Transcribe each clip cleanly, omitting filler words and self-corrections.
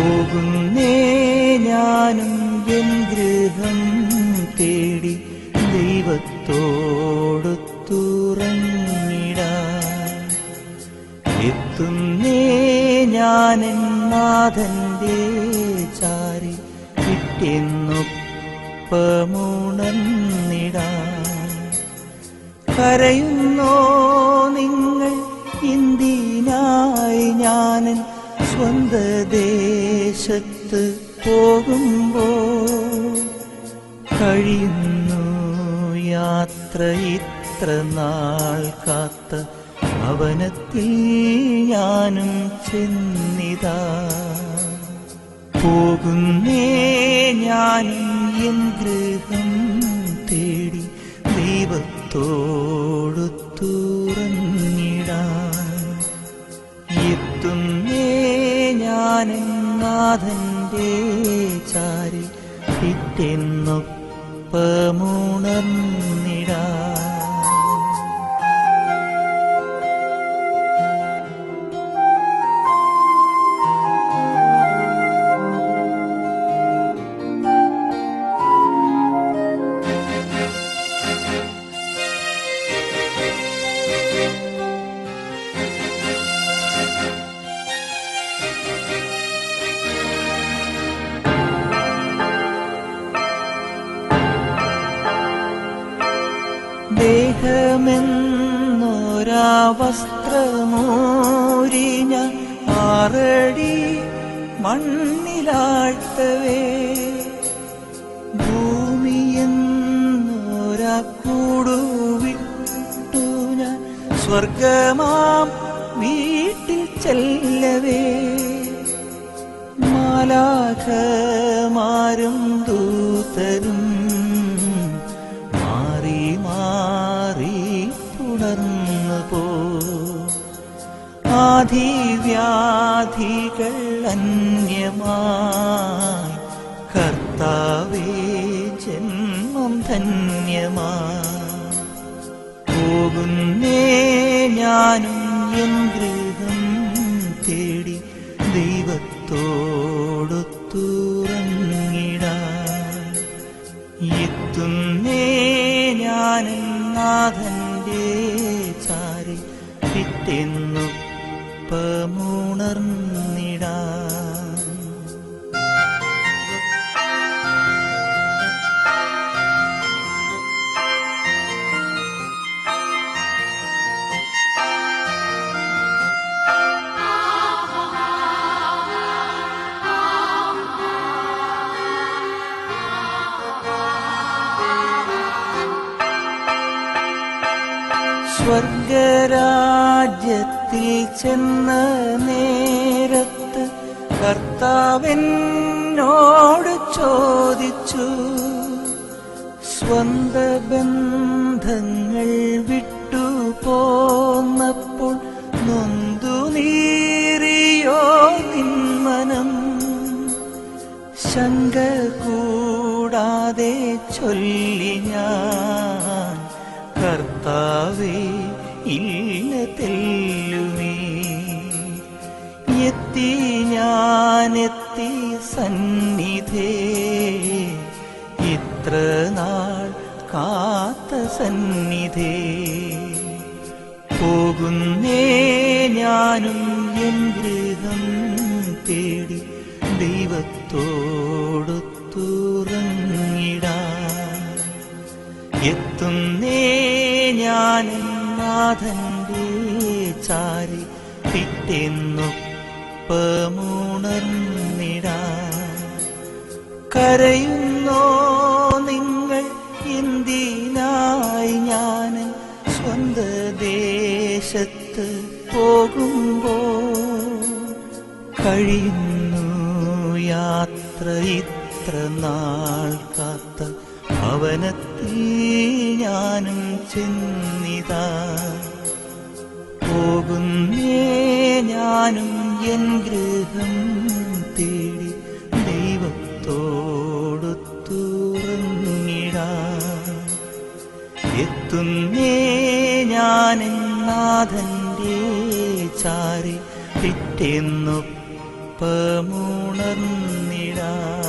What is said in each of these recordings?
പോകുന്നേ ഞാനും എൻ ഗൃഹം തേടി ദൈവത്തോടൊത്തുറങ്ങിടാൻ. എത്തുന്നേ ഞാനെൻ നാഥന്റെ ചാരി പിറ്റേന്നൊപ്പമുണർന്നിടാൻ. കരയുന്നോ നിങ്ങൾ എന്തിനായി ഞാനൻ സ്വന്ത ദേശത്ത് പോകുമ്പോൾ? കഴിയുന്നു യാത്ര ഇത്ര നാൾ കാത്ത ഭവനത്തിൽ ഞാനും ചെന്നിതാ. പോകുന്നേ ഞാനും എൻ ഗൃഹം തേടി ദൈവത്തോടൊത്തുറങ്ങിടാൻ. എത്തുന്നേ ഞാനെൻ നാഥന്റെ ചാരി പിറ്റേന്നൊപ്പമുണർന്നിടാൻ. ദേഹമെന്നൊരാ വസ്ത്രമൂരി ഞാൻ 6 അടി മണ്ണിലാഴ്ത്തവേ, ഭൂമിയെന്നൊരാ കൂടുവിട്ടു ഞാൻ സ്വർഗമാം വീട്ടിൽ ചെല്ലവേ. മാലാഖമാരും ദൂതരും തുടർന്നു പോ. ആധിവ്യാധികൾ അന്യമായി കർത്താവേ ജന്മം ധന്യമായി. പോകുന്നേ ഞാനും എൻ ഗൃഹം തേടി ദൈവത്തോടൊത്തുറങ്ങിടാൻ. എത്തുന്നേ ഞാനും നാഥന്റെ ചാരി പിറ്റേന്നൊപ്പമുണർന്നിടാൻ. സ്വർഗരാജ്യത്തിൽ ചെന്ന നേരത്ത് കർത്താവെന്നോട് ചോദിച്ചു, സ്വന്ത ബന്ധങ്ങൾ വിട്ടു പോന്നപ്പോൾ നൊന്തു നീറിയോ നിന്മനം? ശങ്ക കൂടാതെ ചൊല്ലി ഞാൻ, കർത്താവേ ഇല്ല തെല്ലുമേ. എത്തി ഞാനെത്തി സന്നിധേ, ഇത്ര നാൾ കാത്ത സന്നിധേ. പോകുന്നേ ഞാനും എൻ ഗൃഹം തേടി ദൈവത്തോടൊത്തുറങ്ങിടാൻ. എത്തുന്നേ ഞാനെൻ നാഥന്റെ ചാരി പിറ്റേന്നൊപ്പമുണർന്നിടാൻ. കരയുന്നോ നിങ്ങൾ എന്തിനായി ഞാൻ സ്വന്ത ദേശത്ത് പോകുമ്പോൾ? കഴിയുന്നു യാത്ര ഇത്ര നാൾ കാത്ത ഭവനത്തിൽ ഞാനും ചെന്നിതാ. പോകുന്നേ ഞാനും എൻ ഗൃഹം തേടി ദൈവത്തോടൊത്തുറങ്ങിടാൻ. എത്തുന്നേ ഞാനെൻ നാഥന്റെ ചാരി പിറ്റേന്നൊപ്പമുണർന്നിടാൻ. അല്പമുണർന്നിടാൻ.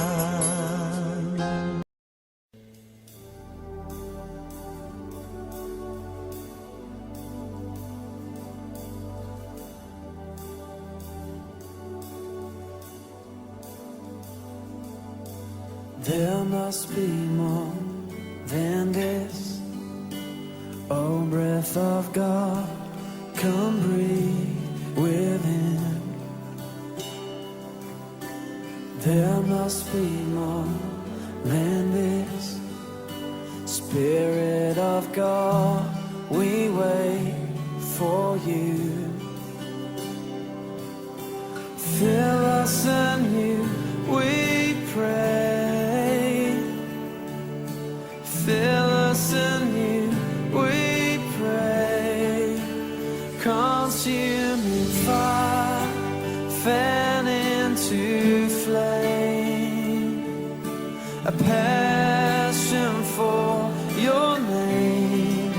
There must be more than this. Oh, breath of God, come breathe within. There must be more than this. Spirit of God, we wait for you. Fill us anew, we pray. Fill us anew, we pray. Consuming fire, fan into flame. A passion for your name.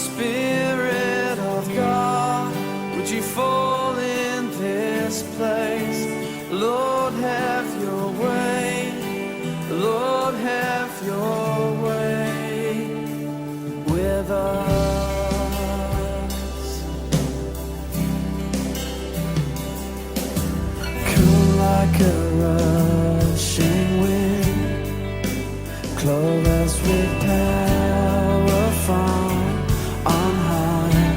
Spirit of God, would you fall in this place? Lord, have your way. Lord, have your way with us. Come like a rushing wind, clothe us with power from on high.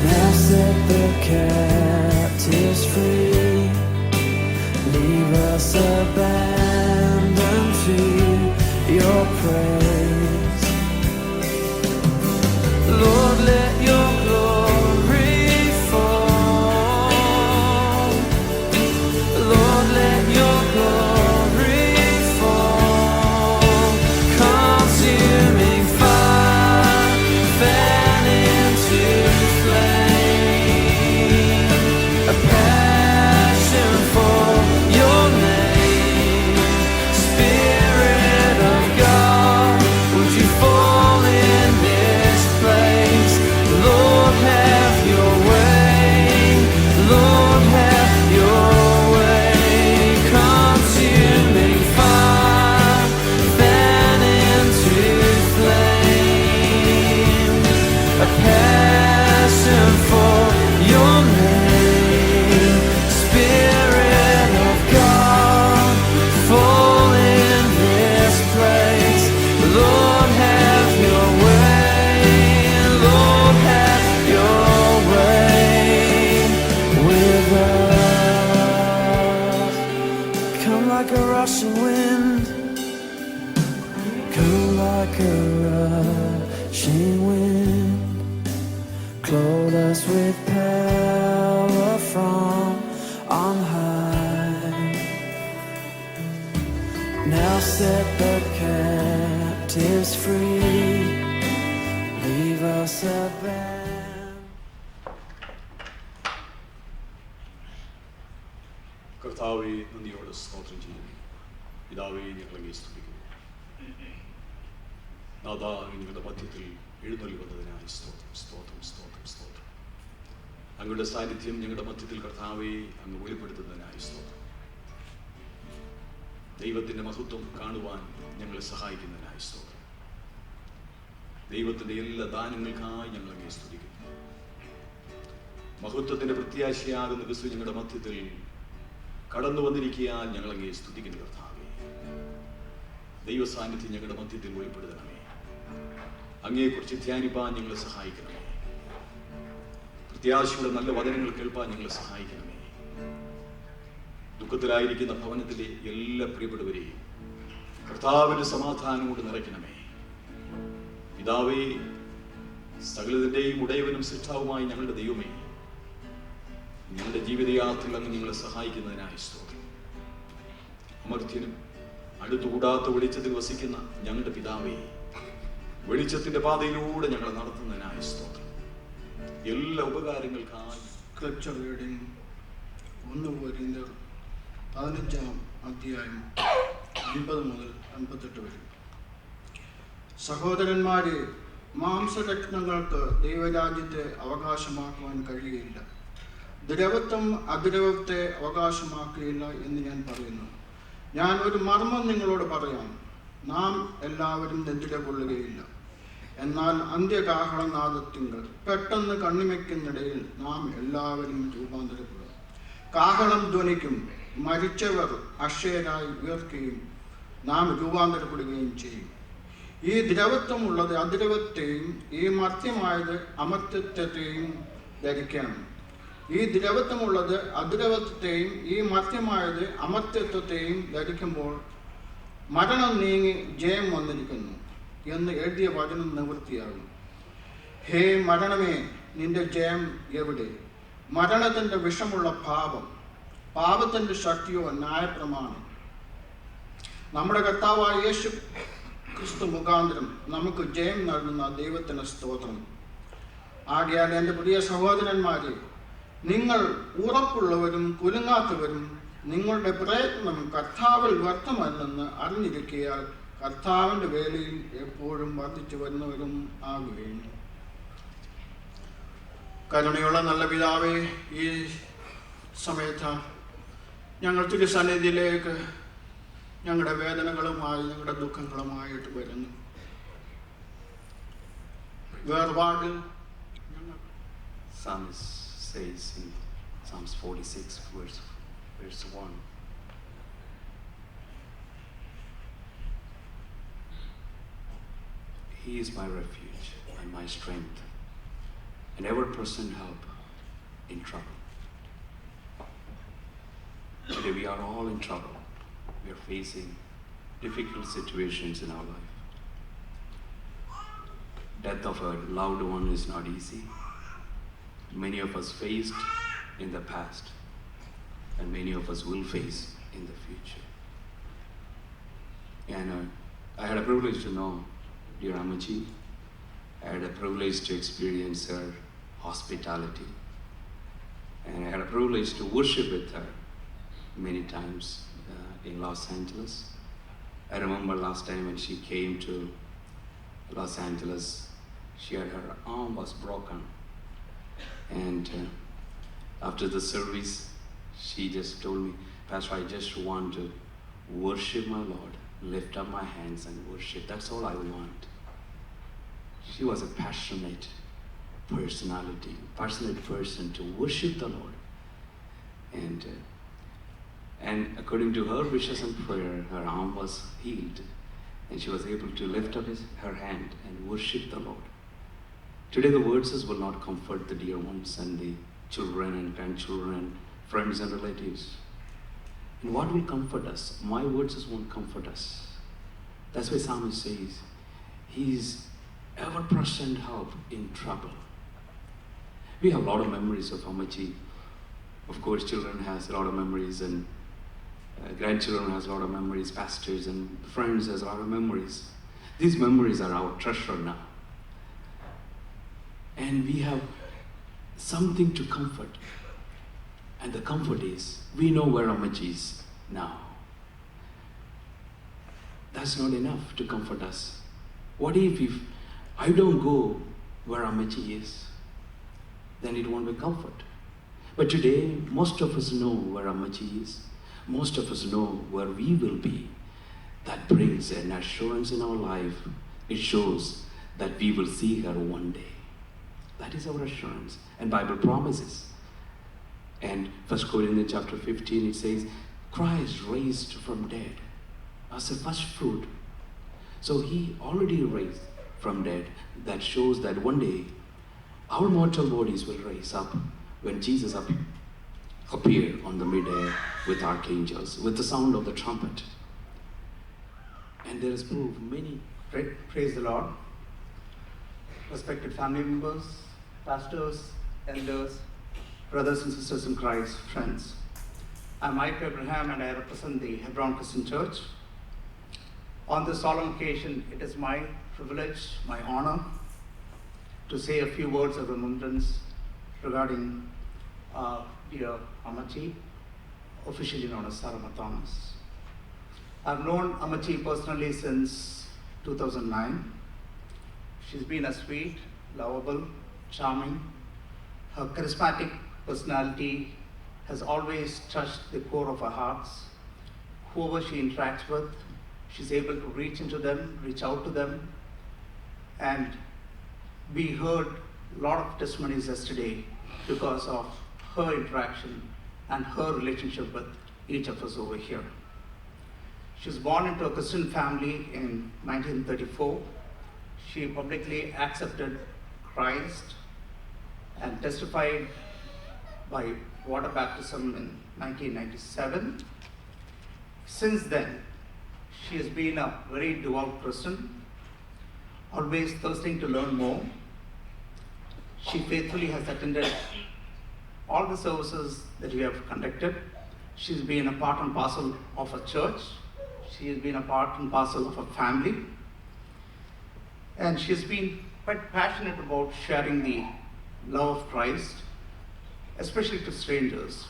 Now set the captives free, leave us abandoned to your praise. Lord, let your glory fall. Lord, let your glory fall. Consuming fire, fan into flame. A passion for your name. Spirit of God, would you fall in this place? Lord, have your way. Lord, have your way. Consuming fire, fan into flame. A passion for your name. Spirit of God, fall in this place. Lord, have your way. Lord, have your way with us. Come like a rushing wind. Come like a rushing wind. Clothe us with power from on high. Now set the captives free, leave us abandoned. കർത്താവെ, നന്ദിയോടെ സ്തോത്രം ചെയ്യുന്നു. പിതാവേ, ഞങ്ങളെ സ്തുതിക്കുന്നു. നാഥാ, നിങ്ങളുടെ മധ്യത്തിൽ എഴുന്നള്ളി വന്നതിനായി സ്തോത്രം, സ്തോത്രം, സ്തോത്രം, സ്തോത്രം. അങ്ങയുടെ സാന്നിധ്യം ഞങ്ങളുടെ മധ്യത്തിൽ കർത്താവെ അങ്ങ് വെളിപ്പെടുത്തുന്നതിനായി സ്തോത്രം. ദൈവത്തിൻ്റെ മഹത്വം കാണുവാൻ ഞങ്ങളെ സഹായിക്കുന്നതിനായി സ്തോത്രം. ദൈവത്തിൻ്റെ എല്ലാ ദാനങ്ങൾക്കായി ഞങ്ങൾ അങ്ങേ സ്തുതിക്കുന്നു. മഹത്വത്തിൻ്റെ പ്രത്യാശയാകുന്ന ക്രിസ്തു ഞങ്ങളുടെ മധ്യത്തിൽ കടന്നു വന്നിരിക്കാൻ ഞങ്ങൾ അങ്ങേ സ്തുതിക്കുന്നു കർത്താവേ. ദൈവ സാന്നിധ്യം ഞങ്ങളുടെ മധ്യത്തിൽ വെളിപ്പെടുത്തണമേ. അങ്ങയെക്കുറിച്ച് ധ്യാനിപ്പാൻ ഞങ്ങളെ സഹായിക്കണമേ. പ്രത്യാശയുടെ നല്ല വചനങ്ങൾ കേൾപ്പാൻ ഞങ്ങളെ സഹായിക്കണമേ. ദുഃഖത്തിലായിരിക്കുന്ന ഭവനത്തിലെ എല്ലാ പ്രിയപ്പെട്ടവരെയും കർത്താവിന്റെ സമാധാനം കൊണ്ട് നിറയ്ക്കണമേ. പിതാവേ, സകലതിന്റെയും ഉടയവനും സൃഷ്ടാവുമായി ഞങ്ങളുടെ ദൈവമേ, ഞങ്ങളുടെ ജീവിതയാത്രയിൽ അങ്ങ് ഞങ്ങളെ സഹായിക്കുന്നതിനായി സ്തോത്രം. അമർത്യനും അടുത്തുകൂടാത്ത വെളിച്ചത്തിൽ വസിക്കുന്ന ഞങ്ങളുടെ പിതാവേ, വെളിച്ചത്തിന്റെ പാതയിലൂടെ ഞങ്ങളെ നടത്തുന്നതിനായി സ്തോത്രം. എല്ലാ ഉപകാരങ്ങൾക്കായി സ്ക്രിപ്ചർ റീഡിംഗ് 1 കൊരിന്ത്യർ 15 അധ്യായം 50 മുതൽ 58 വരെ. സഹോദരന്മാരെ, മാംസരത്നങ്ങൾക്ക് ദൈവരാജ്യത്തെ അവകാശമാക്കുവാൻ കഴിയുകയില്ല. ദ്രവത്വം അദ്രവത്തെ അവകാശമാക്കുകയില്ല എന്ന് ഞാൻ പറയുന്നു. ഞാൻ ഒരു മർമ്മം നിങ്ങളോട് പറയാം, നാം എല്ലാവരും നിദ്ര കൊള്ളുകയില്ല. എന്നാൽ അന്ത്യകാഹളനാദത്തിങ്കൽ പെട്ടെന്ന് കണ്ണിമയ്ക്കുന്നിടയിൽ നാം എല്ലാവരും രൂപാന്തരപ്പെടും. കാഹളം ധ്വനിക്കും, മരിച്ചവർ അക്ഷയരായി ഉയർക്കുകയും നാം രൂപാന്തരപ്പെടുകയും ചെയ്യും. ഈ ദ്രവത്വമുള്ളത് അദ്രവത്തെയും ഈ മർത്യമായത് അമർത്യത്വത്തെയും ധരിക്കണം. ഈ ദ്രവത്വമുള്ളത് അദ്രവത്വത്തെയും ഈ മർത്യമായത് അമർത്യത്വത്തെയും ധരിക്കുമ്പോൾ മരണം നീങ്ങി ജയം വന്നിരിക്കുന്നു എന്ന് എഴുതിയ വചനം നിവൃത്തിയാകും. ഹേ മരണമേ, നിന്റെ ജയം എവിടെ? മരണത്തിൻ്റെ വിഷമുള്ള പാപം, പാപത്തിൻ്റെ ശക്തിയോ ന്യായപ്രമാണം. നമ്മുടെ കർത്താവായ യേശു ക്രിസ്തു മുഖാന്തരം നമുക്ക് ജയം നൽകുന്ന ദൈവത്തിന് സ്തോത്രം. ആകയാൽ എൻ്റെ പ്രിയ സഹോദരന്മാരെ, നിങ്ങൾ ഉറപ്പുള്ളവരും കുലുങ്ങാത്തവരും നിങ്ങളുടെ പ്രയത്നം കർത്താവിൽ വ്യർത്ഥമല്ലെന്ന് അറിഞ്ഞിരിക്കയാൽ കർത്താവിൻ്റെ വേലയിൽ എപ്പോഴും വർദ്ധിച്ചു വരുന്നവരും ആകുകയും. കരുണയുള്ള നല്ല പിതാവേ, ഈ സമയത്ത് ഞങ്ങൾ തിരുസന്നിധിയിലേക്ക് ഞങ്ങളുടെ വേദനകളുമായി ഞങ്ങളുടെ ദുഃഖങ്ങളുമായിട്ട് വരുന്നു. വേർപാടിൽ Psalmist says in Psalms 46 verse 1, He is my refuge and my strength, an ever-present help in trouble. Today we are all in trouble. We are facing difficult situations in our life. Death of a loved one is not easy. Many of us faced in the past, and many of us will face in the future. And I had a privilege to know dear Amaji. I had a privilege to experience her hospitality, and I had a privilege to worship with her many times in Los Angeles. I remember last time when she came to Los Angeles, her arm was broken. And after the service, she just told me, Pastor, I just want to worship my Lord, lift up my hands and worship. That's all I want. She was a passionate person to worship the Lord. And according to her wishes and prayer, her arm was healed, and she was able to lift up her hand and worship the Lord. Today the words will not comfort the dear ones and the children and grandchildren, friends and relatives. And what will comfort us? My words won't comfort us. That's why Psalmist says, He is ever-present help in trouble. We have a lot of memories of Amaji. Of course, children has a lot of memories, and grandchildren has a lot of memories, pastors and friends has a lot of memories. These memories are our treasure now. And we have something to comfort. And the comfort is, we know where Amaji is now. That's not enough to comfort us. What if I don't go where Amaji is? Then it won't be comfort. But today, most of us know where Amaji is. Most of us know where we will be. That brings an assurance in our life. It shows that we will see her one day. That is our assurance. And Bible promises. And 1 Corinthians chapter 15, it says, Christ raised from dead as a first fruit. So he already raised from dead. That shows that one day our mortal bodies will rise up when Jesus appear on the mid-air with archangels, with the sound of the trumpet. And there is proof many. Praise the Lord. Respected family members, pastors, elders, brothers and sisters in Christ, friends. I'm Mike Abraham and I represent the Hebron Christian Church. On this solemn occasion, it is my privilege, my honor, to say a few words of remembrance regarding dear Amaji, officially known as Sarama Thomas. I've known Amaji personally since 2009. She's been a sweet, lovable, charming. Her charismatic personality has always touched the core of our hearts. Whoever she interacts with, she's able to reach into them, reach out to them. And we heard a lot of testimonies yesterday because of her interaction and her relationship with each of us over here. She was born into a Christian family in 1934. She publicly accepted Christ and testified by water baptism in 1997. Since then, she has been a very devout Christian, always thirsting to learn more. She faithfully has attended all the services that we have conducted. She's been a part and parcel of a church. She has been a part and parcel of a family. And she's been quite passionate about sharing the love of Christ, especially to strangers.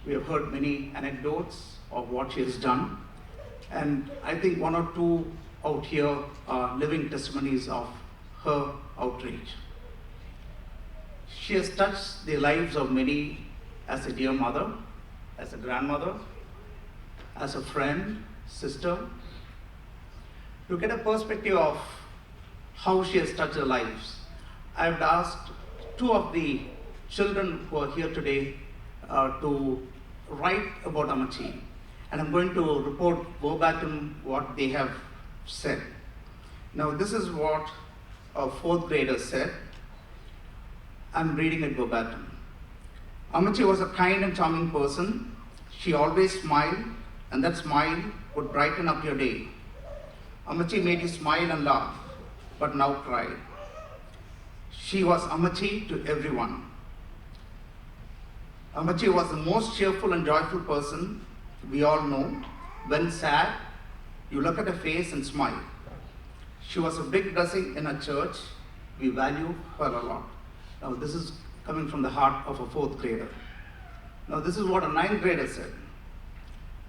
We have heard many anecdotes of what she has done. And I think one or two out here are living testimonies of her outreach. She has touched the lives of many as a dear mother, as a grandmother, as a friend, sister. To get a perspective of how she has touched their lives, I have asked two of the children who are here today to write about Amachi. And I'm going to report verbatim what they have said. Now, this is what a fourth grader said. I'm reading it verbatim. Amachi was a kind and charming person. She always smiled, and that smile would brighten up your day. Amachi made you smile and laugh, but now cry. She was Amachi to everyone. Amachi was the most cheerful and joyful person we all know. When sad, you look at her face and smile. She was a big blessing in our church. We value her a lot. Now, this is coming from the heart of a fourth grader. Now, this is what a ninth grader said.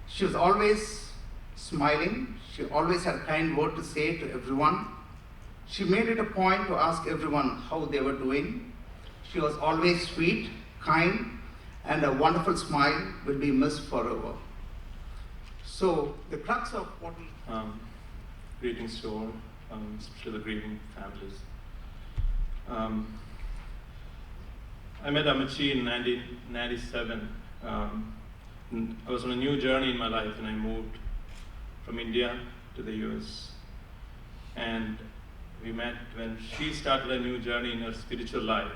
She was always smiling. She always had a kind word to say to everyone. She made it a point to ask everyone how they were doing. She was always sweet, kind, and a wonderful smile will be missed forever. So, the crux of what we... Greetings to all, especially the grieving families. I met Amachi in 1997. I was on a new journey in my life, and I moved from India to the US. And we met when she started a new journey in her spiritual life.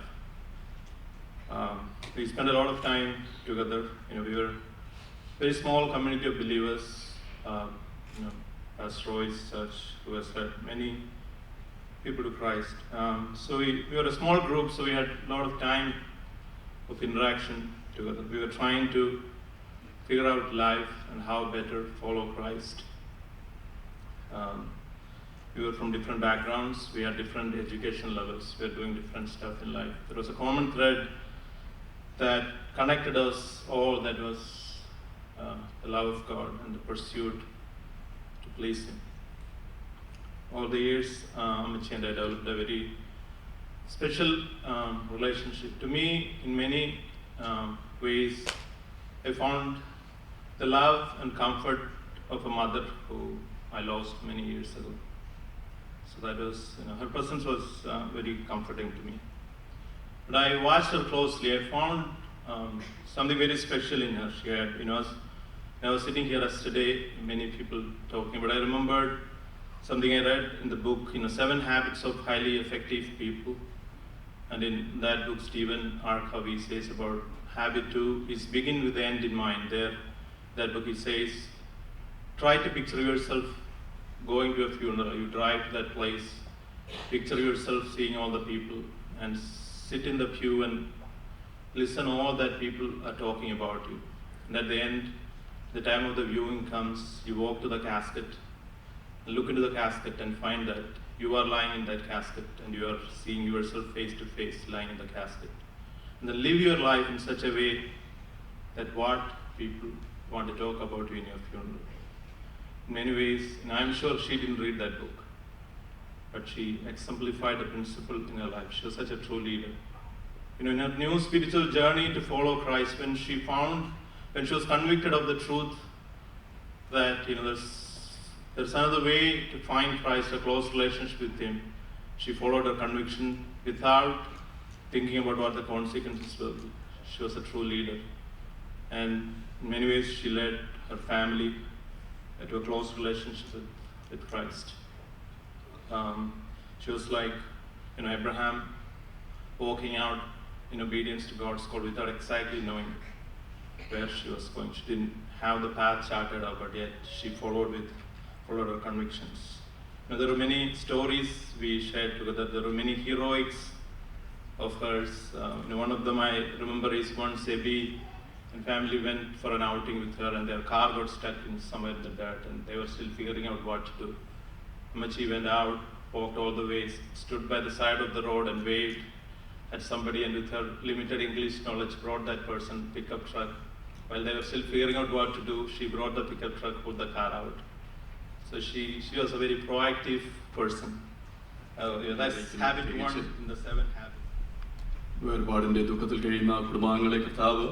We spent a lot of time together. We were a very small community of believers. Pastor Roy's church, who has led many people to Christ. So we were a small group, so we had a lot of time of interaction together. We were trying to figure out life and how better follow Christ. We were from different backgrounds. We had different education levels. We were doing different stuff in life. There was a common thread that connected us all, that was the love of God and the pursuit to please Him. All the years, Amachi and I developed a very special relationship. To me, in many ways, I found the love and comfort of a mother who I lost many years ago. So that was, her presence was very comforting to me. But I watched her closely. I found something very special in her. She had, I was sitting here yesterday, many people talking, but I remembered something I read in the book, 7 Habits of Highly Effective People. And in that book, Stephen R. Covey says about habit 2 is begin with the end in mind. There, that book, he says, try to picture yourself going to a funeral. You drive to that place, picture yourself seeing all the people, and sit in the pew and listen all that people are talking about you. And at the end, the time of the viewing comes, you walk to the casket, and look into the casket and find that you are lying in that casket and you are seeing yourself face to face lying in the casket. And then live your life in such a way that what people want to talk about you in your funeral. In many ways, and I'm sure she didn't read that book, but she exemplified the principle in her life. She was such a true leader. in her new spiritual journey to follow Christ, when she was convicted of the truth that there's another way to find Christ, a close relationship with Him, she followed her conviction without thinking about what the consequences were. She was a true leader, and in many ways she led her family to a close relationship with Christ. She was like Abraham, walking out in obedience to God's call without exactly knowing where she was going. She didn't have the path charted out, but yet she followed her convictions. There are many stories we shared together. There are many heroics of hers. One of them I remember is once Ebi and family went for an outing with her, and their car got stuck in somewhere in the dirt, and they were still figuring out what to do. Amachi went out, walked all the way, stood by the side of the road and waved at somebody, and with her limited English knowledge brought that person pickup truck. While they were still figuring out what to do, she brought the pickup truck, put the car out. So she was a very proactive person. That's habit 1 in the 7 habits. വേർപാടിൻ്റെ ദുഃഖത്തിൽ കഴിയുന്ന കുടുംബാംഗങ്ങളെ കർത്താവ്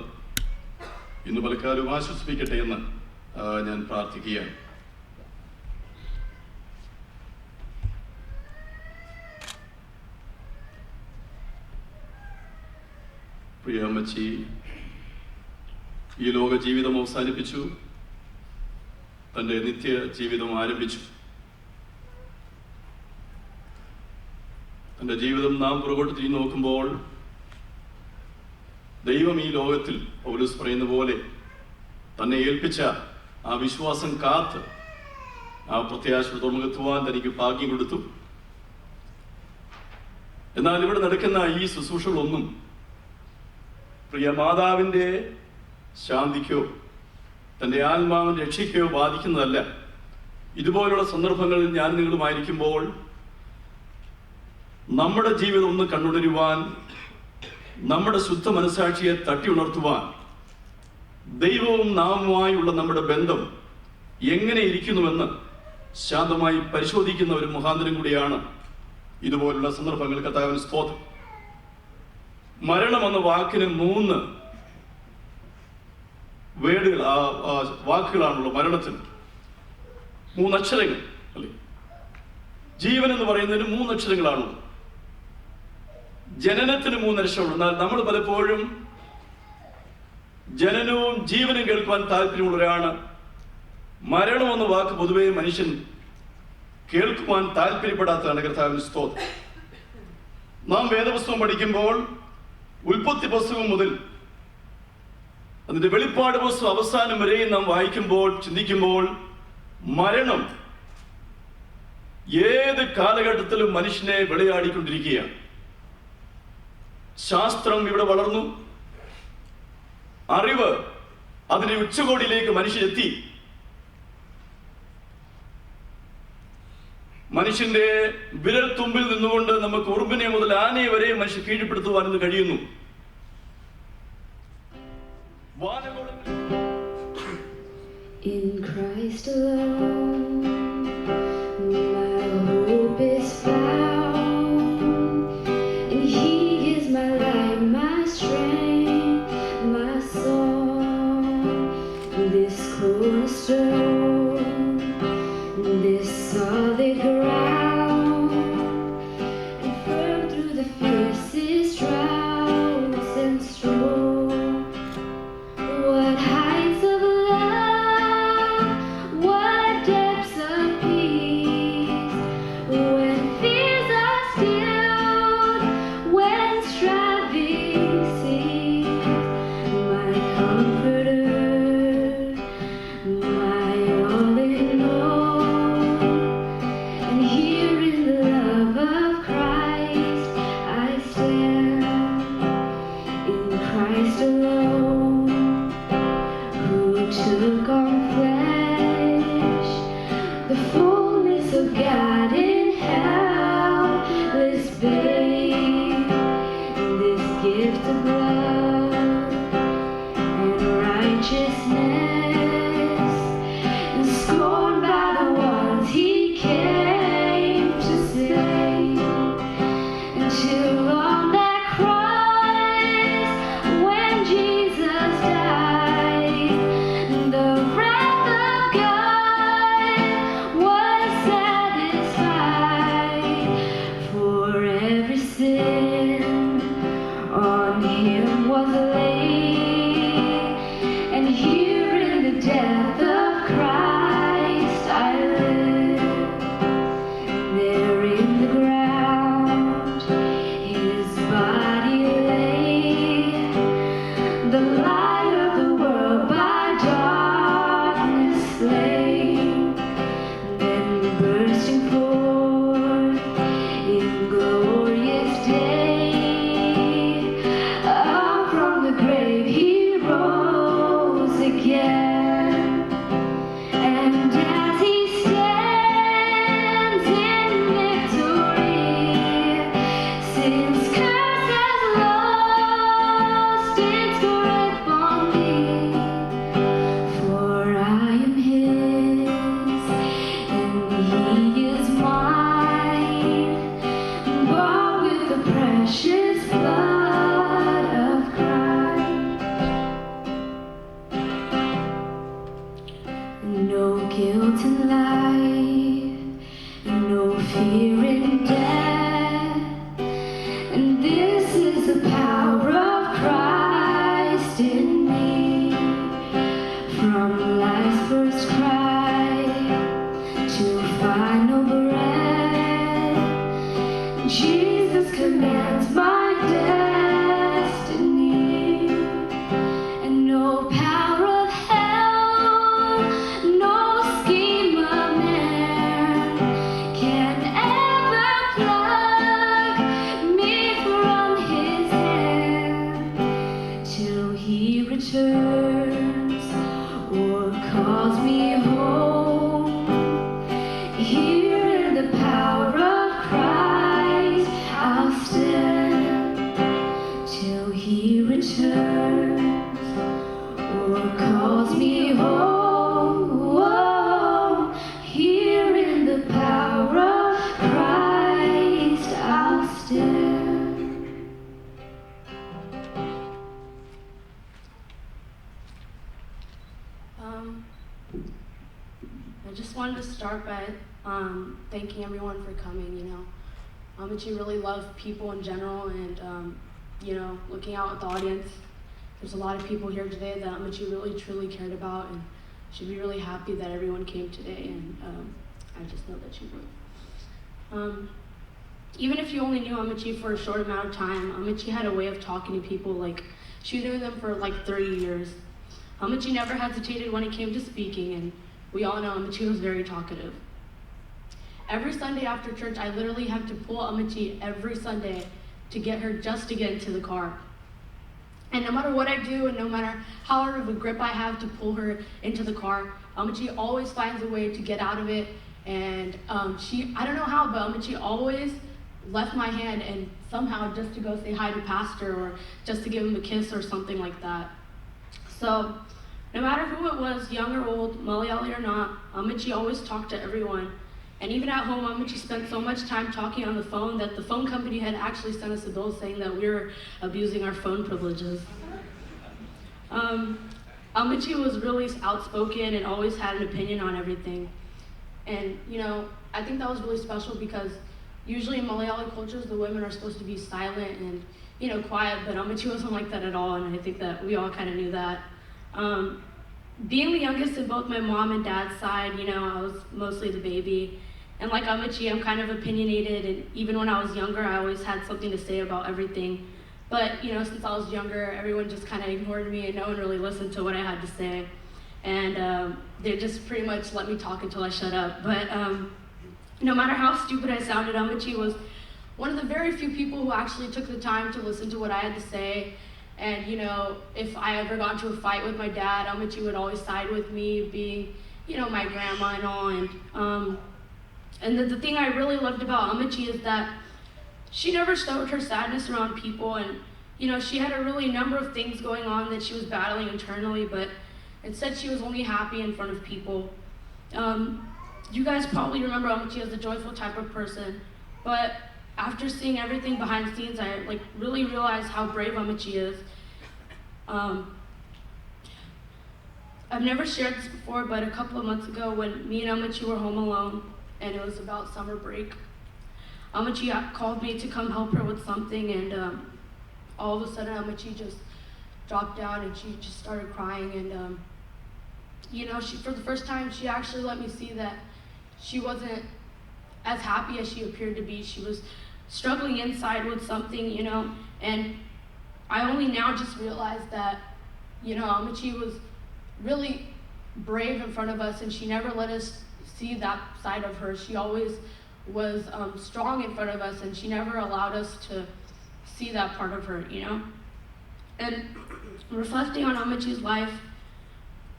ഇന്ന് പലക്കാരും ആശ്വസിപ്പിക്കട്ടെ എന്ന് ഞാൻ പ്രാർത്ഥിക്കുകയാണ്. പ്രിയ അമ്മച്ചി ഈ ലോക ജീവിതം അവസാനിപ്പിച്ചു, തൻ്റെ നിത്യ ജീവിതം ആരംഭിച്ചു. തൻ്റെ ജീവിതം നാം പുറകോട്ട് തിരിഞ്ഞു നോക്കുമ്പോൾ ദൈവം ഈ ലോകത്തിൽ പൗലോസ് പറയുന്ന പോലെ തന്നെ ഏൽപ്പിച്ച ആ വിശ്വാസം കാത്ത് ആ പ്രത്യാശ തുറമുഖത്തുവാൻ തനിക്ക് ഭാഗ്യം കൊടുത്തു. എന്നാൽ ഇവിടെ നടക്കുന്ന ഈ ശുശ്രൂഷകളൊന്നും പ്രിയ മാതാവിൻ്റെ ശാന്തിക്കോ തൻ്റെ ആത്മാവിൻ്റെ രക്ഷയ്ക്കോ ബാധിക്കുന്നതല്ല. ഇതുപോലുള്ള സന്ദർഭങ്ങളിൽ ഞാൻ നിങ്ങളുമായിരിക്കുമ്പോൾ നമ്മുടെ ജീവിതം ഒന്ന് കണ്ടുണരുവാൻ, നമ്മുടെ ശുദ്ധ മനസ്സാക്ഷിയെ തട്ടി ഉണർത്തുവാൻ, ദൈവവും നാമുമായുള്ള നമ്മുടെ ബന്ധം എങ്ങനെ ഇരിക്കുന്നുവെന്ന് ശാന്തമായി പരിശോധിക്കുന്ന ഒരു മുഖാന്തരം കൂടിയാണ് ഇതുപോലുള്ള സന്ദർഭങ്ങൾ. കർത്താവിന് സ്തോത്രം. മരണം എന്ന വാക്കിന് 3 വേർഡുകൾ, വാക്കുകളാണുള്ളത്. മരണത്തിന് 3 അക്ഷരങ്ങൾ അല്ലേ? ജീവൻ എന്ന് പറയുന്നതിന് 3 അക്ഷരങ്ങളാണുള്ളത്. ജനനത്തിന് 3 അക്ഷരമുണ്ട്. എന്നാൽ നമ്മൾ പലപ്പോഴും ജനനവും ജീവനും കേൾക്കുവാൻ താല്പര്യമുള്ളവരാണ്. മരണം എന്ന വാക്ക് പൊതുവെ മനുഷ്യൻ കേൾക്കുവാൻ താല്പര്യപ്പെടാത്തതാണ്. കർത്താവിന് സ്തോത്രം. നാം വേദപുസ്തകം പഠിക്കുമ്പോൾ ഉൽപ്പത്തി പുസ്തകം മുതൽ അതിന്റെ വെളിപ്പാട് പുസ്തകം അവസാനം വരെയും നാം വായിക്കുമ്പോൾ, ചിന്തിക്കുമ്പോൾ മരണം ഏത് കാലഘട്ടത്തിലും മനുഷ്യനെ വിളയാടിക്കൊണ്ടിരിക്കുകയാണ്. ശാസ്ത്രം ഇവിടെ വളർന്നു, അറിവ് അതിന്റെ ഉച്ചകോടിയിലേക്ക് മനുഷ്യരെത്തി. മനുഷ്യന്റെ വിരൽ തുമ്പിൽ നിന്നുകൊണ്ട് നമുക്ക് ഉറുമ്പിനെ മുതൽ ആനയെ വരെ മനുഷ്യൻ കീഴ്പ്പെടുത്തുവാൻ ഇന്ന് കഴിയുന്നു. In Christ alone, my hope is found, and He is my life, my strength, my song. This cornerstone, this solid ground, and firm through the fiercest droughts and storms. What heights of love, what depths of peace, when fears are stilled, when striving cease. My comforter, my all in all, and here in the love of Christ I stand, in Christ alone, who took on flesh, the fullness of God in helpless babe, this gift of love and righteousness, and scorned by the ones He came to save, until on that cross the light of the world by darkness slain, then bursting forth in glorious day, up from the grave he rose again, and as he stands in victory, since curse has lost its grip on me, for I am his and he is mine, bought with the precious blood of Christ. No guilt in life, no fear in death, and this is the power of Christ in me. From life's first cry to final breath, Jesus commands my destiny, and no power of hell, no scheme of man can ever pluck me from his hand till he returns or calls me home. Here in the power of Christ I'll stand till he returns or calls me home. Here in the power of Christ I'll stand. I just wanted to start by thanking everyone for coming. Amachi really loved people in general, and looking out at the audience, there's a lot of people here today that Amachi really truly cared about, and she'd be really happy that everyone came today, and I just know that she would. Even if you only knew Amachi for a short amount of time, Amachi had a way of talking to people like she knew them for like 30 years. Amachi never hesitated when it came to speaking, and we all know Amachi was very talkative. Every Sunday after church, I literally have to pull Amachi every Sunday to get her just to get into the car. And no matter what I do, and no matter how hard of a grip I have to pull her into the car, Amachi always finds a way to get out of it. And I don't know how, but Amachi always left my hand and somehow just to go say hi to Pastor or just to give him a kiss or something like that. So no matter who it was, young or old, Malayali or not, Amachi always talked to everyone. And even at home, Amachi spent so much time talking on the phone that the phone company had actually sent us a bill saying that we were abusing our phone privileges. Amachi was really outspoken and always had an opinion on everything. And, I think that was really special because usually in Malayali cultures, the women are supposed to be silent and, quiet, but Amachi wasn't like that at all, and I think that we all kind of knew that. Being the youngest in both my mom and dad's side, I was mostly the baby. And like Amachi, I'm kind of opinionated, and even when I was younger, I always had something to say about everything. But, since I was younger, everyone just kind of ignored me and no one really listened to what I had to say. And they just pretty much let me talk until I shut up. But no matter how stupid I sounded, Amachi was one of the very few people who actually took the time to listen to what I had to say. And, if I ever got into a fight with my dad, Amachi would always side with me, being, my grandma and all. And the thing I really loved about Amachi is that she never showed her sadness around people. And, she had a really number of things going on that she was battling internally, but instead she was only happy in front of people. You guys probably remember Amachi as a joyful type of person, but after seeing everything behind the scenes, I really realized how brave Amachi is. I've never shared this before, but a couple of months ago when me and Amachi were home alone, and it was about summer break, Amachi called me to come help her with something, and all of a sudden Amachi just dropped down and she just started crying, and for the first time, she actually let me see that she wasn't as happy as she appeared to be. She was struggling inside with something, and I only now just realized that You know, Amachi was really brave in front of us, and she never let us see that side of her. She always was strong in front of us, and she never allowed us to see that part of her, you know? And reflecting on Amachi's life,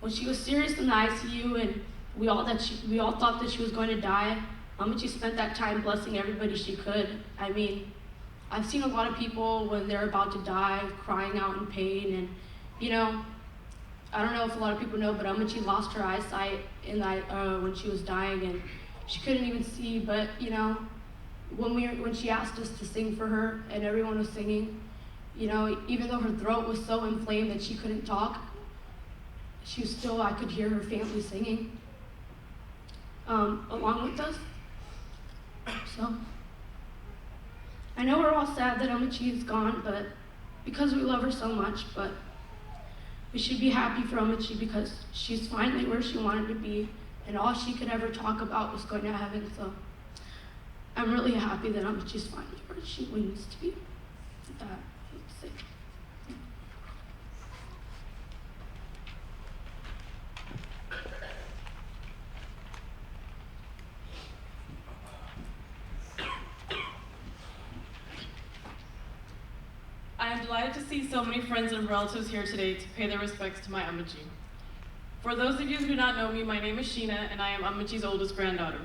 when she was serious in the ICU and we all thought that she was going to die, Amachi spent that time blessing everybody she could. I mean, I've seen a lot of people when they're about to die crying out in pain, and you know, I don't know if a lot of people know, but Amachi lost her eyesight when she was dying, and she couldn't even see. But you know, when she asked us to sing for her and everyone was singing, you know, even though her throat was so inflamed that she couldn't talk, I could hear her family singing along with us. So I know we're all sad that Amachi is gone, but because we love her so much, but we should be happy for Amachi because she's finally where she wanted to be, and all she could ever talk about was going to heaven. So I'm really happy that Amachi's finally where she needs to be. Let's see. I am delighted to see so many friends and relatives here today to pay their respects to my Amachi. For those of you who do not know me, my name is Sheena, and I am Amachi's oldest granddaughter.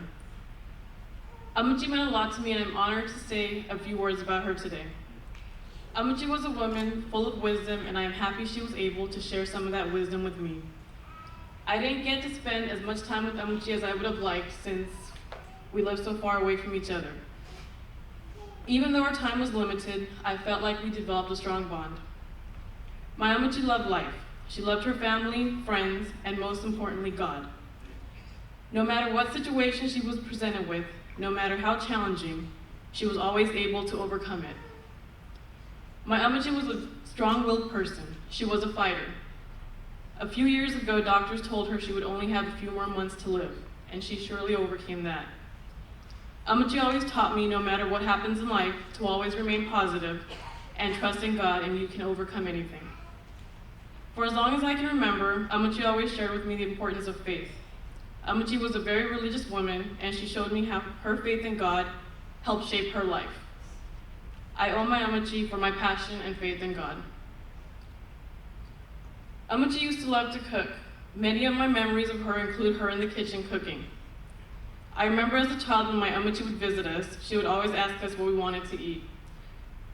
Amachi meant a lot to me, and I'm honored to say a few words about her today. Amachi was a woman full of wisdom, and I am happy she was able to share some of that wisdom with me. I didn't get to spend as much time with Amachi as I would have liked since we lived so far away from each other. Even though our time was limited, I felt like we developed a strong bond. My Amachi loved life. She loved her family, friends, and most importantly, God. No matter what situation she was presented with, no matter how challenging, she was always able to overcome it. My Amachi was a strong-willed person. She was a fighter. A few years ago, doctors told her she would only have a few more months to live, and she surely overcame that. Amachi always taught me, no matter what happens in life, to always remain positive and trust in God, and you can overcome anything. For as long as I can remember, Amachi always shared with me the importance of faith. Amachi was a very religious woman, and she showed me how her faith in God helped shape her life. I owe my Amachi for my passion and faith in God. Amachi used to love to cook. Many of my memories of her include her in the kitchen cooking. I remember as a child when my Amachi would visit us, she would always ask us what we wanted to eat.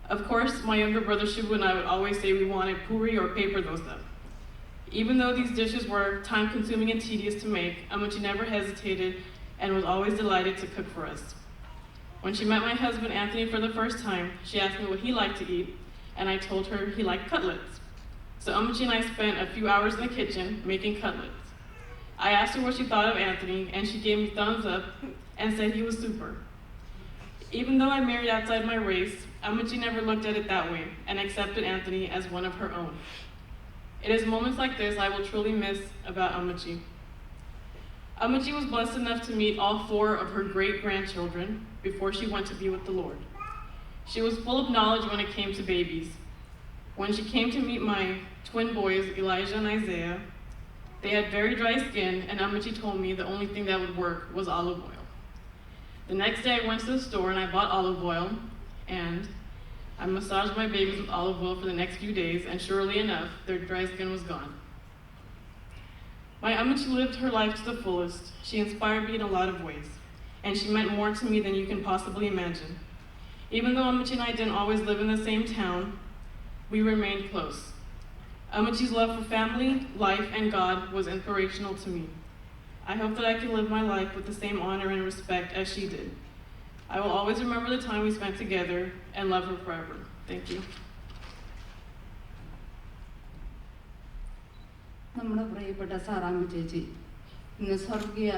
Of course, my younger brother Shibu and I would always say we wanted puri or paper dosa. Even though these dishes were time-consuming and tedious to make, Amachi never hesitated and was always delighted to cook for us. When she met my husband Anthony for the first time, she asked me what he liked to eat, and I told her he liked cutlets. So Amachi and I spent a few hours in the kitchen making cutlets. I asked her what she thought of Anthony, and she gave me thumbs up and said he was super. Even though I married outside my race, Amachi never looked at it that way and accepted Anthony as one of her own. It is moments like this I will truly miss about Amachi. Amachi was blessed enough to meet all 4 of her great-grandchildren before she went to be with the Lord. She was full of knowledge when it came to babies. When she came to meet my twin boys, Elijah and Isaiah, they had very dry skin, and Amachi told me the only thing that would work was olive oil. The next day I went to the store and I bought olive oil, and I massaged my babies with olive oil for the next few days, and surely enough, their dry skin was gone. My Amachi lived her life to the fullest. She inspired me in a lot of ways, and she meant more to me than you can possibly imagine. Even though Amachi and I didn't always live in the same town, we remained close. Amachi's love for family, life, and God was inspirational to me. I hope that I can live my life with the same honor and respect as she did. I will always remember the time we spent together and love her forever. Thank you. നമ്മുടെ പ്രിയപ്പെട്ട സാറാമ്മ ചേച്ചി ഇന്ന് സ്വർഗീയ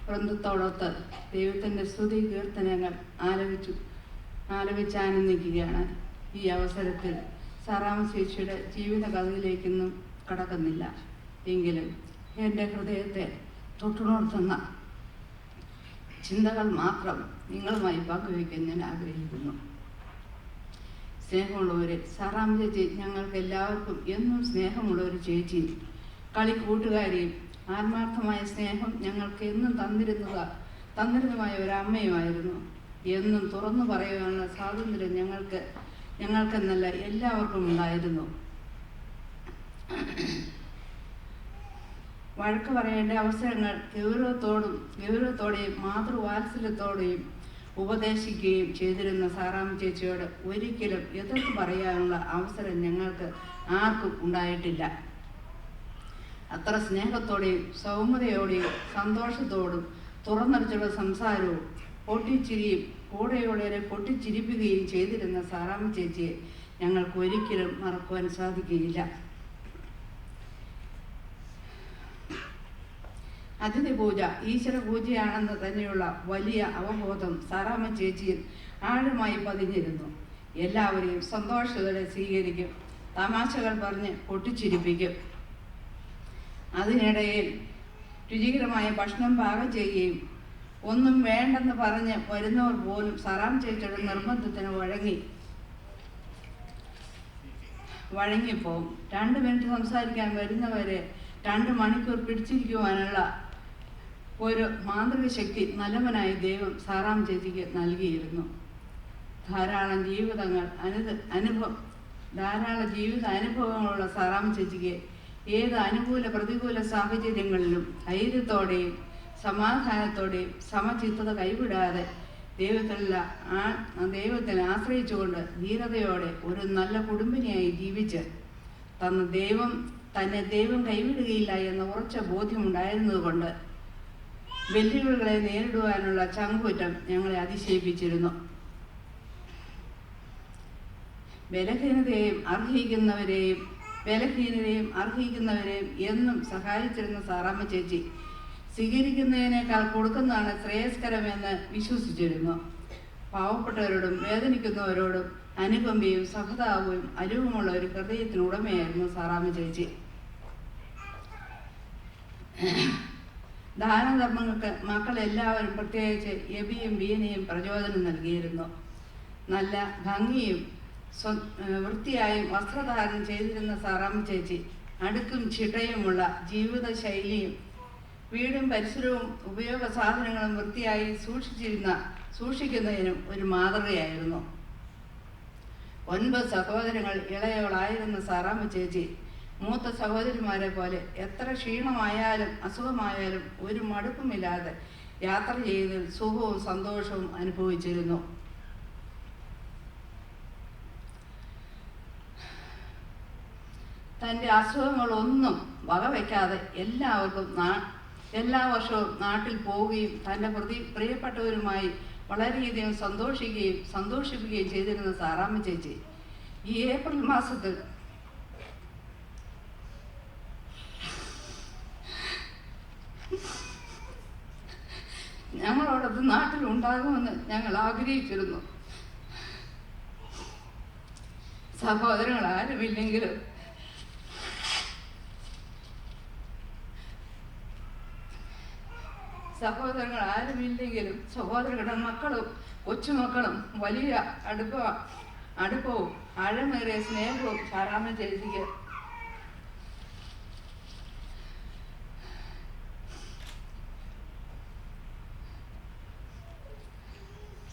വൃന്ദത്തോടൊത്ത് ദൈവത്തിൻ്റെ സ്തുതി കീർത്തനങ്ങൾ ആലപിച്ച് ആനന്ദിക്കുകയാണ്. ഈ അവസരത്തിൽ സാറാമ്മ ചേച്ചിയുടെ ജീവിത കഥയിലേക്കൊന്നും കടക്കുന്നില്ല, എങ്കിലും എൻ്റെ ഹൃദയത്തെ തൊട്ടുണർത്തുന്ന ചിന്തകൾ മാത്രം നിങ്ങളുമായി പങ്കുവയ്ക്കാൻ ഞാൻ ആഗ്രഹിക്കുന്നു. സ്നേഹമുള്ളവരെ, സാറാം ചേച്ചി ഞങ്ങൾക്ക് എല്ലാവർക്കും എന്നും സ്നേഹമുള്ള ഒരു ചേച്ചിയും കളിക്കൂട്ടുകാരിയും ആത്മാർത്ഥമായ സ്നേഹം ഞങ്ങൾക്ക് എന്നും തന്നിരുന്നതുമായ ഒരമ്മയുമായിരുന്നു. എന്നും തുറന്നു പറയുവാനുള്ള സ്വാതന്ത്ര്യം ഞങ്ങൾക്കെന്നല്ല എല്ലാവർക്കും ഉണ്ടായിരുന്നു. വഴക്ക് പറയേണ്ട അവസരങ്ങൾ ഗൗരവത്തോടെയും മാതൃവാത്സല്യത്തോടെയും ഉപദേശിക്കുകയും ചെയ്തിരുന്ന സാറാമ്മ ചേച്ചിയോട് ഒരിക്കലും എതിർത്ത് പറയാനുള്ള അവസരം ഞങ്ങൾക്ക് ആർക്കും ഉണ്ടായിട്ടില്ല. അത്ര സ്നേഹത്തോടെയും സൗമ്യതയോടെയും സന്തോഷത്തോടും തുറന്നടിച്ചുള്ള സംസാരവും പൊട്ടിച്ചിരിയും കൂടെയുള്ളവരെ പൊട്ടിച്ചിരിപ്പിക്കുകയും ചെയ്തിരുന്ന സാറാമ്മ ചേച്ചിയെ ഞങ്ങൾക്ക് ഒരിക്കലും മറക്കുവാൻ സാധിക്കുകയില്ല. അതിഥി പൂജ ഈശ്വര പൂജയാണെന്ന് തന്നെയുള്ള വലിയ അവബോധം സാറാമ്മ ചേച്ചിയിൽ ആഴമായി പതിഞ്ഞിരുന്നു. എല്ലാവരെയും സന്തോഷത്തോടെ സ്വീകരിക്കും, തമാശകൾ പറഞ്ഞ് പൊട്ടിച്ചിരിപ്പിക്കും. അതിനിടയിൽ രുചികരമായ ഭക്ഷണം പാകം ചെയ്യുകയും ഒന്നും വേണ്ടെന്ന് പറഞ്ഞ് വരുന്നവർ പോലും സാറാമ്മ ചേച്ചിയുടെ നിർബന്ധത്തിന് വഴങ്ങിപ്പോവും. 2 മിനിറ്റ് സംസാരിക്കാൻ വരുന്നവരെ 2 മണിക്കൂർ പിടിച്ചിരിക്കുവാനുള്ള ഒരു മാന്ത്രിക ശക്തി നല്ലവനായ ദൈവം സാറാമ്മ ചേച്ചിക്ക് നൽകിയിരുന്നു. ധാരാളം ജീവിത അനുഭവങ്ങളുള്ള സാറാമ്മ ചേച്ചിക്ക് ഏത് അനുകൂല പ്രതികൂല സാഹചര്യങ്ങളിലും ധൈര്യത്തോടെയും സമാധാനത്തോടെയും സമചിത്തത കൈവിടാതെ ദൈവത്തിൽ ആശ്രയിച്ചുകൊണ്ട് ധീരതയോടെ ഒരു നല്ല കുടുംബിനിയായി ജീവിച്ച് തന്നെ ദൈവം കൈവിടുകയില്ല എന്ന ഉറച്ച ബോധ്യമുണ്ടായിരുന്നതുകൊണ്ട് വെല്ലുവിളികളെ നേരിടുവാനുള്ള ചങ്കൂറ്റം ഞങ്ങളെ അതിശയിപ്പിച്ചിരുന്നു. ബലഹീനരെയും അർഹിക്കുന്നവരെയും എന്നും സഹായിച്ചിരുന്ന സാറാമ്മ ചേച്ചി സ്വീകരിക്കുന്നതിനേക്കാൾ കൊടുക്കുന്നതാണ് ശ്രേയസ്കരമെന്ന് വിശ്വസിച്ചിരുന്നു. പാവപ്പെട്ടവരോടും വേദനിക്കുന്നവരോടും അനുകമ്പയും സഹതാപവും അരിവുമുള്ള ഒരു ഹൃദയത്തിനുടമയായിരുന്നു സാറാമ്മ ചേച്ചി. ദാനധർമ്മങ്ങൾക്ക് മക്കളെല്ലാവരും പ്രത്യേകിച്ച് എബിയും ബീനയും പ്രചോദനം നൽകിയിരുന്നു. നല്ല ഭംഗിയും വൃത്തിയായും വസ്ത്രധാരണം ചെയ്തിരുന്ന സാറാമ്മ ചേച്ചി അടുക്കും ചിട്ടയുമുള്ള ജീവിത ശൈലിയും വീടും പരിസരവും ഉപയോഗ സാധനങ്ങളും വൃത്തിയായി സൂക്ഷിക്കുന്നതിനും ഒരു മാതൃകയായിരുന്നു. 9 സഹോദരങ്ങൾ ഇളയവളായിരുന്ന സാറാമ്മ ചേച്ചി മൂത്ത സഹോദരിമാരെ പോലെ എത്ര ക്ഷീണമായാലും അസുഖമായാലും ഒരു മടുപ്പുമില്ലാതെ യാത്ര ചെയ്തതിൽ സുഖവും സന്തോഷവും അനുഭവിച്ചിരുന്നു. തൻ്റെ അസുഖങ്ങളൊന്നും വകവയ്ക്കാതെ എല്ലാ വർഷവും നാട്ടിൽ പോവുകയും തൻ്റെ പ്രിയപ്പെട്ടവരുമായി വളരെയധികം സന്തോഷിപ്പിക്കുകയും ചെയ്തിരുന്ന സാറാമ്മ ചേച്ചി ഈ ഏപ്രിൽ മാസത്തിൽ ഞങ്ങളോടൊത്ത് നാട്ടിൽ ഉണ്ടാകുമെന്ന് ഞങ്ങൾ ആഗ്രഹിച്ചിരുന്നു. സഹോദരങ്ങൾ ആരുമില്ലെങ്കിലും സഹോദരങ്ങളുടെ മക്കളും കൊച്ചുമക്കളും വലിയ അടുപ്പവും ആഴമേറിയ സ്നേഹവും സാറാമ്മ ചേച്ചിക്ക്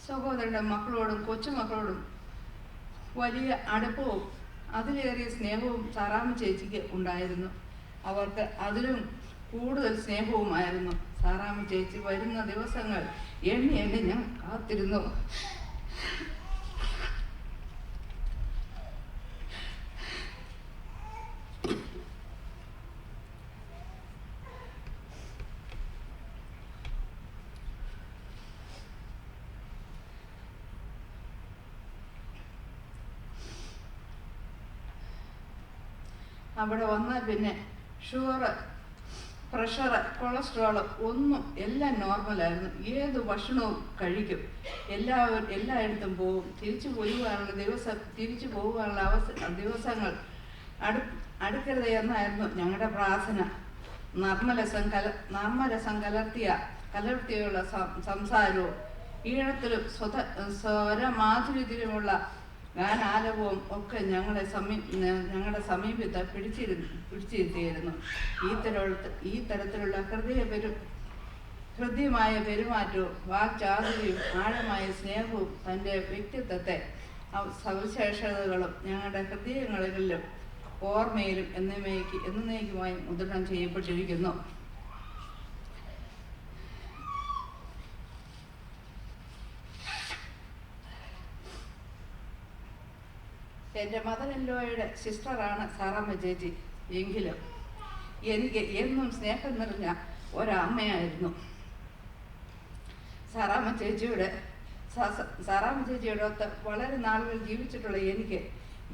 സഹോദരന്റെ മക്കളോടും കൊച്ചുമക്കളോടും വലിയ അടുപ്പവും അതിലേറിയ സ്നേഹവും സാറാമ്മ ചേച്ചിക്ക് ഉണ്ടായിരുന്നു. അവർക്ക് അതിലും കൂടുതൽ സ്നേഹവുമായിരുന്നു. സാറാമ്മ ചേച്ചി വരുന്ന ദിവസങ്ങൾ എണ്ണി ഞാൻ കാത്തിരുന്നു. അവിടെ വന്നാൽ പിന്നെ ഷുഗർ, പ്രഷർ, കൊളസ്ട്രോൾ ഒന്നും എല്ലാം നോർമലായിരുന്നു. ഏത് ഭക്ഷണവും കഴിക്കും, എല്ലായിടത്തും പോകും. തിരിച്ചു പോകുവാനുള്ള ദിവസങ്ങൾ അടുക്കരുത് എന്നായിരുന്നു ഞങ്ങളുടെ പ്രാർത്ഥന. നർമ്മരസം കലർത്തിയുള്ള സംസാരവും ഈഴത്തിലും സ്വരമാധുര്യത്തിലുമുള്ള ഗാനാലപവും ഒക്കെ ഞങ്ങളുടെ സമീപത്ത് പിടിച്ചിരുത്തിയിരുന്നു. ഈ തരത്തിലുള്ള ഹൃദ്യമായ പെരുമാറ്റവും വാക്ചാതുര്യവും ആഴമായ സ്നേഹവും തൻ്റെ വ്യക്തിത്വത്തെ സവിശേഷതകളും ഞങ്ങളുടെ ഹൃദയങ്ങളിലും ഓർമ്മയിലും എന്നേക്കുമായി മുദ്രണം ചെയ്യപ്പെട്ടിരിക്കുന്നു. എൻ്റെ മദർ-ഇൻ-ലോയുടെ സിസ്റ്ററാണ് സാറാമ്മ ചേച്ചി. എങ്കിലും എനിക്ക് എന്നും സ്നേഹം നിറഞ്ഞ ഒരമ്മയായിരുന്നു. സാറാമ്മ ചേച്ചിയുടെ ഒത്ത് വളരെ നാളുകൾ ജീവിച്ചിട്ടുള്ള എനിക്ക്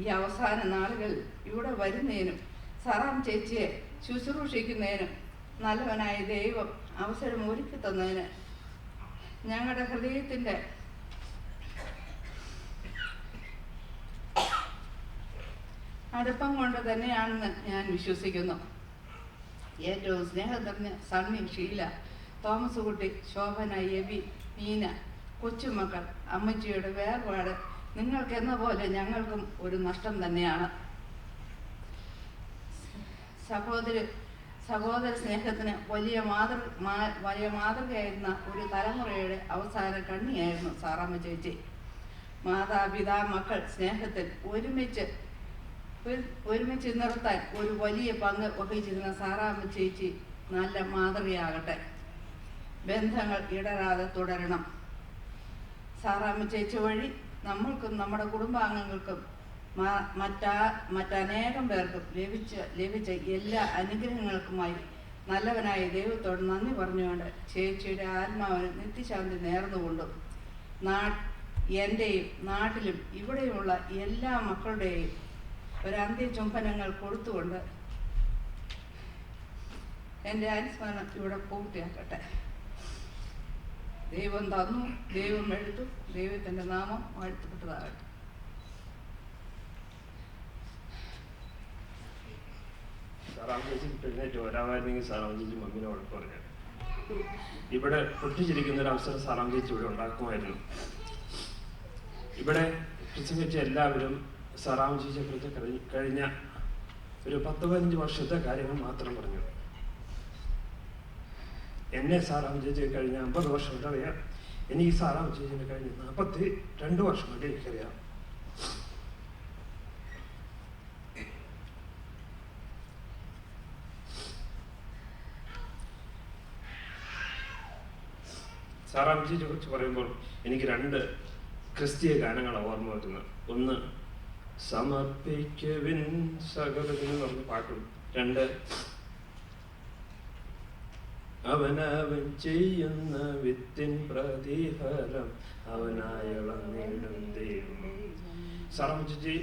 ഈ അവസാന നാളുകൾ ഇവിടെ വരുന്നതിനും സാറാമ്മ ചേച്ചിയെ ശുശ്രൂഷിക്കുന്നതിനും നല്ലവനായ ദൈവം അവസരം ഒരുക്കി തന്നതിന് ഞങ്ങളുടെ ഹൃദയത്തിൻ്റെ അടുപ്പം കൊണ്ട് തന്നെയാണെന്ന് ഞാൻ വിശ്വസിക്കുന്നു. ഏറ്റവും സ്നേഹം നിറഞ്ഞ സണ്ണി, ഷീല, തോമസ് കുട്ടി, ശോഭന, എബി, മീന, കൊച്ചുമക്കൾ, അമ്മച്ചിയുടെ വേർപാട് നിങ്ങൾക്കെന്ന പോലെ ഞങ്ങൾക്കും ഒരു നഷ്ടം തന്നെയാണ്. സഹോദര സ്നേഹത്തിന് വലിയ മാതൃകയായിരുന്ന ഒരു തലമുറയുടെ അവസാന കണ്ണിയായിരുന്നു സാറാമ്മ ചേച്ചി. മാതാപിതാ മക്കൾ സ്നേഹത്തിൽ ഒരുമിച്ച് നിർത്താൻ ഒരു വലിയ പങ്ക് വഹിച്ചിരുന്ന സാറാമ്മ ചേച്ചി നല്ല മാതൃകയാകട്ടെ. ബന്ധങ്ങൾ ഇടരാതെ തുടരണം. സാറാമ്മ ചേച്ചി വഴി നമ്മൾക്കും നമ്മുടെ കുടുംബാംഗങ്ങൾക്കും മറ്റനേകം പേർക്കും ലഭിച്ച എല്ലാ അനുഗ്രഹങ്ങൾക്കുമായി നല്ലവനായ ദൈവത്തോട് നന്ദി പറഞ്ഞുകൊണ്ട് ചേച്ചിയുടെ ആത്മാവിന് നിത്യശാന്തി നേർന്നുകൊണ്ടും എൻ്റെയും നാട്ടിലും ഇവിടെയുമുള്ള എല്ലാ മക്കളുടെയും ഒരു അന്ത്യചുംബനങ്ങൾ കൊടുത്തുകൊണ്ട് എൻ്റെ അനുസ്മരണം ഇവിടെ പൂർത്തിയാക്കട്ടെ. ദൈവം തന്നു, ദൈവം എടുത്തു, ദൈവത്തിൻ്റെ നാമം വാഴ്ത്തപ്പെട്ടതാകട്ടെ. സാറാമ്മ ചേച്ചി എഴുന്നേറ്റ് വരാമായിരുന്നെങ്കിൽ സാറാമ്മ ചേച്ചി മമ്മിനെ വഴക്ക് പറഞ്ഞു. ഇവിടെ പൊട്ടിച്ചിരിക്കുന്ന ഒരു അവസരം സാറാമ്മ ചേച്ചി ഇവിടെ ഉണ്ടാക്കുമായിരുന്നു. ഇവിടെ പ്രസംഗിച്ച എല്ലാവരും സാറാമ്മ ചേച്ചിയെ കുറിച്ച് കഴിഞ്ഞ ഒരു 10-15 വർഷത്തെ കാര്യങ്ങൾ മാത്രം പറഞ്ഞു. എന്നെ സാറാമ്മ ചേച്ചി കഴിഞ്ഞ 50 വർഷമായിട്ട് അറിയാം. എനിക്ക് സാറാമ്മ ചേച്ചിനെ കഴിഞ്ഞ് 42 വർഷമായിട്ട് എനിക്കറിയാം. സാറാമ്മ ചേച്ചിയെ കുറിച്ച് പറയുമ്പോൾ എനിക്ക് 2 ക്രിസ്തീയ ഗാനങ്ങളാണ് ഓർമ്മ വരുന്നത്. ഒന്ന് സമർപ്പിക്കുവിൻ സകലത്തിന് പറഞ്ഞ പാട്ടും, 2 അവനവൻ ചെയ്യുന്ന വിത്തിൻ പ്രതിഫലം അവനായളന്നിടും ദൈവം. സാറാമ്മ ചേച്ചി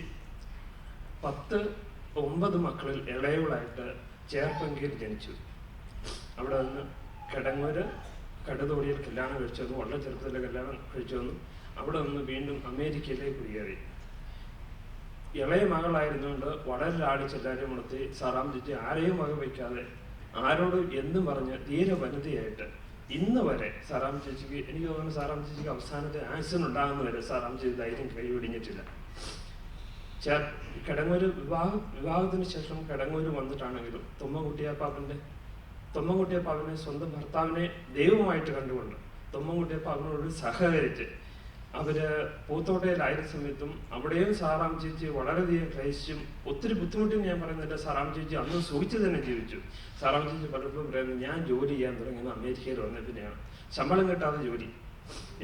9 മക്കളിൽ ഇളയവളായിട്ട് ചേർപ്പങ്കയിൽ ജനിച്ചു. അവിടെ നിന്ന് കിടങ്ങൂര് കടുതോടിയിൽ കല്യാണം കഴിച്ചു വന്നു. വളരെ ചെറുപ്പത്തിലെ കല്യാണം കഴിച്ചു വന്നു. അവിടെ നിന്ന് വീണ്ടും അമേരിക്കയിലേക്ക് കുടിയേറി. ഇളയ മകളായിരുന്നുകൊണ്ട് വളരെ ലാടിച്ചെല്ലാവരെയും ഉണർത്തി സാറാമ്മ ചേച്ചി ആരെയും വക വയ്ക്കാതെ ആരോടും എന്നും പറഞ്ഞ് തീരെ വനിതയായിട്ട് ഇന്ന് വരെ സാറാമ്മ ചേച്ചിക്ക്, എനിക്ക് തോന്നുന്നു സാറാമ്മ ചേച്ചിക്ക് അവസാനത്തെ ആക്സിഡന്റ് ഉണ്ടാകുന്നവരെ സാറാമ്മ ചേച്ചി ധൈര്യം കൈവിടിഞ്ഞിട്ടില്ല. കിടങ്ങൂര് വിവാഹത്തിന് ശേഷം കിടങ്ങൂര് വന്നിട്ടാണെങ്കിലും തൊമ്മൻകുട്ടിയപ്പാപ്പനെ സ്വന്തം ഭർത്താവിനെ ദൈവമായിട്ട് കണ്ടുകൊണ്ട് തൊമ്മൻകുട്ടിയപ്പാപ്പനോട് സഹകരിച്ച് അവര് പൂത്തോട്ടയിലായിരുന്ന സമയത്തും അവിടെയും സാറാമ്മ ചേച്ചി വളരെയധികം ക്ലേശിച്ചും ഒത്തിരി ബുദ്ധിമുട്ടും ഞാൻ പറയുന്നില്ല. സാറാമ്മ ചേച്ചി അന്ന് സുഖിച്ച് തന്നെ ജീവിച്ചു. സാറാമ്മ ചേച്ചി പലപ്പോഴും പറയുന്നത് ഞാൻ ജോലി ചെയ്യാൻ തുടങ്ങിയത് അമേരിക്കയിൽ വന്ന പിന്നെയാണ്. ശമ്പളം കിട്ടാതെ ജോലി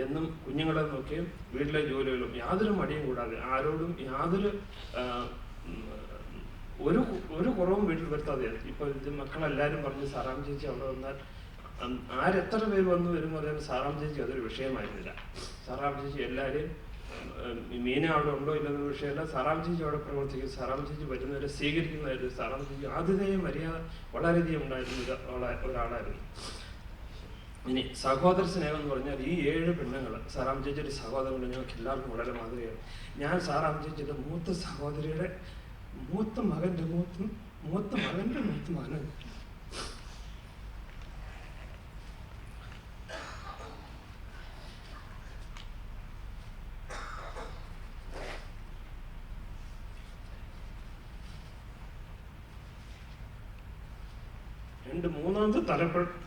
എന്നും കുഞ്ഞുങ്ങളെ നോക്കിയും വീട്ടിലെ ജോലികളും യാതൊരു മടിയും കൂടാതെ ആരോടും യാതൊരു ഒരു കുറവും വീട്ടിൽ വരുത്താതെ. ഇപ്പൊ ഇത് മക്കളെല്ലാവരും പറഞ്ഞ് സാറാമ്മ ചേച്ചി അവിടെ വന്നാൽ ആരെത്ര പേര് വന്നു വരുമ്പോൾ പറയാൻ സാറാമ്മ ചേച്ചി അതൊരു വിഷയമായിരുന്നില്ല. സാറാമ്മ ചേച്ചി എല്ലാവരെയും, മീന അവിടെ ഉണ്ടോ ഇല്ലെന്നൊരു വിഷയമല്ല, സാറാമ്മ ചേച്ചി അവിടെ പ്രവർത്തിക്കും. സാറാമ്മ ചേച്ചി വരുന്നവരെ സ്വീകരിക്കുന്നതായിരുന്നു. സാറാമ്മ ചേച്ചി ആതിഥേയ മര്യാദ വളരെയധികം ഉണ്ടായിരുന്ന ഒരാളായിരുന്നു. ഇനി സഹോദര സ്നേഹം എന്ന് പറഞ്ഞാൽ ഈ 7 പെണ്ണുങ്ങൾ, സാറാമ്മ ചേച്ചിയുടെ സഹോദരങ്ങൾ ഞങ്ങൾക്ക് എല്ലാവർക്കും വളരെ മാതൃകയാണ്. ഞാൻ സാറാമ്മ ചേച്ചിയുടെ മൂത്ത സഹോദരിയുടെ മൂത്ത മകൻ്റെ മകനാണ്. എൻ്റെ മൂന്നാമത്തെ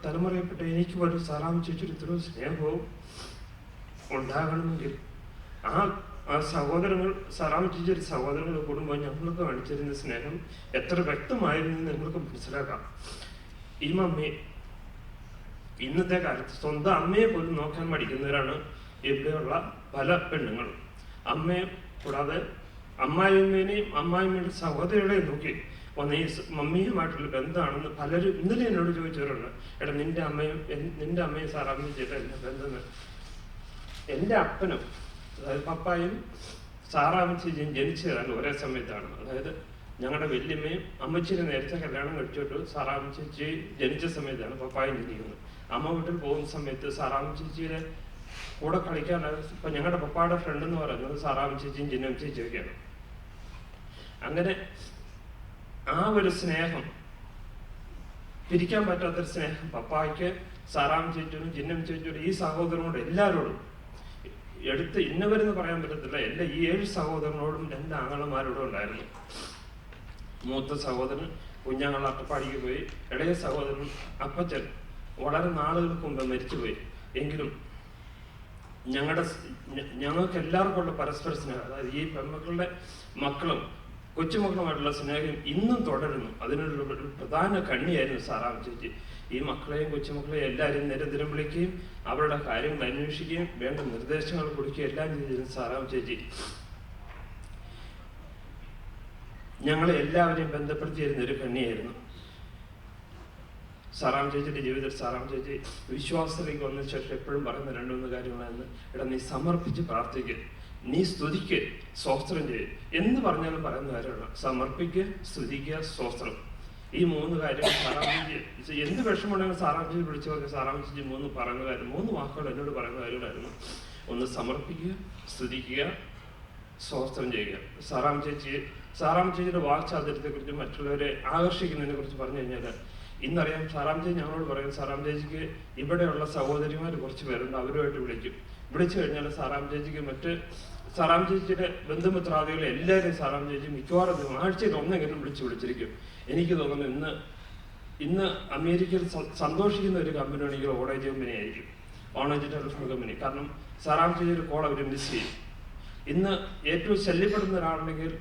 തലമുറയിൽപ്പെട്ട എനിക്ക് പോലും സാറാമ്മ ചേച്ചിയുടെ ഇത്രയും സ്നേഹവും ഉണ്ടാകണമെങ്കിൽ ആ സഹോദരങ്ങൾ സാറാമ്മ ചേച്ചിയുടെ സഹോദരങ്ങൾ കുടുംബം ഞങ്ങൾക്ക് കാണിച്ചിരുന്ന സ്നേഹം എത്ര വ്യക്തമായിരുന്നു നിങ്ങൾക്ക് മനസ്സിലാക്കാം. ഈ മമ്മി ഇന്നത്തെ കാലത്ത് സ്വന്തം അമ്മയെ പോലും നോക്കാൻ മടിക്കുന്നവരാണ് ഇവിടെയുള്ള പല പെണ്ണുങ്ങളും. അമ്മയെ കൂടാതെ അമ്മായിമ്മേനെയും അമ്മായിമ്മയുടെ സഹോദരികളെയും നോക്കി വന്ന ഈ മമ്മിയുമായിട്ടുള്ള ബന്ധമാണെന്ന് പലരും ഇന്നലെ എന്നോട് ചോദിച്ചവരുണ്ട്. എടാ നിന്റെ അമ്മയും സാറാമ്മയും ചേട്ടാ എന്റെ ബന്ധം. എൻ്റെ അപ്പനും അതായത് പപ്പായും സാറാമ്മ ചേച്ചിയും ജനിച്ചതാണ് ഒരേ സമയത്താണ്. അതായത് ഞങ്ങളുടെ വല്യമ്മയും അമ്മച്ചിനെ നേരത്തെ കല്യാണം കഴിച്ചോട്ട് സാറാമ്മ ചേച്ചി ജനിച്ച സമയത്താണ് പപ്പായും ജനിക്കുന്നത്. അമ്മ വീട്ടിൽ പോകുന്ന സമയത്ത് സാറാമ്മ ചേച്ചിയുടെ കൂടെ കളിക്കാനാണ്. ഇപ്പൊ ഞങ്ങളുടെ പപ്പായുടെ ഫ്രണ്ട് എന്ന് പറയുന്നത് സാറാമ്മ ചേച്ചിയും ജിന്നമ്മ ചേച്ചിയൊക്കെയാണ്. അങ്ങനെ ആ ഒരു സ്നേഹം, പിരിക്കാൻ പറ്റാത്തൊരു സ്നേഹം പപ്പായ്ക്ക് സാറാമ്മ ചേച്ചിയോടും ജിന്നമ്മ ചേച്ചിയോടും ഈ സഹോദരനോടും എല്ലാവരോടും എടുത്ത് ഇന്നവരെന്ന് പറയാൻ പറ്റത്തില്ല. എല്ലാ ഈ 7 സഹോദരനോടും 2 ആങ്ങളമാരോടും ഉണ്ടായിരുന്നു. മൂത്ത സഹോദരൻ കുഞ്ഞാങ്ങൾ അട്ടപ്പാടിക്ക് പോയി. ഇളയ സഹോദരൻ അപ്പച്ചൻ വളരെ നാളുകൾക്ക് മുമ്പ് മരിച്ചുപോയി. എങ്കിലും ഞങ്ങൾക്ക് എല്ലാവർക്കും ഉള്ള പരസ്പര സ്നേഹം, അതായത് ഈ പെൺമക്കളുടെ മക്കളും കൊച്ചുമക്കളുമായിട്ടുള്ള സ്നേഹം ഇന്നും തുടരുന്നു. അതിനുള്ള ഒരു പ്രധാന കണ്ണിയായിരുന്നു സാറാമ്മ ചേച്ചി. ഈ മക്കളെയും കൊച്ചുമക്കളെയും എല്ലാവരും നിരന്തരം വിളിക്കുകയും അവരുടെ കാര്യങ്ങൾ അന്വേഷിക്കുകയും വേണ്ട നിർദ്ദേശങ്ങൾ കൊടുക്കുകയും എല്ലാം ചെയ്തിരുന്നു സാറാമ്മ ചേച്ചി. ഞങ്ങളെ എല്ലാവരെയും ബന്ധപ്പെടുത്തിയിരുന്ന ഒരു കണ്ണിയായിരുന്നു സാറാമ്മ ചേച്ചിയുടെ ജീവിതത്തിൽ. സാറാമ്മ ചേച്ചി വിശ്വാസത്തിലേക്ക് വന്നതിന് ശേഷം എപ്പോഴും പറയുന്ന 2-3 കാര്യങ്ങളായിരുന്നു. എടാ നീ സമർപ്പിച്ച് പ്രാർത്ഥിക്കുക, നീ സ്തുതിക്ക്, സ്തോത്രം ചെയ്യും എന്ന് പറഞ്ഞാലും പറയുന്ന കാര്യമാണ്. സമർപ്പിക്കുക, സ്തുതിക്കുക, സ്തോത്രം. ഈ 3 കാര്യങ്ങൾ സാറാമ്മ ചേച്ചി എന്ത് വിഷമമുണ്ടെങ്കിൽ സാറാമ്മ ചേച്ചി വിളിച്ചു പറഞ്ഞ സാറാമ്മ ചേച്ചി 3 പറയുന്ന കാര്യം, 3 വാക്കുകൾ എന്നോട് പറയുന്ന കാര്യങ്ങളായിരുന്നു. ഒന്ന് സമർപ്പിക്കുക, സ്തുതിക്കുക, സ്തോത്രം ചെയ്യുക. സാറാമ്മ ചേച്ചിയുടെ വാക്ചാതുര്യത്തെക്കുറിച്ച് മറ്റുള്ളവരെ ആകർഷിക്കുന്നതിനെ കുറിച്ച് പറഞ്ഞു കഴിഞ്ഞാൽ ഇന്നറിയാം. സാറാമ്മ ചേച്ചി ഞങ്ങളോട് പറയും, സാറാമ്മ ചേച്ചിക്ക് ഇവിടെയുള്ള സഹോദരിമാർ കുറച്ച് പേരുണ്ട്, അവരുമായിട്ട് വിളിച്ചു കഴിഞ്ഞാൽ സാറാമ്മ ചേച്ചിക്ക് സാറാമ്മ ചേച്ചിയുടെ ബന്ധുമിത്രാദികളെ എല്ലാവരെയും സാറാമ്മ ചേച്ചി മിക്കവാറും ആഴ്ചയിൽ ഒന്നെങ്കിലും വിളിച്ചിരിക്കും. എനിക്ക് തോന്നുന്നു ഇന്ന് അമേരിക്കയിൽ സന്തോഷിക്കുന്ന ഒരു കമ്പനിയാണെങ്കിൽ ഓണേജ് കമ്പനി ആയിരിക്കും, ഓണേജ് ടെലിഫോൺ കമ്പനി. കാരണം സാറാമ്മ ചേച്ചിയുടെ കോൾ അവർ മിസ് ചെയ്യും. ഇന്ന് ഏറ്റവും ശല്യപ്പെടുന്ന ഒരാളുണ്ടെങ്കിൽ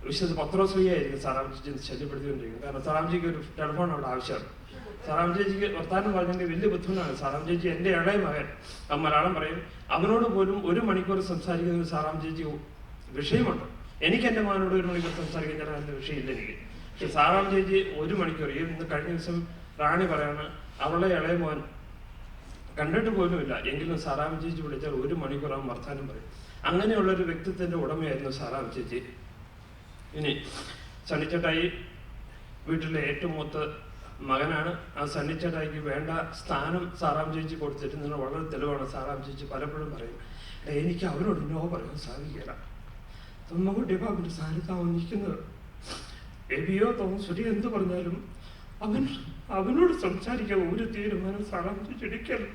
വിശുദ്ധ പത്രോസ്ലിയായിരിക്കും സാറാമ്മ ചേച്ചി ശല്യപ്പെടുത്തിക്കൊണ്ടിരിക്കുന്നത്. കാരണം സാറാമ്മ ചേച്ചിക്ക് ഒരു ടെലിഫോൺ അവിടെ ആവശ്യമാണ്. സാറാമ്മ ചേച്ചിക്ക് വർത്താനം പറഞ്ഞെങ്കിൽ വലിയ ബുദ്ധിമുട്ടാണ്. സാറാമ്മ ചേച്ചി എൻ്റെ ഇളയ മകൻ മലയാളം പറയും, അവനോട് പോലും 1 മണിക്കൂർ സംസാരിക്കുന്നത് സാറാമ്മ ചേച്ചി വിഷയമുണ്ട്. എനിക്ക് എൻ്റെ മകനോട് 1 മണിക്കൂർ സംസാരിക്കാൻ അതിൻ്റെ വിഷയമില്ല എനിക്ക്. പക്ഷെ സാറാമ്മ ചേച്ചി 1 മണിക്കൂർ, ഇന്ന് കഴിഞ്ഞ ദിവസം റാണി പറയാണ് അവളെ ഇളയ മോൻ കണ്ടിട്ട് പോലുമില്ല, എങ്കിലും സാറാമ്മ ചേച്ചി വിളിച്ചാൽ 1 മണിക്കൂർ അവൻ വർത്താനം പറയും. അങ്ങനെയുള്ളൊരു വ്യക്തിത്വത്തിന്റെ ഉടമയായിരുന്നു സാറാമ്മ ചേച്ചി. ഇനി സണ്ണിച്ചേട്ടായി വീട്ടിലെ ഏറ്റവും മൂത്ത മകനാണ്. ആ സണ്ണിച്ചേട്ടായിക്ക് വേണ്ട സ്ഥാനം സാറാമ്മ ചേച്ചി കൊടുത്തിരുന്നത് വളരെ തെളിവാണ്. സാറാമ്മ ചേച്ചി പലപ്പോഴും പറയും, എനിക്ക് അവരോട് നോ പറയാൻ സാധിക്കില്ല. തൊമ്മക്കുട്ടി ബാബുന്റെ സ്ഥാനത്താവൻ നിൽക്കുന്നത്. എബിയോ തോമസുരി എന്ത് പറഞ്ഞാലും അവനോട് സംസാരിക്കാൻ ഒരു തീരുമാനം സാറാമ്മ ചേച്ചി എടുക്കലും.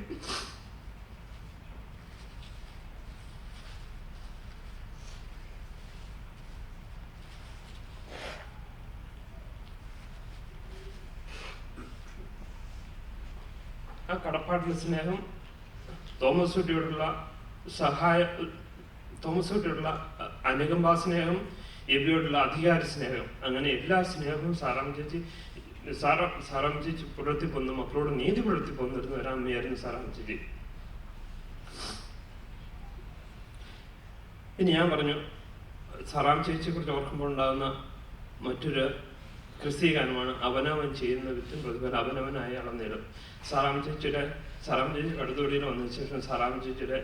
ആ കടപ്പാടിലെ സ്നേഹം, തോമസുട്ടിയോടുള്ള തോമസുട്ടിയോടുള്ള അനുകമ്പാ സ്നേഹം, എബിയോടുള്ള അധികാര സ്നേഹം, അങ്ങനെ എല്ലാ സ്നേഹവും സാറാമ്മ ചേച്ചി പുലർത്തിപ്പോന്ന് മക്കളോട് നീതി പുലർത്തിപ്പോന്നിരുന്ന ഒരമ്മയായിരുന്നു സാറാമ്മ ചേച്ചി. ഇനി ഞാൻ പറഞ്ഞു സാറാമ്മ ചേച്ചിയെ കുറിച്ച് ഓർക്കുമ്പോൾ ഉണ്ടാകുന്ന മറ്റൊരു ക്രിസ്തീയ ഗാനമാണ് അവനവൻ ചെയ്യുന്ന വിത്തും പ്രതിഫലം അവനവനായ അളന്നേരം. സാറാമ്മ ചേച്ചി കടുത്തോടിയിൽ വന്നതിന് ശേഷം സാറാമ്മ ചേച്ചിയുടെ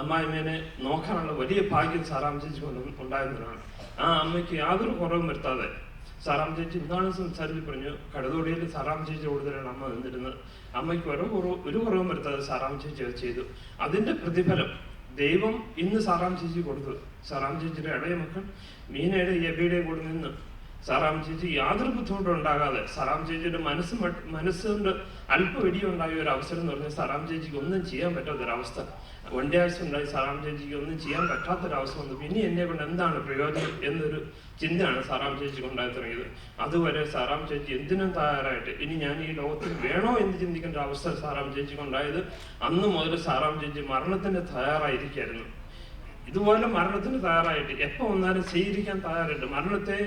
അമ്മായിമ്മേനെ നോക്കാനുള്ള വലിയ ഭാഗ്യം സാറാമ്മ ചേച്ചി ഉണ്ടായിരുന്നതാണ്. ആ അമ്മയ്ക്ക് യാതൊരു കുറവും വരുത്താതെ സാറാമ്മ ചേച്ചി ഇന്നാണ് സംസാരിച്ച് പറഞ്ഞു, കടുത്തോടിയിൽ സാറാമ്മ ചേച്ചി കൂടുതലാണ് അമ്മ നിന്നിരുന്നത്. അമ്മയ്ക്ക് ഒരു കുറവും വരുത്താതെ സാറാമ്മ ചേച്ചി അത് ചെയ്തു. അതിന്റെ പ്രതിഫലം ദൈവം ഇന്ന് സാറാമ്മ ചേച്ചി കൊടുത്തു. സാറാമ്മ ചേച്ചിയുടെ ഇളയ മക്കൾ മീനയുടെ എബിയുടെ കൂടെ നിന്ന് സാറാം ചേച്ചി യാതൊരു ബുദ്ധിമുട്ടും ഉണ്ടാകാതെ സാറാം ചേച്ചിയുടെ മനസ്സുകൊണ്ട് അല്പം ഇടിയുണ്ടായ ഒരു അവസരം എന്ന് പറഞ്ഞാൽ സാറാം ചേച്ചിക്ക് ഒന്നും ചെയ്യാൻ പറ്റാത്തൊരവസ്ഥ. വണ്ടി ആക്സിഡന്റ് ഉണ്ടായി സാറാം ചേച്ചിക്ക് ഒന്നും ചെയ്യാൻ പറ്റാത്തൊരവസ്ഥ വന്നു. പിന്നെ എന്നെ കൊണ്ട് എന്താണ് പ്രയോജനം എന്നൊരു ചിന്തയാണ് സാറാം ചേച്ചിക്ക് ഉണ്ടായി തുടങ്ങിയത്. അതുവരെ സാറാം ചേച്ചി എന്തിനും തയ്യാറായിട്ട് ഇനി ഞാൻ ഈ ലോകത്തിൽ വേണോ എന്ന് ചിന്തിക്കേണ്ട അവസ്ഥ സാറാം ചേച്ചിക്ക് ഉണ്ടായത് അന്ന് മുതൽ സാറാം ചേച്ചി മരണത്തിന് തയ്യാറായിരിക്കായിരുന്നു. ഇതുപോലെ മരണത്തിന് തയ്യാറായിട്ട് എപ്പോൾ വന്നാലും സ്വീകരിക്കാൻ തയ്യാറുണ്ട്. മരണത്തെ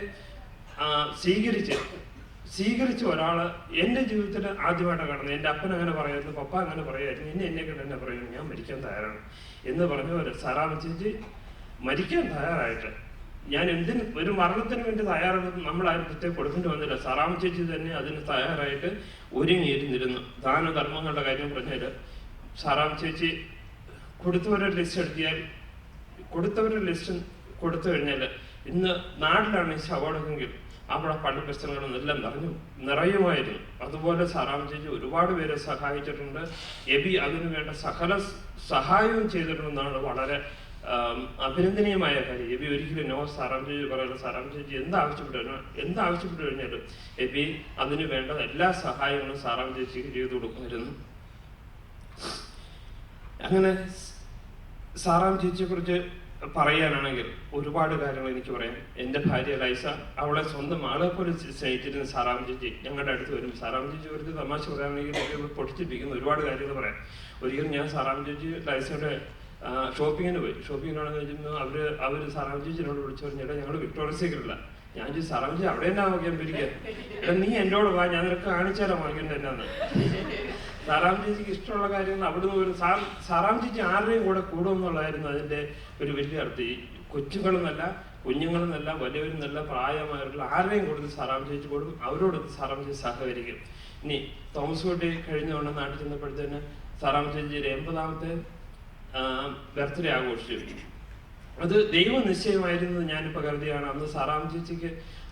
സ്വീകരിച്ച ഒരാള് എൻ്റെ ജീവിതത്തിൽ ആദ്യമായിട്ടാണ് കാണുന്നത്. എൻ്റെ അപ്പൻ അങ്ങനെ പറയായിരുന്നു, പപ്പ അങ്ങനെ പറയായിരുന്നു, ഇനി എന്നെ കണ്ട് എന്നെ പറയുന്നു ഞാൻ മരിക്കാൻ തയ്യാറാണ് എന്ന് പറഞ്ഞ പോലെ സാറാം ചേച്ചി മരിക്കാൻ തയ്യാറായിട്ട് ഞാൻ എന്തിന് ഒരു മരണത്തിന് വേണ്ടി തയ്യാറാകുന്നത് നമ്മളാരും പ്രത്യേകം കൊടുക്കേണ്ടി വന്നില്ല. സാറാം ചേച്ചി തന്നെ അതിന് തയ്യാറായിട്ട് ഒരുങ്ങിയിരുന്നിരുന്നു. ദാനധർമ്മങ്ങളുടെ കാര്യം പറഞ്ഞാൽ സാറാം ചേച്ചി കൊടുത്തവരുടെ ലിസ്റ്റ് എടുത്തിയാൽ കൊടുത്തവരുടെ ലിസ്റ്റ് കൊടുത്തു കഴിഞ്ഞാൽ ഇന്ന് നാട്ടിലാണ് ശവടക്കെങ്കിൽ അവിടെ പള്ളി പ്രശ്നങ്ങളും എല്ലാം നിറയുമായിരുന്നു. അതുപോലെ സാറാം ചേച്ചി ഒരുപാട് പേരെ സഹായിച്ചിട്ടുണ്ട്. എബി അതിനു വേണ്ട സകല സഹായവും ചെയ്തിട്ടുണ്ടെന്നാണ് വളരെ അഭിനന്ദനീയമായ കാര്യം. എബി ഒരിക്കലും നോ സാറാം ചേച്ചി പറയല. സാറാം ചേച്ചി എന്താവശ്യപ്പെട്ടു കഴിഞ്ഞാലും എബി അതിന് വേണ്ട എല്ലാ സഹായങ്ങളും സാറാം ചേച്ചിക്ക് ചെയ്തു കൊടുക്കുമായിരുന്നു. അങ്ങനെ സാറാം ചേച്ചിയെ കുറിച്ച് പറയാനാണെങ്കിൽ ഒരുപാട് കാര്യങ്ങൾ എനിക്ക് പറയാം. എൻ്റെ ഭാര്യ ലൈസ, അവളെ സ്വന്തം ആളെ പോലെ സ്നേഹിച്ചിരുന്ന സാറാം ചേച്ചി ഞങ്ങളുടെ അടുത്ത് വരും. സാറാം ചേച്ചി ഒരു തമാശ പറയുകയാണെങ്കിൽ പൊട്ടിച്ചിരിക്കുന്ന ഒരുപാട് കാര്യങ്ങൾ പറയാം. ഒരിക്കലും ഞാൻ സാറാം ചേച്ചി ലൈസയുടെ ഷോപ്പിങ്ങിന് പോയി. ഷോപ്പിങ്ങിനാണെന്ന് വെച്ചിരുന്നു അവർ സാറാം ചേച്ചിനോട് വിളിച്ചു പറഞ്ഞിട്ട് ഞങ്ങൾ വിക്ടോറിയ സീക്രട്ടില്ല. ഞാൻ ചോദിച്ചു സാറാം ചേച്ചി അവിടെ എന്നാ നോക്കിയാൽ പിരിക്കുക, എടാ നീ എന്നോട് വാ ഞാൻ നിനക്ക് കാണിച്ചാലോ വാങ്ങിക്കേണ്ട എന്നാന്ന്. സാറാം ചേച്ചിക്ക് ഇഷ്ടമുള്ള കാര്യങ്ങൾ അവിടുന്ന് ഒരു സാറാം ചേച്ചി ആരുടെയും കൂടെ കൂടുമെന്നുള്ളതായിരുന്നു അതിൻ്റെ ഒരു വലിയ അർത്ഥം. ഈ കൊച്ചുങ്ങളെന്നല്ല കുഞ്ഞുങ്ങളെന്നല്ല വലിയവരെന്നല്ല പ്രായമായവരുള്ള ആരുടെയും കൊടുത്ത് സാറാം ചേച്ചി കൊടുക്കും, അവരോടൊത്ത് സാറാം ചേച്ചി സഹകരിക്കും. ഇനി തോമസ് കുട്ടി കഴിഞ്ഞുകൊണ്ട് നാട്ടിൽ ചെന്നപ്പോഴത്തേന് സാറാം ചേച്ചിയുടെ 80ാമത്തെ ബർത്ത്ഡേ ആഘോഷിച്ചു. അത് ദൈവ നിശ്ചയമായിരുന്നു ഞാനിപ്പോൾ കരുതിയാണ്. അന്ന് സാറാം ചേച്ചിക്ക്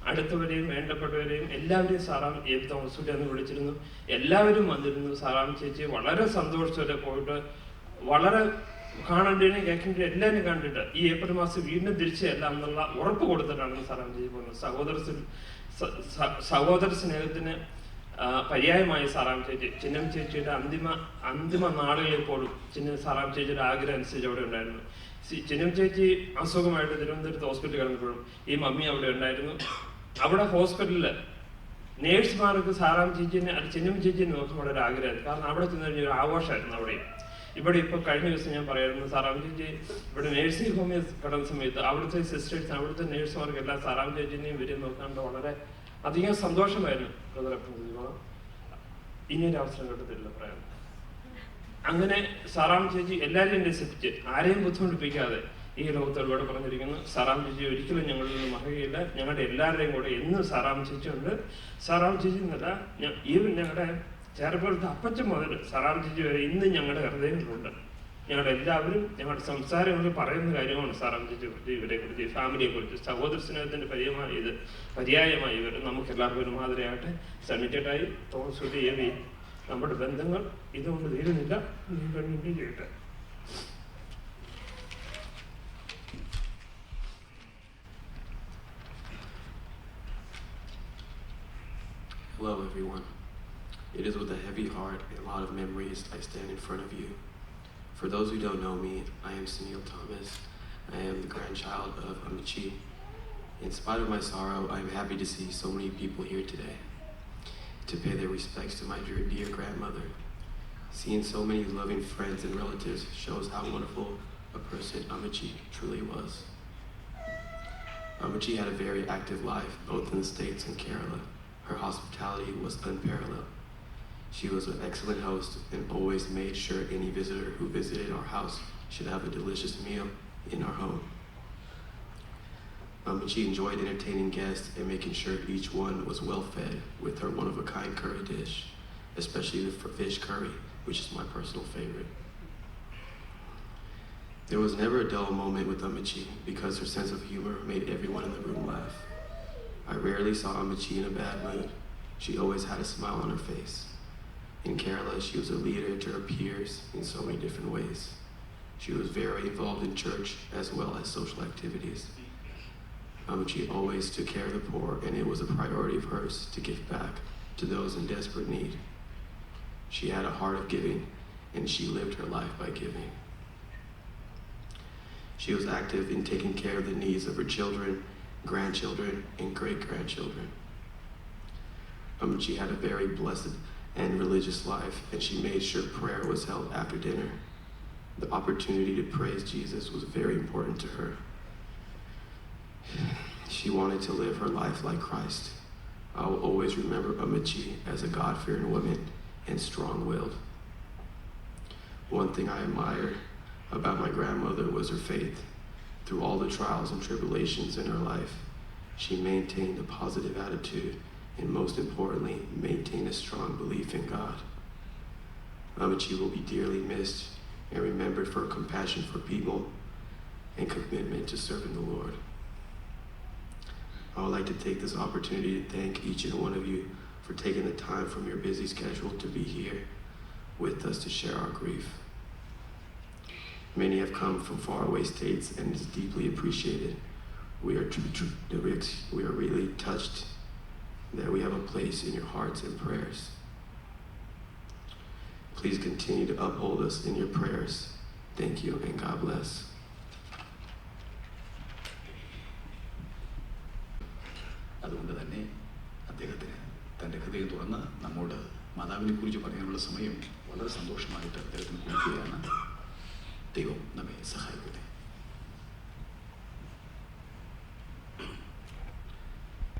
അടുത്തവരെയും വേണ്ടപ്പെട്ടവരെയും എല്ലാവരെയും സാറാം തോമസ് കുട്ടി അന്ന് വിളിച്ചിരുന്നു. എല്ലാവരും വന്നിരുന്നു. സാറാം ചേച്ചി വളരെ സന്തോഷത്തോടെ പോയിട്ട് വളരെ കാണേണ്ടതിനും കേൾക്കേണ്ടതും എല്ലാവരും കണ്ടിട്ട് ഈ ഏപ്രിൽ മാസം വീണ്ടും തിരിച്ചു ചെല്ലാം എന്നുള്ള ഉറപ്പ് കൊടുത്തിട്ടാണ് സാറാം ചേച്ചി പോകുന്നത്. സഹോദര സ്നേഹത്തിന് പര്യായമായ സാറാം ചേച്ചി ചിന്നം ചേച്ചിയുടെ അന്തിമ നാളുകളിൽ പോലും സാറാം ചേച്ചിയുടെ ആഗ്രഹം അനുസരിച്ച് അവിടെ ഉണ്ടായിരുന്നു. ചിന്നം ചേച്ചി അസുഖമായിട്ട് തിരുവനന്തപുരത്ത് ഹോസ്പിറ്റലിൽ കിടന്നപ്പോഴും ഈ മമ്മി അവിടെ ഉണ്ടായിരുന്നു. അവിടെ ഹോസ്പിറ്റലിൽ നേഴ്സുമാർക്ക് സാറാം ചേച്ചിനെ ചിന്നം ചേച്ചിനെ നോക്കുമ്പോൾ ഒരു ആഗ്രഹമായിരുന്നു. കാരണം അവിടെ ചെന്ന് കഴിഞ്ഞാൽ ഒരു ആഘോഷമായിരുന്നു. അവിടെ ഇവിടെ ഇപ്പോൾ കഴിഞ്ഞ ദിവസം ഞാൻ പറയായിരുന്നു സാറാം ചേച്ചി ഇവിടെ നേഴ്സിംഗ് ഹോമിൽ കിടന്ന സമയത്ത് അവിടുത്തെ സിസ്റ്റേഴ്സ് അവിടുത്തെ നേഴ്സുമാർക്ക് എല്ലാം സാറാം ചേച്ചിനെയും ഇവരെയും നോക്കാണ്ട് വളരെ അധികം സന്തോഷമായിരുന്നു. ഇനിയൊരു അവസരം കിട്ടത്തില്ല പറയാൻ. അങ്ങനെ സാറാം ചേച്ചി എല്ലാവരെയും രസിപ്പിച്ച് ആരെയും ബുദ്ധിമുട്ടിപ്പിക്കാതെ ഈ ലോകത്തോട് പറഞ്ഞിരിക്കുന്നു. സാറാം ചേച്ചി ഒരിക്കലും ഞങ്ങളിൽ നിന്ന് മറയുകയില്ല. ഞങ്ങളുടെ എല്ലാവരുടെയും കൂടെ എന്നും സാറാം ചേച്ചി ഉണ്ട്. സാറാം ചേച്ചി എന്നല്ല ഈവൻ ഞങ്ങളുടെ ചേർപ്പുറത്ത് അപ്പച്ചൻ മുതൽ സാറാം ചേച്ചി വരെ ഇന്നും ഞങ്ങളുടെ ഹൃദയങ്ങളുണ്ട്. ഞങ്ങളുടെ എല്ലാവരും ഞങ്ങളുടെ സംസാരങ്ങളിൽ പറയുന്ന കാര്യമാണ് സാറാം ചേച്ചിയെ കുറിച്ച്, ഇവരെ കുറിച്ച്, ഫാമിലിയെ കുറിച്ച്. സഹോദര സ്നേഹത്തിന്റെ പര്യായമായി ഇവർ നമുക്ക് എല്ലാവർക്കും മാതൃകയാകട്ടെ. സണ്ണിച്ചേട്ടായി തോമസ് കുട്ടി എവി നമ്മുടെ ബന്ധങ്ങൾ ഇതുകൊണ്ട് തീരുന്നില്ല. കണ്ടിന്യൂ ചെയ്യട്ടെ. Hello everyone. It is with a heavy heart and a lot of memories I stand in front of you. For those who don't know me, I am Sunil Thomas. I am the grandchild of Amici. In spite of my sorrow, I am happy to see so many people here today to pay their respects to my dear grandmother. Seeing so many loving friends and relatives shows how wonderful a person Amici truly was. Amici had a very active life, both in the States and Kerala. Her hospitality was unparalleled. She was an excellent host and always made sure any visitor who visited our house should have a delicious meal in our home. She enjoyed entertaining guests and making sure each one was well fed with her one-of-a-kind curry dish, especially the fish curry, which is my personal favorite. There was never a dull moment with Amici because her sense of humor made everyone in the room laugh. I rarely saw Amici in a bad mood. She always had a smile on her face. In Kerala, she was a leader to her peers in so many different ways. She was very involved in church as well as social activities. She always took care of the poor, and it was a priority of hers to give back to those in desperate need. She had a heart of giving, and she lived her life by giving. She was active in taking care of the needs of her children, grandchildren, and great-grandchildren. She had a very blessed and religious life, and she made sure prayer was held after dinner. The opportunity to praise Jesus was very important to her. She wanted to live her life like Christ. I will always remember Amachi as a God-fearing woman and strong-willed. One thing I admired about my grandmother was her faith. Through all the trials and tribulations in her life, she maintained a positive attitude and, most importantly, maintained a strong belief in God. Amachi will be dearly missed and remembered for her compassion for people and commitment to serving the Lord. I would like to take this opportunity to thank each and one of you for taking the time from your busy schedule to be here with us to share our grief. Many have come from faraway states, and it's deeply appreciated. We are really touched that we have a place in your hearts and prayers. Please continue to uphold us in your prayers. Thank you, and God bless. അതുകൊണ്ട് തന്നെ അദ്ദേഹത്തിന് തൻ്റെ ഹൃദയം തുറന്ന് നമ്മോട് മാതാവിനെ കുറിച്ച് പറയാനുള്ള സമയം വളരെ സന്തോഷമായിട്ട് അദ്ദേഹത്തിന് കൊടുക്കുകയാണ്. ദൈവം നമ്മെ സഹായിക്കട്ടെ.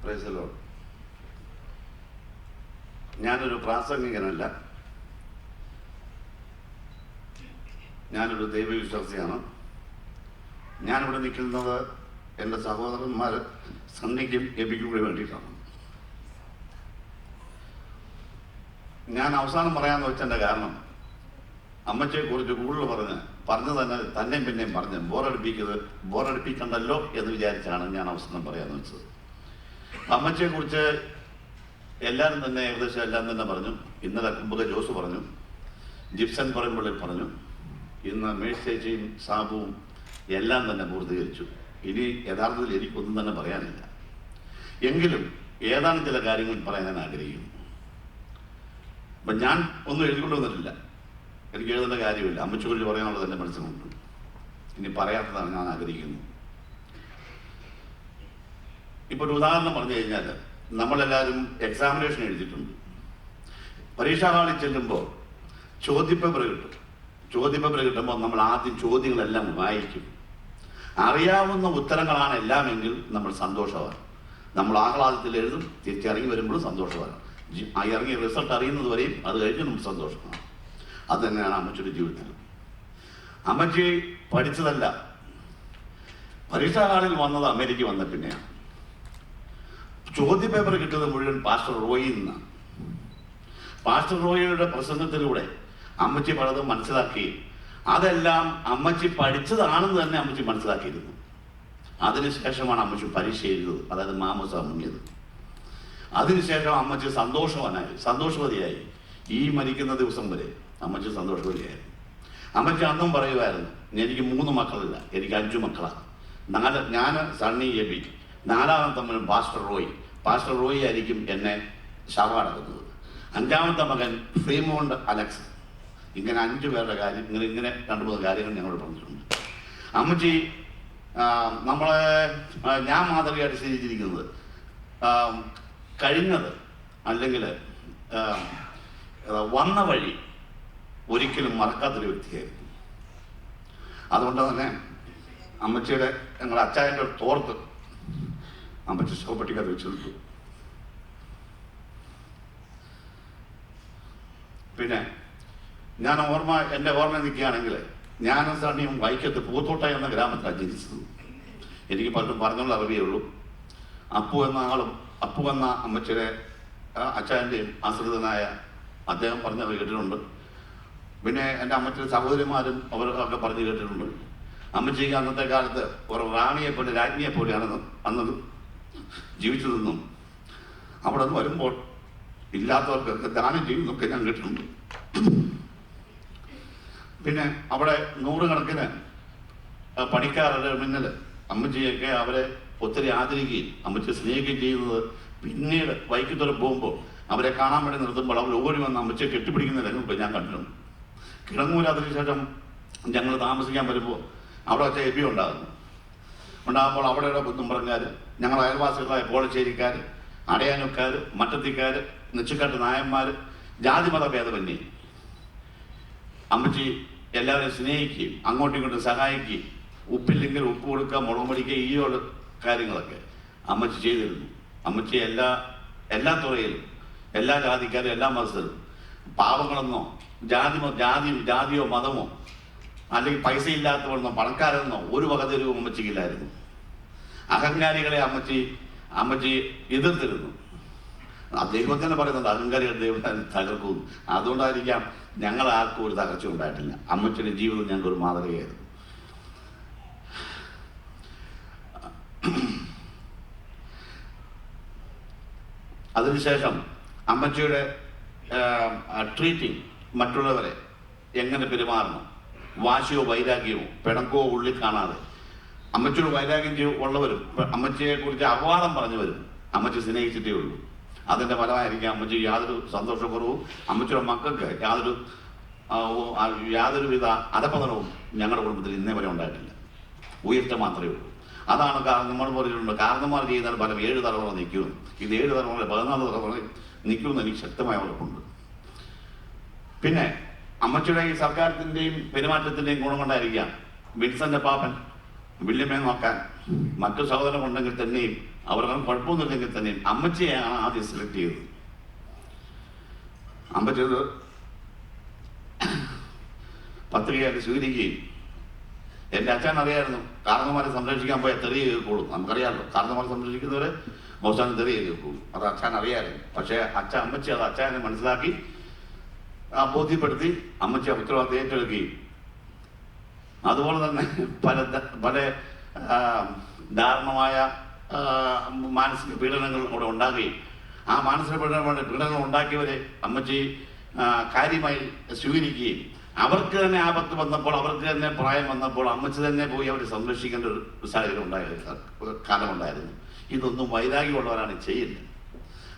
Praise the Lord. ഞാനൊരു പ്രാസംഗികനല്ല, ഞാനൊരു ദൈവവിശ്വാസിയാണ്. ഞാനിവിടെ നിൽക്കുന്നത് എൻ്റെ സഹോദരന്മാർ സണ്ണിക്കും എബിക്കും കൂടി വേണ്ടിയിട്ടാണ്. ഞാൻ അവസാനം പറയാമെന്ന് വെച്ചതിൻ്റെ കാരണം, അമ്മച്ചയെക്കുറിച്ച് കൂടുതൽ പറഞ്ഞു തന്നെയും പിന്നെയും പറഞ്ഞ് ബോറടിപ്പിക്കണ്ടല്ലോ എന്ന് വിചാരിച്ചാണ് ഞാൻ അവസാനം പറയാമെന്ന് വെച്ചത്. അമ്മച്ചയെക്കുറിച്ച് എല്ലാവരും തന്നെ ഏകദേശം എല്ലാം തന്നെ പറഞ്ഞു. ഇന്നലെ കുമ്പക ജോസ് പറഞ്ഞു, ജിപ്സൺ പറയുമ്പോഴേ പറഞ്ഞു, ഇന്ന് മേഴ്സേച്ചിയും സാബുവും എല്ലാം തന്നെ പൂർത്തീകരിച്ചു. ഇനി യഥാർത്ഥത്തിൽ എനിക്കൊന്നും തന്നെ പറയാനില്ല. എങ്കിലും ഏതാനും ചില കാര്യങ്ങൾ പറയാൻ ഞാൻ ആഗ്രഹിക്കുന്നു. അപ്പം ഞാൻ ഒന്നും എഴുതിക്കൊണ്ട് വന്നിട്ടില്ല, എനിക്ക് എഴുതേണ്ട കാര്യമില്ല. അമ്മച്ചക്കുറിച്ച് പറയാനുള്ളത് എൻ്റെ മനസ്സിലുണ്ട്. ഇനി പറയാത്തതാണ് ഞാൻ ആഗ്രഹിക്കുന്നത്. ഇപ്പോൾ ഒരു ഉദാഹരണം പറഞ്ഞു കഴിഞ്ഞാൽ, നമ്മളെല്ലാവരും എക്സാമിനേഷൻ എഴുതിയിട്ടുണ്ട്. പരീക്ഷാ ഹാളിൽ ചെല്ലുമ്പോൾ ചോദ്യപേപ്പർ കിട്ടും. ചോദ്യപേപ്പർ കിട്ടുമ്പോൾ നമ്മൾ ആദ്യം ചോദ്യങ്ങളെല്ലാം വായിക്കും. അറിയാവുന്ന ഉത്തരങ്ങളാണ് എല്ലാമെങ്കിൽ നമ്മൾ സന്തോഷമാണ്. നമ്മൾ ആഹ്ലാദത്തിൽ എഴുതും, തിരിച്ചിറങ്ങി വരുമ്പോഴും സന്തോഷമാണ്. ഇറങ്ങിയ റിസൾട്ട് അറിയുന്നത് വരെയും അത് കഴിഞ്ഞ് നമുക്ക് സന്തോഷമാണ്. അത് തന്നെയാണ് അമ്മച്ചിയുടെ ജീവിതത്തിൽ. അമ്മച്ചി പഠിച്ചതല്ല, പരീക്ഷാ ഹാളിൽ വന്നത് അമേരിക്ക വന്ന പിന്നെയാണ്. ചോദ്യപേപ്പർ കിട്ടുന്നത് മുഴുവൻ പാസ്റ്റർ റോയിൽ നിന്നാണ്. പാസ്റ്റർ റോയിയുടെ പ്രസംഗത്തിലൂടെ അമ്മച്ചി പലതും മനസ്സിലാക്കുകയും അതെല്ലാം അമ്മച്ചി പഠിച്ചതാണെന്ന് തന്നെ അമ്മച്ചി മനസ്സിലാക്കിയിരുന്നു. അതിനുശേഷമാണ് അമ്മച്ചി പരീക്ഷ എഴുതുന്നത്, അതായത് മാമോസ മുങ്ങിയത്. അതിനുശേഷം അമ്മച്ചി സന്തോഷവതിയായി. ഈ മരിക്കുന്ന ദിവസം വരെ അമ്മച്ചി സന്തോഷവതിയായിരുന്നു. അമ്മച്ചി അന്നും പറയുമായിരുന്നു, എനിക്ക് 3 മക്കളില്ല, എനിക്ക് 5 മക്കളാണ്. ഞാൻ സണ്ണി എബി, 4ാമത്തെ മകൻ പാസ്റ്റർ റോയി ആയിരിക്കും എന്നെ ശവമടക്കുന്നത്. 5ാമത്തെ മകൻ ഫ്രീമോണ്ട് അലക്സ്. ഇങ്ങനെ 5 പേരുടെ കാര്യം, ഇങ്ങനെ 2-3 കാര്യങ്ങൾ ഞങ്ങളോട് പറഞ്ഞിട്ടുണ്ട്. അമ്മച്ചി ഞാൻ മാതൃകയായിട്ട് സ്വീകരിച്ചിരിക്കുന്നത് കഴിഞ്ഞത് അല്ലെങ്കിൽ വന്ന വഴി ഒരിക്കലും മറക്കാത്തൊരു വ്യക്തിയായിരുന്നു. അതുകൊണ്ട് തന്നെ അമ്മച്ചിയുടെ ഞങ്ങളുടെ അച്ചായൻ്റെ ഒരു തോർത്ത് അമ്മച്ചി ശവപ്പെട്ടിക്കകത്ത് വെച്ചെടുത്തു. പിന്നെ എൻ്റെ ഓർമ്മ നിൽക്കുകയാണെങ്കിൽ, ഞാനും സണ്ണിയും വൈക്കത്ത് പൂത്തോട്ട എന്ന ഗ്രാമത്തിലാണ് ജനിച്ചത്. എനിക്ക് പലരും പറഞ്ഞുള്ള അറിവേ ഉള്ളൂ. അപ്പു എന്ന അമ്മച്ചിയുടെ അച്ചായൻ്റെയും ആശ്രിതനായ അദ്ദേഹം പറഞ്ഞത് കേട്ടിട്ടുണ്ട്. പിന്നെ എൻ്റെ അമ്മച്ചിയുടെ സഹോദരിമാരും അവരൊക്കെ പറഞ്ഞു കേട്ടിട്ടുണ്ട്. അമ്മച്ചിക്ക് അന്നത്തെ കാലത്ത് ഒരു റാണിയെപ്പോലെ രാജ്ഞിയെപ്പോലെയാണ് അന്ന് ജീവിച്ചതെന്നും അവിടെ നിന്ന് വരുമ്പോൾ ഇല്ലാത്തവർക്കൊക്കെ ദാനം ചെയ്യുന്നതൊക്കെ ഞാൻ കേട്ടിട്ടുണ്ട്. പിന്നെ അവിടെ 100 കണക്കിന് പണിക്കാരുടെ മുന്നിൽ അമ്മച്ചിയൊക്കെ അവരെ ഒത്തിരി ആദരിക്കുകയും അമ്മച്ചി സ്നേഹിക്കുകയും ചെയ്യുന്നത് പിന്നീട് വൈക്കത്തോടെ പോകുമ്പോൾ അവരെ കാണാൻ വേണ്ടി നിർത്തുമ്പോൾ അവർ ഓടി വന്ന് അമ്മച്ചിയെ കെട്ടിപ്പിടിക്കുന്ന രംഗം ഞാൻ കണ്ടിട്ടുണ്ട്. കിടങ്ങൂർ അതിനുശേഷം ഞങ്ങൾ താമസിക്കാൻ വരുമ്പോൾ അവിടെ വെച്ച എബി ഉണ്ടാകുമ്പോൾ അവിടെയുള്ള ബന്ധുമ്പറങ്ങാർ, ഞങ്ങൾ അയൽവാസികളായ പോളശ്ശേരിക്കാർ, അടയാനുക്കാർ, മട്ടത്തിക്കാർ, നെച്ചിക്കാട്ട് നായന്മാർ, ജാതിമത ഭേദമന്യേ അമ്മച്ചി എല്ലാവരെയും സ്നേഹിക്കുകയും അങ്ങോട്ടും ഇങ്ങോട്ടും സഹായിക്കുകയും ഉപ്പില്ലെങ്കിൽ ഉപ്പ് കൊടുക്കുക, മുളക് പൊടിക്കുക, ഈ കാര്യങ്ങളൊക്കെ അമ്മച്ചി ചെയ്തിരുന്നു. അമ്മച്ചി എല്ലാ തുറയിലും എല്ലാ ജാതിക്കാരും എല്ലാ മതസ്ഥരും പാവങ്ങളെന്നോ ജാതിയോ മതമോ അല്ലെങ്കിൽ പൈസ ഇല്ലാത്തവരെന്നോ പണക്കാരെന്നോ ഒരു വകതിരിവും അമ്മച്ചിക്കില്ലായിരുന്നു. അഹങ്കാരികളെ അമ്മച്ചി എതിർത്തിരുന്നു. ദൈവം തന്നെ പറയുന്നുണ്ട് അഹങ്കാരികൾ ദൈവം തകർക്കും. അതുകൊണ്ടായിരിക്കാം ഞങ്ങൾ ആർക്കും ഒരു തകർച്ച ഉണ്ടായിട്ടില്ല. അമ്മച്ചിയുടെ ജീവിതം ഞങ്ങൾക്ക് ഒരു മാതൃകയായിരുന്നു. അതിനുശേഷം അമ്മച്ചിയുടെ ട്രീറ്റിംഗ്, മറ്റുള്ളവരെ എങ്ങനെ പെരുമാറണം, വാശിയോ വൈരാഗ്യമോ പിണക്കോ ഉള്ളിൽ കാണാതെ അമ്മച്ചിയോട് വൈരാഗ്യം ഉള്ളവരും അമ്മച്ചിയെ കുറിച്ച് അപവാദം പറഞ്ഞവരും അമ്മച്ചി സ്നേഹിച്ചിട്ടേ ഉള്ളൂ. അതിൻ്റെ ഫലമായിരിക്കും അമ്മച്ചി യാതൊരു സന്തോഷക്കുറവും അമ്മച്ചിയുടെ മക്കൾക്ക് യാതൊരുവിധ അധപതനവും ഞങ്ങളുടെ കുടുംബത്തിൽ ഇന്നേ വരെ ഉണ്ടായിട്ടില്ല. ഉയർച്ച മാത്രമേ ഉള്ളൂ. അതാണ് നമ്മൾ പറഞ്ഞിട്ടുണ്ട്, കാരണന്മാർ ചെയ്യുന്ന ഫലം 7 തലമുറ നിൽക്കും. ഇത് 7 തലമുറ 14 തലമുറ നിൽക്കുമെന്ന് എനിക്ക് ശക്തമായ ഉറപ്പുണ്ട്. പിന്നെ അമ്മച്ചിയുടെ ഈ സർക്കാരത്തിൻ്റെയും പെരുമാറ്റത്തിൻ്റെയും ഗുണം കൊണ്ടായിരിക്കാം വിൻസന്റെ പാപ്പൻ വില്യമേ നോക്കാൻ മറ്റു സഹോദരൻ ഉണ്ടെങ്കിൽ തന്നെയും അവർക്ക് കുഴപ്പമൊന്നുമില്ലെങ്കിൽ തന്നെയും അമ്മച്ചിയെയാണ് ആദ്യം സെലക്ട് ചെയ്തത്. അമ്മച്ചി പത്രികയായിട്ട് സ്വീകരിക്കുകയും എൻ്റെ അച്ഛൻ അറിയായിരുന്നു കാരണന്മാരെ സംരക്ഷിക്കാൻ പോയാൽ തെറിയ കേൾക്കുള്ളൂ. നമുക്കറിയാമല്ലോ, കാരണന്മാരെ സംരക്ഷിക്കുന്നവരെ അവസാനം തെറിയ കേൾക്കുള്ളൂ. അത് അച്ഛൻ അറിയാമായിരുന്നു. പക്ഷേ അമ്മച്ചി അത് അച്ഛനെ മനസ്സിലാക്കി ബോധ്യപ്പെടുത്തി അമ്മച്ചി ഉത്തരവാദിത്തം ഏറ്റെടുക്കുകയും അതുപോലെ തന്നെ പല ദാരുണമായ മാനസിക പീഡനങ്ങൾ അവിടെ ഉണ്ടാകുകയും ആ മാനസിക പീഡനങ്ങൾ ഉണ്ടാക്കിയവരെ അമ്മച്ചി കാര്യമായി സ്വീകരിക്കുകയും അവർക്ക് തന്നെ ആപത്ത് വന്നപ്പോൾ, അവർക്ക് തന്നെ പ്രായം വന്നപ്പോൾ അമ്മച്ചി തന്നെ പോയി അവരെ സംരക്ഷിക്കേണ്ട ഒരു സാഹചര്യം കാലമുണ്ടായിരുന്നു. ഇതൊന്നും വൈരാഗ്യമുള്ളവരാണ് ചെയ്യുന്നത്.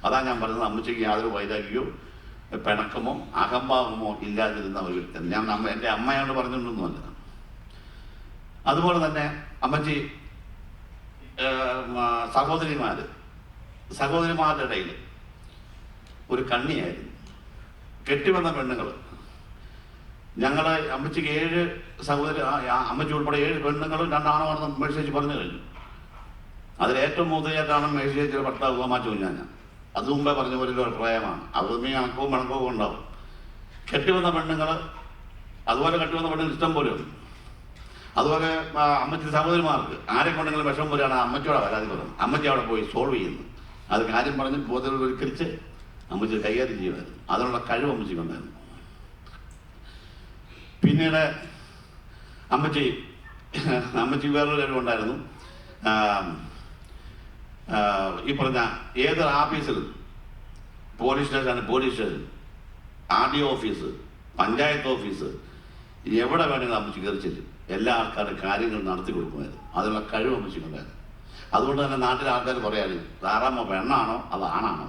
അതാണ് ഞാൻ പറയുന്നത്, അമ്മച്ചിക്ക് യാതൊരു വൈരാഗ്യമോ പിണക്കമോ അഹംഭാവമോ ഇല്ലാതിരുന്ന ഒരു വ്യക്തി. ഞാൻ എൻ്റെ അമ്മയോട് പറഞ്ഞിട്ടൊന്നുമല്ല. അതുപോലെ തന്നെ അമ്മച്ചി സഹോദരിമാരുടെ ഇടയിൽ ഒരു കണ്ണിയായിരുന്നു. കെട്ടിവന്ന പെണ്ണുങ്ങൾ, ഞങ്ങളെ അമ്മച്ചിക്ക് 7 അമ്മച്ചി ഉൾപ്പെടെ 7 പെണ്ണുങ്ങളും 2 ആണുമാണെന്ന് മേഴ്സിയേച്ചി പറഞ്ഞു കഴിഞ്ഞു. അതിലേറ്റവും മൂത്തയായിട്ടാണ് മേഴ്സിയേച്ചിയുടെ ഭർത്താവ് ഗോമാച്ചു കുഞ്ഞാഞ്ഞ. അത് മുമ്പേ പറഞ്ഞ പോലെ ഒരു പ്രായമാണ്. അതൊന്നും അണക്കവും മണക്കവും ഉണ്ടാവും. കെട്ടിവന്ന പെണ്ണുങ്ങൾ, അതുപോലെ കെട്ടിവന്ന പെണ്ണുങ്ങൾ ഇഷ്ടം പോലെ ഉണ്ട്. അതുപോലെ അമ്മച്ചി സഹോദരിമാർക്ക് ആരെ കൊണ്ടെങ്കിലും വിഷം പോലെയാണ് അമ്മച്ചിയോടെ പരാതി പറയുന്നത്. അമ്മച്ചി അവിടെ പോയി സോൾവ് ചെയ്യുന്നു. അത് കാര്യം പറഞ്ഞ് ബോധവൽക്കരിച്ച് അമ്മച്ചി കൈകാര്യം ചെയ്യുമായിരുന്നു. അതിനുള്ള കഴിവ് അമ്മച്ചിക്കുണ്ടായിരുന്നു. പിന്നീട് അമ്മച്ചി വേറൊരു കഴിവുണ്ടായിരുന്നു. ഈ പറഞ്ഞ ഏതൊരു ഓഫീസിലും, police station, RDO office, panchayat office, എവിടെ വേണമെങ്കിലും അമ്മച്ചി കയറി ചെല്ലും. എല്ലാ ആൾക്കാരുടെ കാര്യങ്ങൾ നടത്തി കൊടുക്കുമായിരുന്നു. അതിനുള്ള കഴിവ് അമ്മച്ചിക്കുണ്ടായിരുന്നു. അതുകൊണ്ട് തന്നെ നാട്ടിലെ ആൾക്കാർ പറയാറ് സാറാമ്മ പെണ്ണാണോ അത് ആണാണോ.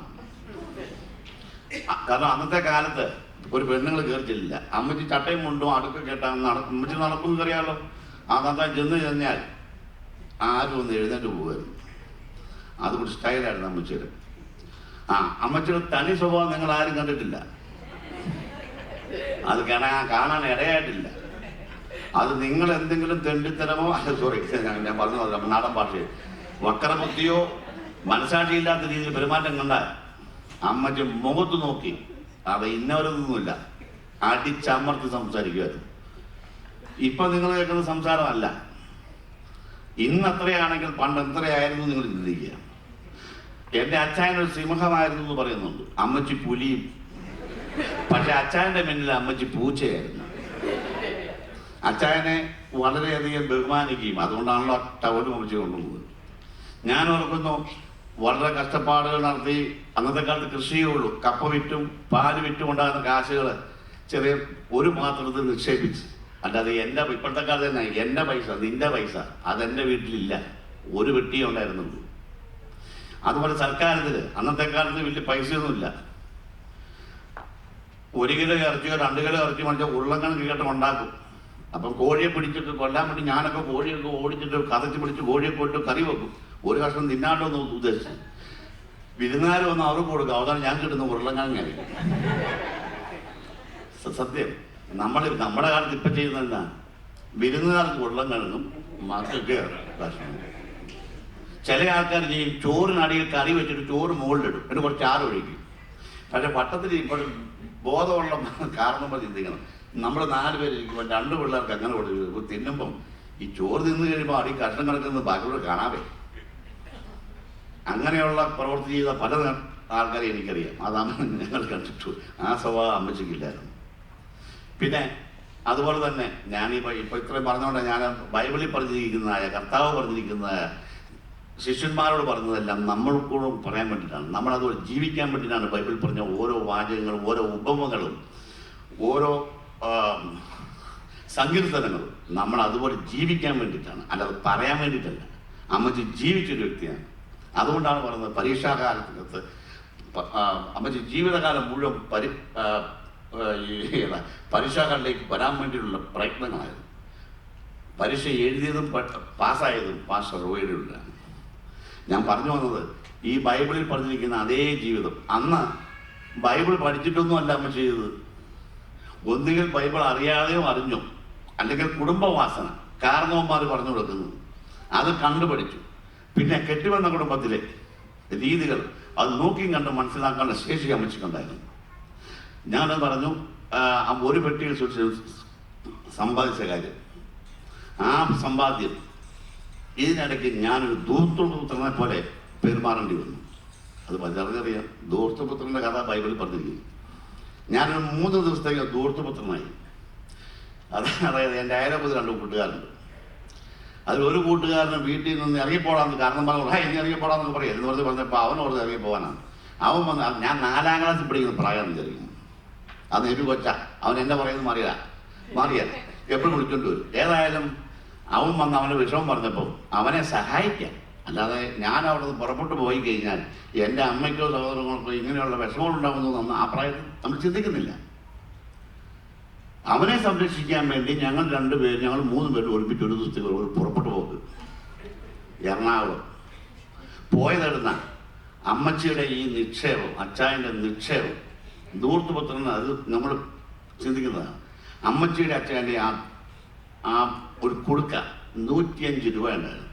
കാരണം അന്നത്തെ കാലത്ത് ഒരു പെണ്ണുങ്ങൾ കയറി ചെല്ലില്ല. അമ്മച്ചി ചട്ടയും കൊണ്ടും അടുക്ക കേട്ടാൽ അമ്മച്ചി നടക്കുമെന്ന് അറിയാമല്ലോ. അന്നത്തെ ചെന്ന് കഴിഞ്ഞാൽ ആരും ഒന്ന് എഴുന്നേറ്റ് പോകുമായിരുന്നു. അതുകൊണ്ട് സ്റ്റൈലായിരുന്നു അമ്മച്ചിയുടെ. അമ്മച്ചിയുടെ തനി സ്വഭാവം നിങ്ങൾ ആരും കണ്ടിട്ടില്ല. അത് കാണാൻ ഇടയായിട്ടില്ല. അത് നിങ്ങൾ എന്തെങ്കിലും തെണ്ടിത്തരമോ ഞാൻ പറഞ്ഞു നാടൻ ഭാഷയിൽ വക്രബുദ്ധിയോ മനസാക്ഷിയില്ലാത്ത രീതിയിൽ പെരുമാറ്റം കണ്ടാൽ അമ്മച്ചി മുഖത്ത് നോക്കി അത് ഇന്നവരൊന്നുമില്ല അടിച്ചമർത്തി സംസാരിക്കുമായിരുന്നു. ഇപ്പൊ നിങ്ങൾ കേൾക്കുന്ന സംസാരമല്ല. ഇന്ന് എത്രയാണെങ്കിൽ പണ്ട് എത്രയായിരുന്നു നിങ്ങൾ ചിന്തിക്കുക. എൻ്റെ അച്ചായനൊരു സിംഹമായിരുന്നു എന്ന് പറയുന്നുണ്ട്, അമ്മച്ചി പുലിയും. പക്ഷെ അച്ചായൻ്റെ മുന്നിൽ അമ്മച്ചി പൂച്ചയായിരുന്നു. അച്ചായനെ വളരെയധികം ബഹുമാനിക്കുകയും അതുകൊണ്ടാണല്ലോ ടവലും അമ്മച്ചി കൊണ്ടുപോകുന്നത്. ഞാൻ ഓർക്കുന്നു, വളരെ കഷ്ടപ്പാടുകൾ നടത്തി. അന്നത്തെ കാലത്ത് കൃഷിയേ ഉള്ളൂ. കപ്പ വിറ്റും പാല് വിറ്റും ഉണ്ടാകുന്ന കാശുകൾ ചെറിയ ഒരു പാത്രത്തിൽ നിക്ഷേപിച്ച്, അല്ലാതെ ഇപ്പോഴത്തെ കാലത്ത് തന്നെ എൻ്റെ പൈസ നിൻ്റെ പൈസ അതെൻ്റെ വീട്ടിലില്ല. ഒരു വെട്ടിയേ ഉണ്ടായിരുന്നുള്ളൂ. അതുപോലെ സർക്കാരിൽ അന്നത്തെ കാലത്ത് വലിയ പൈസയൊന്നുമില്ല. 1 കിലോ ഇറച്ചിയോ 2 കിലോ ഇറച്ചി മേടിച്ചാൽ ഉരുളക്കണക്ക് കേട്ടം ഉണ്ടാക്കും. അപ്പം കോഴിയെ പിടിച്ചിട്ട് കൊല്ലാൻ വേണ്ടി ഞാനൊക്കെ കോഴിയൊക്കെ ഓടിച്ചിട്ട് കതച്ച് പിടിച്ച് കോഴിയെ പോയിട്ട് കറി വെക്കും. ഒരു കഷ്ണം തിന്നാണ്ടോ എന്ന് ഉദ്ദേശിച്ച് വിരുന്നുകാർ വന്ന് അവർക്ക് കൊടുക്കും. അവസാനം ഞാൻ കിട്ടുന്ന ഉരുളക്കിഴങ്ങായി. സത്യം. നമ്മുടെ കാലത്ത് ഇപ്പം ചെയ്യുന്നത് എന്താ? വിരുന്നുകാർക്ക് ഉരുളക്കിഴങ്ങും മക്കൾക്ക് കഷ്ണം. ചില ആൾക്കാർ ചെയ്യും, ചോറിനടിയിൽ കറി വെച്ചിട്ട് ചോറ് മുകളിലിടും, പിന്നെ കുറച്ച് ചാറ് ഒഴിക്കും. പക്ഷെ പട്ടത്തിൽ ഇപ്പോൾ ബോധമുള്ള കാരണമ്പോൾ ചിന്തിക്കണം. നമ്മൾ 4 പേര് ഇരിക്കുമ്പോൾ 2 പിള്ളേർക്ക് അങ്ങനെ കൊടുക്കും. തിന്നുമ്പം ഈ ചോറ് തിന്നു കഴിയുമ്പോൾ അടി കഷ്ണം കിടക്കുന്നത് ബാക്കിയോട് കാണാവേ. അങ്ങനെയുള്ള പ്രവൃത്തി ചെയ്ത പല ആൾക്കാരെ എനിക്കറിയാം. അതാണ് ഞങ്ങൾ കണ്ടിട്ടു. ആ സ്വഭാവം അമ്മച്ചിക്കില്ലായിരുന്നു. പിന്നെ അതുപോലെ തന്നെ ഞാനിപ്പോൾ ഇത്രയും പറഞ്ഞുകൊണ്ടാണ് ഞാൻ ബൈബിളിൽ പറഞ്ഞിരിക്കുന്നതായ കർത്താവ് പറഞ്ഞിരിക്കുന്നതായ ശിഷ്യന്മാരോട് പറഞ്ഞതെല്ലാം നമ്മൾക്കൂടെ പറയാൻ വേണ്ടിയിട്ടാണ്. നമ്മളതുപോലെ ജീവിക്കാൻ വേണ്ടിയിട്ടാണ് ബൈബിൾ പറഞ്ഞ ഓരോ വാചകങ്ങളും ഓരോ ഉപമകളും ഓരോ സങ്കീർത്തനങ്ങളും നമ്മൾ അതുപോലെ ജീവിക്കാൻ വേണ്ടിയിട്ടാണ്, അല്ലാതെ പറയാൻ വേണ്ടിയിട്ടല്ല. അമ്മച്ചി ജീവിച്ചൊരു വ്യക്തിയാണ്. അതുകൊണ്ടാണ് പറയുന്നത് പരീക്ഷാകാലത്തിനകത്ത് അമ്മച്ചി ജീവിതകാലം മുഴുവൻ പരീക്ഷാകാലിലേക്ക് വരാൻ വേണ്ടിയിട്ടുള്ള പ്രയത്നങ്ങളായിരുന്നു. പരീക്ഷ എഴുതിയതും പാസ്സായതും പാസ്റ്റർ റോയിലുള്ളതാണ്. ഞാൻ പറഞ്ഞു വന്നത് ഈ ബൈബിളിൽ പറഞ്ഞിരിക്കുന്ന അതേ ജീവിതം. അന്ന് ബൈബിൾ പഠിച്ചിട്ടൊന്നും അല്ല അമ്മ ചെയ്തത്. ഒന്നുകിൽ ബൈബിൾ അറിയാതെയോ അറിഞ്ഞോ, അല്ലെങ്കിൽ കുടുംബവാസന കാരണവന്മാർ പറഞ്ഞു കൊടുക്കുന്നു, അത് കണ്ടുപഠിച്ചു. പിന്നെ കെട്ടിവന്ന കുടുംബത്തിലെ രീതികൾ അത് നോക്കിയും കണ്ട് മനസ്സിലാക്കാനുള്ള ശേഷി അമ്മച്ചിക്കുണ്ടായിരുന്നു. ഞാനത് പറഞ്ഞു, ഒരു പെട്ടിയിൽ സമ്പാദിച്ച കാര്യം, ആ സമ്പാദ്യം ഇതിനിടയ്ക്ക് ഞാനൊരു ധൂർത്തപുത്രനെ പോലെ പെരുമാറേണ്ടി വന്നു. അത് പലർക്കറിയാം. ധൂർത്തപുത്രൻ്റെ കഥ ബൈബിളിൽ പറഞ്ഞിരിക്കുന്നു. ഞാനൊരു 3 ദിവസത്തേക്ക് ധൂർത്തപുത്രനായി. അതായത് എൻ്റെ അയലപ്പത്തിൽ 2 കൂട്ടുകാരുണ്ട്. അതിലൊരു കൂട്ടുകാരന് വീട്ടിൽ നിന്ന് ഇറങ്ങിപ്പോടാന്ന് കാരണം പറഞ്ഞു, ഇനി ഇറങ്ങിപ്പോടാന്നൊക്കെ പറയാം എന്ന് പറഞ്ഞപ്പോൾ അവനോട് ഇറങ്ങിപ്പോകാനാണ്. അവൻ വന്ന് ഞാൻ 4ാം ക്ലാസ്സിൽ പഠിക്കുന്ന പ്രായം വിചാരിക്കുന്നു. അത് എപ്പി കൊച്ച അവൻ എന്നെ പറയുന്നത് മാറിയാൽ എപ്പോഴും വിളിച്ചോണ്ട് വരും. ഏതായാലും അവൻ വന്ന് അവൻ്റെ വിഷമം പറഞ്ഞപ്പോൾ അവനെ സഹായിക്കാൻ, അല്ലാതെ ഞാൻ അവിടെ നിന്ന് പുറപ്പെട്ടു പോയി കഴിഞ്ഞാൽ എൻ്റെ അമ്മയ്ക്കോ സഹോദരങ്ങൾക്കോ ഇങ്ങനെയുള്ള വിഷമങ്ങളുണ്ടാകുന്നതെന്ന് ആ പ്രായത്തിൽ നമ്മൾ ചിന്തിക്കുന്നില്ല. അവനെ സംരക്ഷിക്കാൻ വേണ്ടി ഞങ്ങൾ 3 പേരും ഒരുമിച്ച് ഒരു ദിവസത്തേക്ക് പുറപ്പെട്ടു പോക്ക് എറണാകുളം. പോയതെടുന്ന അമ്മച്ചിയുടെ ഈ നിക്ഷേപം, അച്ചായൻ്റെ നിക്ഷേപം, ധൂർത്തുപുത്രന് അത് നമ്മൾ ചിന്തിക്കുന്നതാണ്. അമ്മച്ചിയുടെ അച്ചായൻ്റെ ആ ഒരു കൊടുക്ക 105 രൂപ ഉണ്ടായിരുന്നു.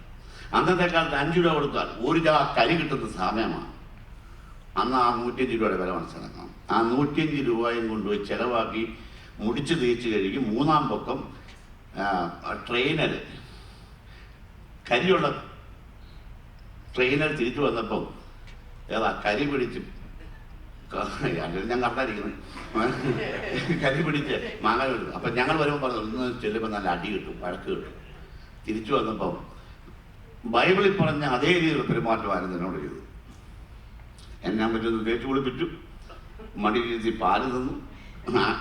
അന്നത്തെ കാലത്ത് 5 രൂപ കൊടുത്താൽ 1 ജാ കരി കിട്ടുന്ന സമയമാണ്. അന്ന് ആ 105 രൂപയുടെ വില മനസ്സിലാക്കണം. ആ 105 രൂപയും കൊണ്ടുപോയി ചിലവാക്കി മുടിച്ച് തേച്ച് കഴുകി 3ാം പൊക്കം ട്രെയിനർ കരിയുള്ള ട്രെയിനർ തിരിച്ചു വന്നപ്പോൾ കരി പിടിച്ച് ഞാൻ കണ്ടായിരിക്കുന്നത് കരി പിടിച്ച് മാങ്ങ കിട്ടും. അപ്പം ഞങ്ങൾ വരുമ്പോൾ പറഞ്ഞു ഇന്ന് ചെല്ലുമ്പോൾ നല്ല അടി കിട്ടും, വഴക്ക് കിട്ടും. തിരിച്ചു വന്നപ്പോൾ ബൈബിളിൽ പറഞ്ഞ അതേ രീതിയിലുള്ള പെരുമാറ്റമായിരുന്നു എന്നോട് ചെയ്തു. എന്നെ പറ്റുന്ന തേച്ച് കുളിപ്പിച്ചു, മടിയിരുത്തി പാല് തന്നു,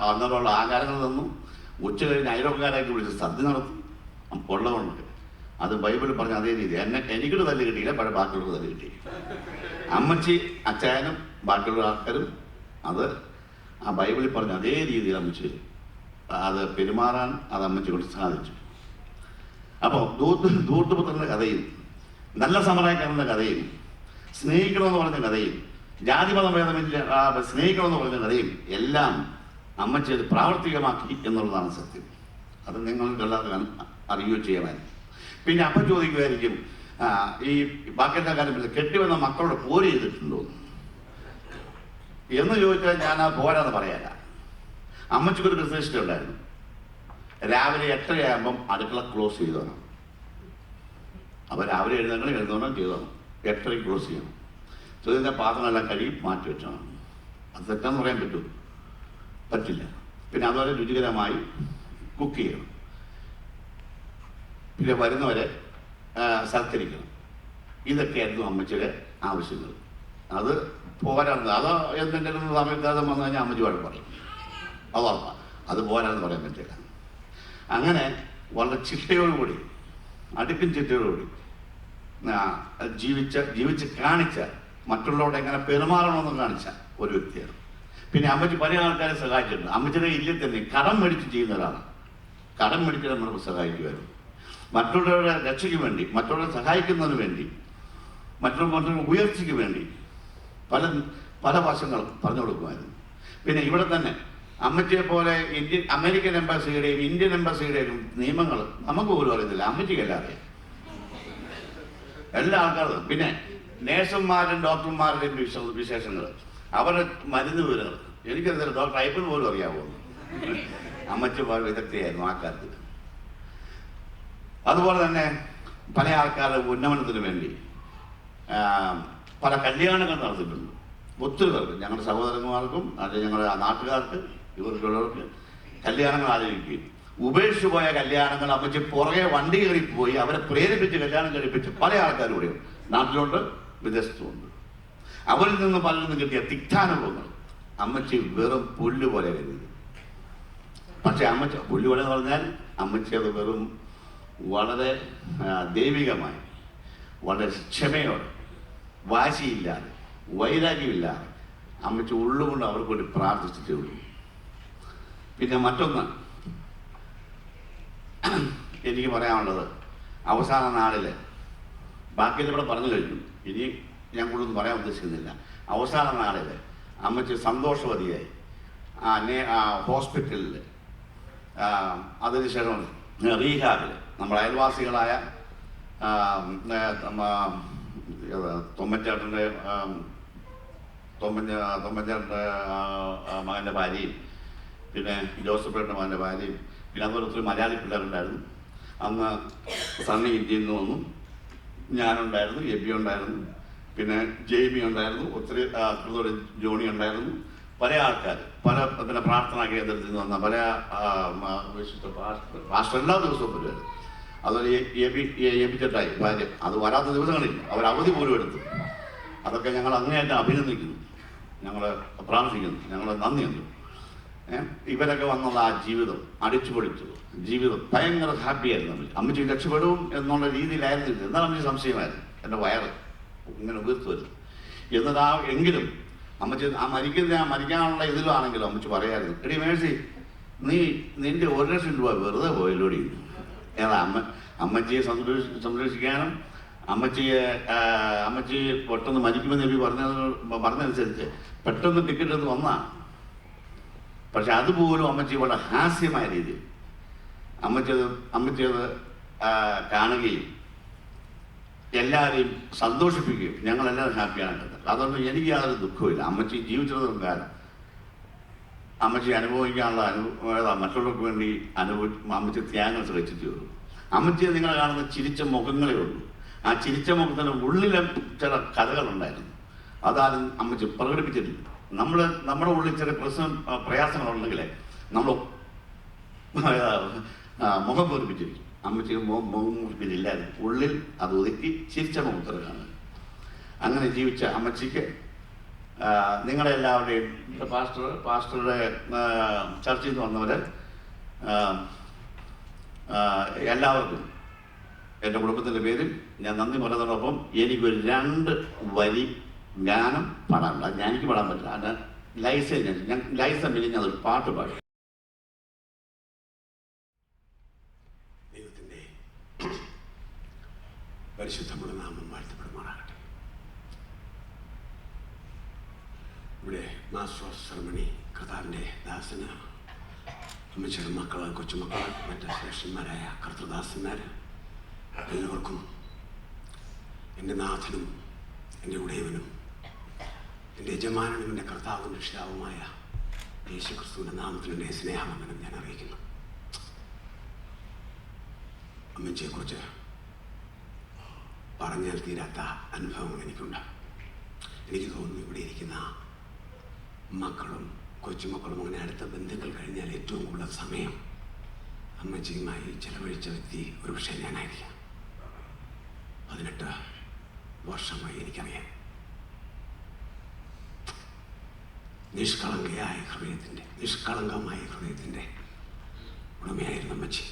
അന്നേരമുള്ള ആഹാരങ്ങൾ തന്നു, ഉച്ച കഴിഞ്ഞ് അയൽവക്കാരാക്കി വിളിച്ച് സദ്യ നടത്തി, കൊള്ളകൊണ്ടൊക്കെ. അത് ബൈബിളിൽ പറഞ്ഞ അതേ രീതി. എനിക്കൊരു തല്ല് കിട്ടിയില്ല, പക്ഷേ ബാക്കിയുള്ളവർക്ക് തല്ല് കിട്ടി. അമ്മച്ചി അച്ചായനും ബാക്കിയുള്ള ആൾക്കാരും അത് ആ ബൈബിളിൽ പറഞ്ഞ അതേ രീതിയിൽ അമ്മച്ചി അത് പെരുമാറാൻ അത് അമ്മച്ചി കൊണ്ട് സാധിച്ചു. അപ്പോൾ ധൂർത്തുപുത്രൻ്റെ കഥയും നല്ല സമരായക്കാരൻ്റെ കഥയും സ്നേഹിക്കണമെന്ന് പറഞ്ഞ കഥയും ജാതിമതം ഭേദമില്ല സ്നേഹിക്കണമെന്ന് പറഞ്ഞ കഥയും എല്ലാം അമ്മച്ചി അത് പ്രാവർത്തികമാക്കി എന്നുള്ളതാണ് സത്യം. അത് നിങ്ങൾക്ക് എല്ലാവർക്കും അറിയുകയോ ചെയ്യാമായിരുന്നു. പിന്നെ അപ്പം ചോദിക്കുമായിരിക്കും, ഈ ബാക്കിയുള്ള കാര്യം കെട്ടിവന്ന മക്കളോട് പോര് ചെയ്തിട്ടുണ്ടോ എന്ന് ചോദിച്ചാൽ ഞാൻ ആ പോരാന്ന് പറയാല്ല. അമ്മച്ചിക്കൊരു കൃത്യനിഷ്ഠ ഉണ്ടായിരുന്നു. രാവിലെ 8:30 അടുക്കള ക്ലോസ് ചെയ്തോണം. അപ്പോൾ രാവിലെ എഴുന്നേക്കണം ചെയ്തോണം. 8:30 ക്ലോസ് ചെയ്യണം. ചോദിച്ചാൽ പാത്രങ്ങളെല്ലാം കഴുകി മാറ്റി വെച്ചോണം. അത് തെറ്റാന്ന് പറയാൻ പറ്റുമോ? പറ്റില്ല. പിന്നെ അതുപോലെ രുചികരമായി കുക്ക് ചെയ്യണം. പിന്നെ വരുന്നവരെ സൽക്കരിക്കണം. ഇതൊക്കെയായിരുന്നു അമ്മച്ചിയുടെ ആവശ്യങ്ങൾ. അത് പോരാണെന്ന് അത് എന്തെങ്കിലും സമയത്താതെ വന്നു കഴിഞ്ഞാൽ അമ്മച്ചി വഴക്ക് പറയും. അത് ഉറപ്പാണ്. അത് പോരാന്ന് പറയാൻ പറ്റില്ല. അങ്ങനെ വളരെ ചിട്ടയോടുകൂടി അടുക്കും ചിട്ടയോടുകൂടി ജീവിച്ച് കാണിച്ച, മറ്റുള്ളവരോട് എങ്ങനെ പെരുമാറണമെന്ന് കാണിച്ച ഒരു വ്യക്തിയാണ്. പിന്നെ അമ്മച്ചി പല ആൾക്കാരെ സഹായിച്ചിട്ടുണ്ട്. അമ്മച്ചിയുടെ ഇല്ല തന്നെ കടം മേടിച്ച് ചെയ്യുന്ന ഒരാളാണ്. കടം മേടിച്ച് നമ്മൾ സഹായിക്കുമായിരുന്നു. മറ്റുള്ളവരുടെ രക്ഷയ്ക്ക് വേണ്ടി, മറ്റുള്ളവരെ സഹായിക്കുന്നതിന് വേണ്ടി, മറ്റുള്ളവരുടെ ഉയർച്ചയ്ക്ക് വേണ്ടി പല വശങ്ങളും പറഞ്ഞു കൊടുക്കുമായിരുന്നു. പിന്നെ ഇവിടെ തന്നെ അമ്മച്ചിയെ പോലെ അമേരിക്കൻ എംബസിയുടെയും ഇന്ത്യൻ എംബസിയുടെയും നിയമങ്ങൾ നമുക്ക് പോലും അറിയത്തില്ല, അമ്മച്ചിക്ക് എല്ലാം അറിയാം, എല്ലാ ആൾക്കാരും. പിന്നെ നേഴ്സുമാരുടെയും ഡോക്ടർമാരുടെയും വിശേഷങ്ങൾ, അവരുടെ മരുന്ന് വിവരങ്ങൾ എനിക്കറിയില്ല. ഡോക്ടർ ഐപ്പൻ പോലും അറിയാമോ? അമ്മച്ചി വിദഗ്ധയായിരുന്നു ആ കാലത്ത്. അതുപോലെ തന്നെ പല ആൾക്കാരുടെ ഉന്നമനത്തിന് വേണ്ടി പല കല്യാണങ്ങൾ നടത്തിയിട്ടുണ്ട്. ഒത്തിരി പേർക്ക്, ഞങ്ങളുടെ സഹോദരന്മാർക്കും അല്ലെങ്കിൽ ഞങ്ങളുടെ നാട്ടുകാർക്ക് ഇവർക്കുള്ളവർക്ക് കല്യാണങ്ങൾ ആലോചിക്കുകയും ഉപേക്ഷിച്ചു പോയ കല്യാണങ്ങൾ അമ്മച്ചി പുറകെ വണ്ടി കയറിപ്പോയി അവരെ പ്രേരിപ്പിച്ച് കല്യാണം കഴിപ്പിച്ച് പല ആൾക്കാരും കൂടെയും നാട്ടിലുണ്ട്, വിദേശത്തുമുണ്ട്. അവരിൽ നിന്ന് പലരിൽ കിട്ടിയ തിക്താനുഭവങ്ങൾ അമ്മച്ചി വെറും പുല്ല് പോലെ കരുതി. പക്ഷെ അമ്മച്ചി പുല്ല് പോലെ എന്ന് പറഞ്ഞാൽ അമ്മച്ചി അത് വെറും വളരെ ദൈവികമായി, വളരെ ക്ഷമയോടെ, വാശിയില്ലാതെ, വൈരാഗ്യമില്ലാതെ അമ്മച്ചി ഉള്ളുകൊണ്ട് അവർക്ക് വേണ്ടി പ്രാർത്ഥിച്ചിട്ടേ ഉള്ളൂ. പിന്നെ മറ്റൊന്ന് എനിക്ക് പറയാനുള്ളത്, അവസാന നാളിൽ ബാക്കിയെല്ലാം ഇവിടെ പറഞ്ഞു കഴിഞ്ഞു, ഇനി ഞാൻ കൂടുതലൊന്നും പറയാൻ ഉദ്ദേശിക്കുന്നില്ല. അവസാന നാളിൽ അമ്മച്ചി സന്തോഷവതിയായി ഹോസ്പിറ്റലിൽ, അതിനുശേഷം റീഹാബിൽ നമ്മുടെ അയൽവാസികളായ തൊമ്മച്ചേട്ടൻ്റെ മകൻ്റെ ഭാര്യയും പിന്നെ ജോസഫേട്ടൻ്റെ മകൻ്റെ ഭാര്യയും പിന്നെ അതുപോലെ ഒത്തിരി മലയാളി പിള്ളേരുണ്ടായിരുന്നു. അന്ന് സണ്ണി ഇന്ത്യയിൽ നിന്ന് വന്നു, ഞാനുണ്ടായിരുന്നു, എബി ഉണ്ടായിരുന്നു, പിന്നെ ജെയ്മി ഉണ്ടായിരുന്നു, ഒത്തിരി ജോണി ഉണ്ടായിരുന്നു, പല ആൾക്കാർ, പിന്നെ പ്രാർത്ഥനാ കേന്ദ്രത്തിൽ നിന്ന് വന്ന പല വിശുദ്ധ പാസ്റ്റർ എല്ലാ ദിവസവും വരുമായിരുന്നു. അതുപോലെ എബിച്ചട്ടായി ഭാര്യ, അത് വരാത്ത ദിവസങ്ങളില്ല, അവർ അവധി പോലും എടുത്തു. അതൊക്കെ ഞങ്ങൾ അങ്ങേയറ്റം അഭിനന്ദിക്കുന്നു, ഞങ്ങൾ പ്രാർത്ഥിക്കുന്നു, ഞങ്ങൾ നന്ദിയുണ്ട്. ഇവരൊക്കെ വന്നുള്ള ആ ജീവിതം അടിച്ചു പൊളിച്ചു ജീവിതം ഭയങ്കര ഹാപ്പിയായിരുന്നു. അമ്മച്ചി രക്ഷപ്പെടും എന്നുള്ള രീതിയിലായിരുന്നില്ല. എന്നാൽ അമ്മച്ചി സംശയമായിരുന്നു, എൻ്റെ വയറ് ഇങ്ങനെ ഉയർത്തു വരുന്നു എന്നതാ. എങ്കിലും അമ്മച്ചി മരിക്കാനുള്ള ഇതിലാണെങ്കിലും അമ്മച്ചി പറയായിരുന്നു, എടി മേഴ്സി, നിന്റെ 1 ലക്ഷം രൂപ വെറുതെ പോയല്ലോടി. ഏതാ അമ്മച്ചിയെ സംരക്ഷിക്കാനും അമ്മച്ചി പെട്ടെന്ന് മരിക്കുമെന്ന് എബി പറഞ്ഞതനുസരിച്ച് പെട്ടെന്ന് ടിക്കറ്റ് എടുത്ത് വന്നതാണ്. പക്ഷെ അതുപോലും അമ്മച്ചി വളരെ ഹാസ്യമായ രീതിയിൽ അമ്മച്ചി അത് കാണുകയും എല്ലാവരെയും സന്തോഷിപ്പിക്കുകയും ഞങ്ങളെല്ലാവരും ഹാപ്പിയാണ് കണ്ടത്. അതുകൊണ്ട് എനിക്ക് യാതൊരു ദുഃഖമില്ല. അമ്മച്ചി ജീവിച്ചിടത്തോളം കാലം അമ്മച്ചി അനുഭവിക്കാനുള്ള മറ്റുള്ളവർക്ക് വേണ്ടി അമ്മച്ചി ത്യാഗങ്ങൾ സഹിച്ചിട്ടേ ഉള്ളൂ. അമ്മച്ചിയെ നിങ്ങൾ കാണുന്ന ചിരിച്ച മുഖങ്ങളേ ഉള്ളൂ. ആ ചിരിച്ച മുഖത്തിന് ഉള്ളിലെ ചില കഥകളുണ്ടായിരുന്നു, അതാരും അമ്മച്ചി പ്രകടിപ്പിച്ചിട്ടില്ല. നമ്മുടെ ഉള്ളിൽ ചെറിയ പ്രയാസങ്ങളുണ്ടെങ്കിൽ നമ്മൾ മുഖം പൂരിപ്പിച്ചിരിക്കും. അമ്മച്ചി മുഖം പൂരിപ്പിച്ചില്ലായിരുന്നു, ഉള്ളിൽ അത് ഒതുക്കി ചിരിച്ച മുഖത്തിൽ കാണുക. അങ്ങനെ ജീവിച്ച അമ്മച്ചിക്ക് നിങ്ങളെ എല്ലാവരുടെയും പാസ്റ്ററുടെ ചർച്ചയിൽ നിന്ന് വന്നവർ എല്ലാവർക്കും എൻ്റെ കുടുംബത്തിൻ്റെ പേരിൽ ഞാൻ നന്ദി പറയുന്നതോടൊപ്പം എനിക്കൊരു 2 വരി ഗാനം പാടാനുണ്ട്. അത് എനിക്ക് പാടാൻ പറ്റില്ല, അത് ലൈസൻസിൽ ഞാനൊരു പാട്ട് പാടി. ദൈവത്തിൻ്റെ പരിശുദ്ധമുള്ള നാമം വാഴ്ത്തപ്പെടുമാറാകട്ടെ. ഇവിടെ മാസ്റ്റർ ഓഫ് സെറമണി കർത്താവിൻ്റെ ദാസന്, അമ്മച്ചിയുടെ മക്കൾ, കൊച്ചുമക്കൾ, മറ്റ് ശ്രേഷ്ഠന്മാരായ കർത്തൃദാസന്മാർ എല്ലാവർക്കും എൻ്റെ നാഥനും എൻ്റെ ഉടയവനും എൻ്റെ യജമാനനും എൻ്റെ കർത്താവും രക്ഷിതാവുമായ യേശു ക്രിസ്തുവിൻ്റെ നാമത്തിൽ എൻ്റെ സ്നേഹവന്ദനം ഞാൻ അറിയിക്കുന്നു. അമ്മച്ചിയെക്കുറിച്ച് പറഞ്ഞാൽ തീരാത്ത അനുഭവങ്ങൾ എനിക്കുണ്ട്. എനിക്ക് തോന്നുന്നു ഇവിടെ ഇരിക്കുന്ന മക്കളും കൊച്ചുമക്കളും അങ്ങനെ അടുത്ത ബന്ധുക്കൾ കഴിഞ്ഞാൽ ഏറ്റവും കൂടുതൽ സമയം അമ്മച്ചിയുമായി ചെലവഴിച്ച വ്യക്തി ഒരുപക്ഷെ ഞാനായിരിക്കാം. 18 വർഷമായി എനിക്കറിയാം. നിഷ്കളങ്കമായ ഹൃദയത്തിൻ്റെ ഉടമയായിരുന്നു അമ്മച്ചി.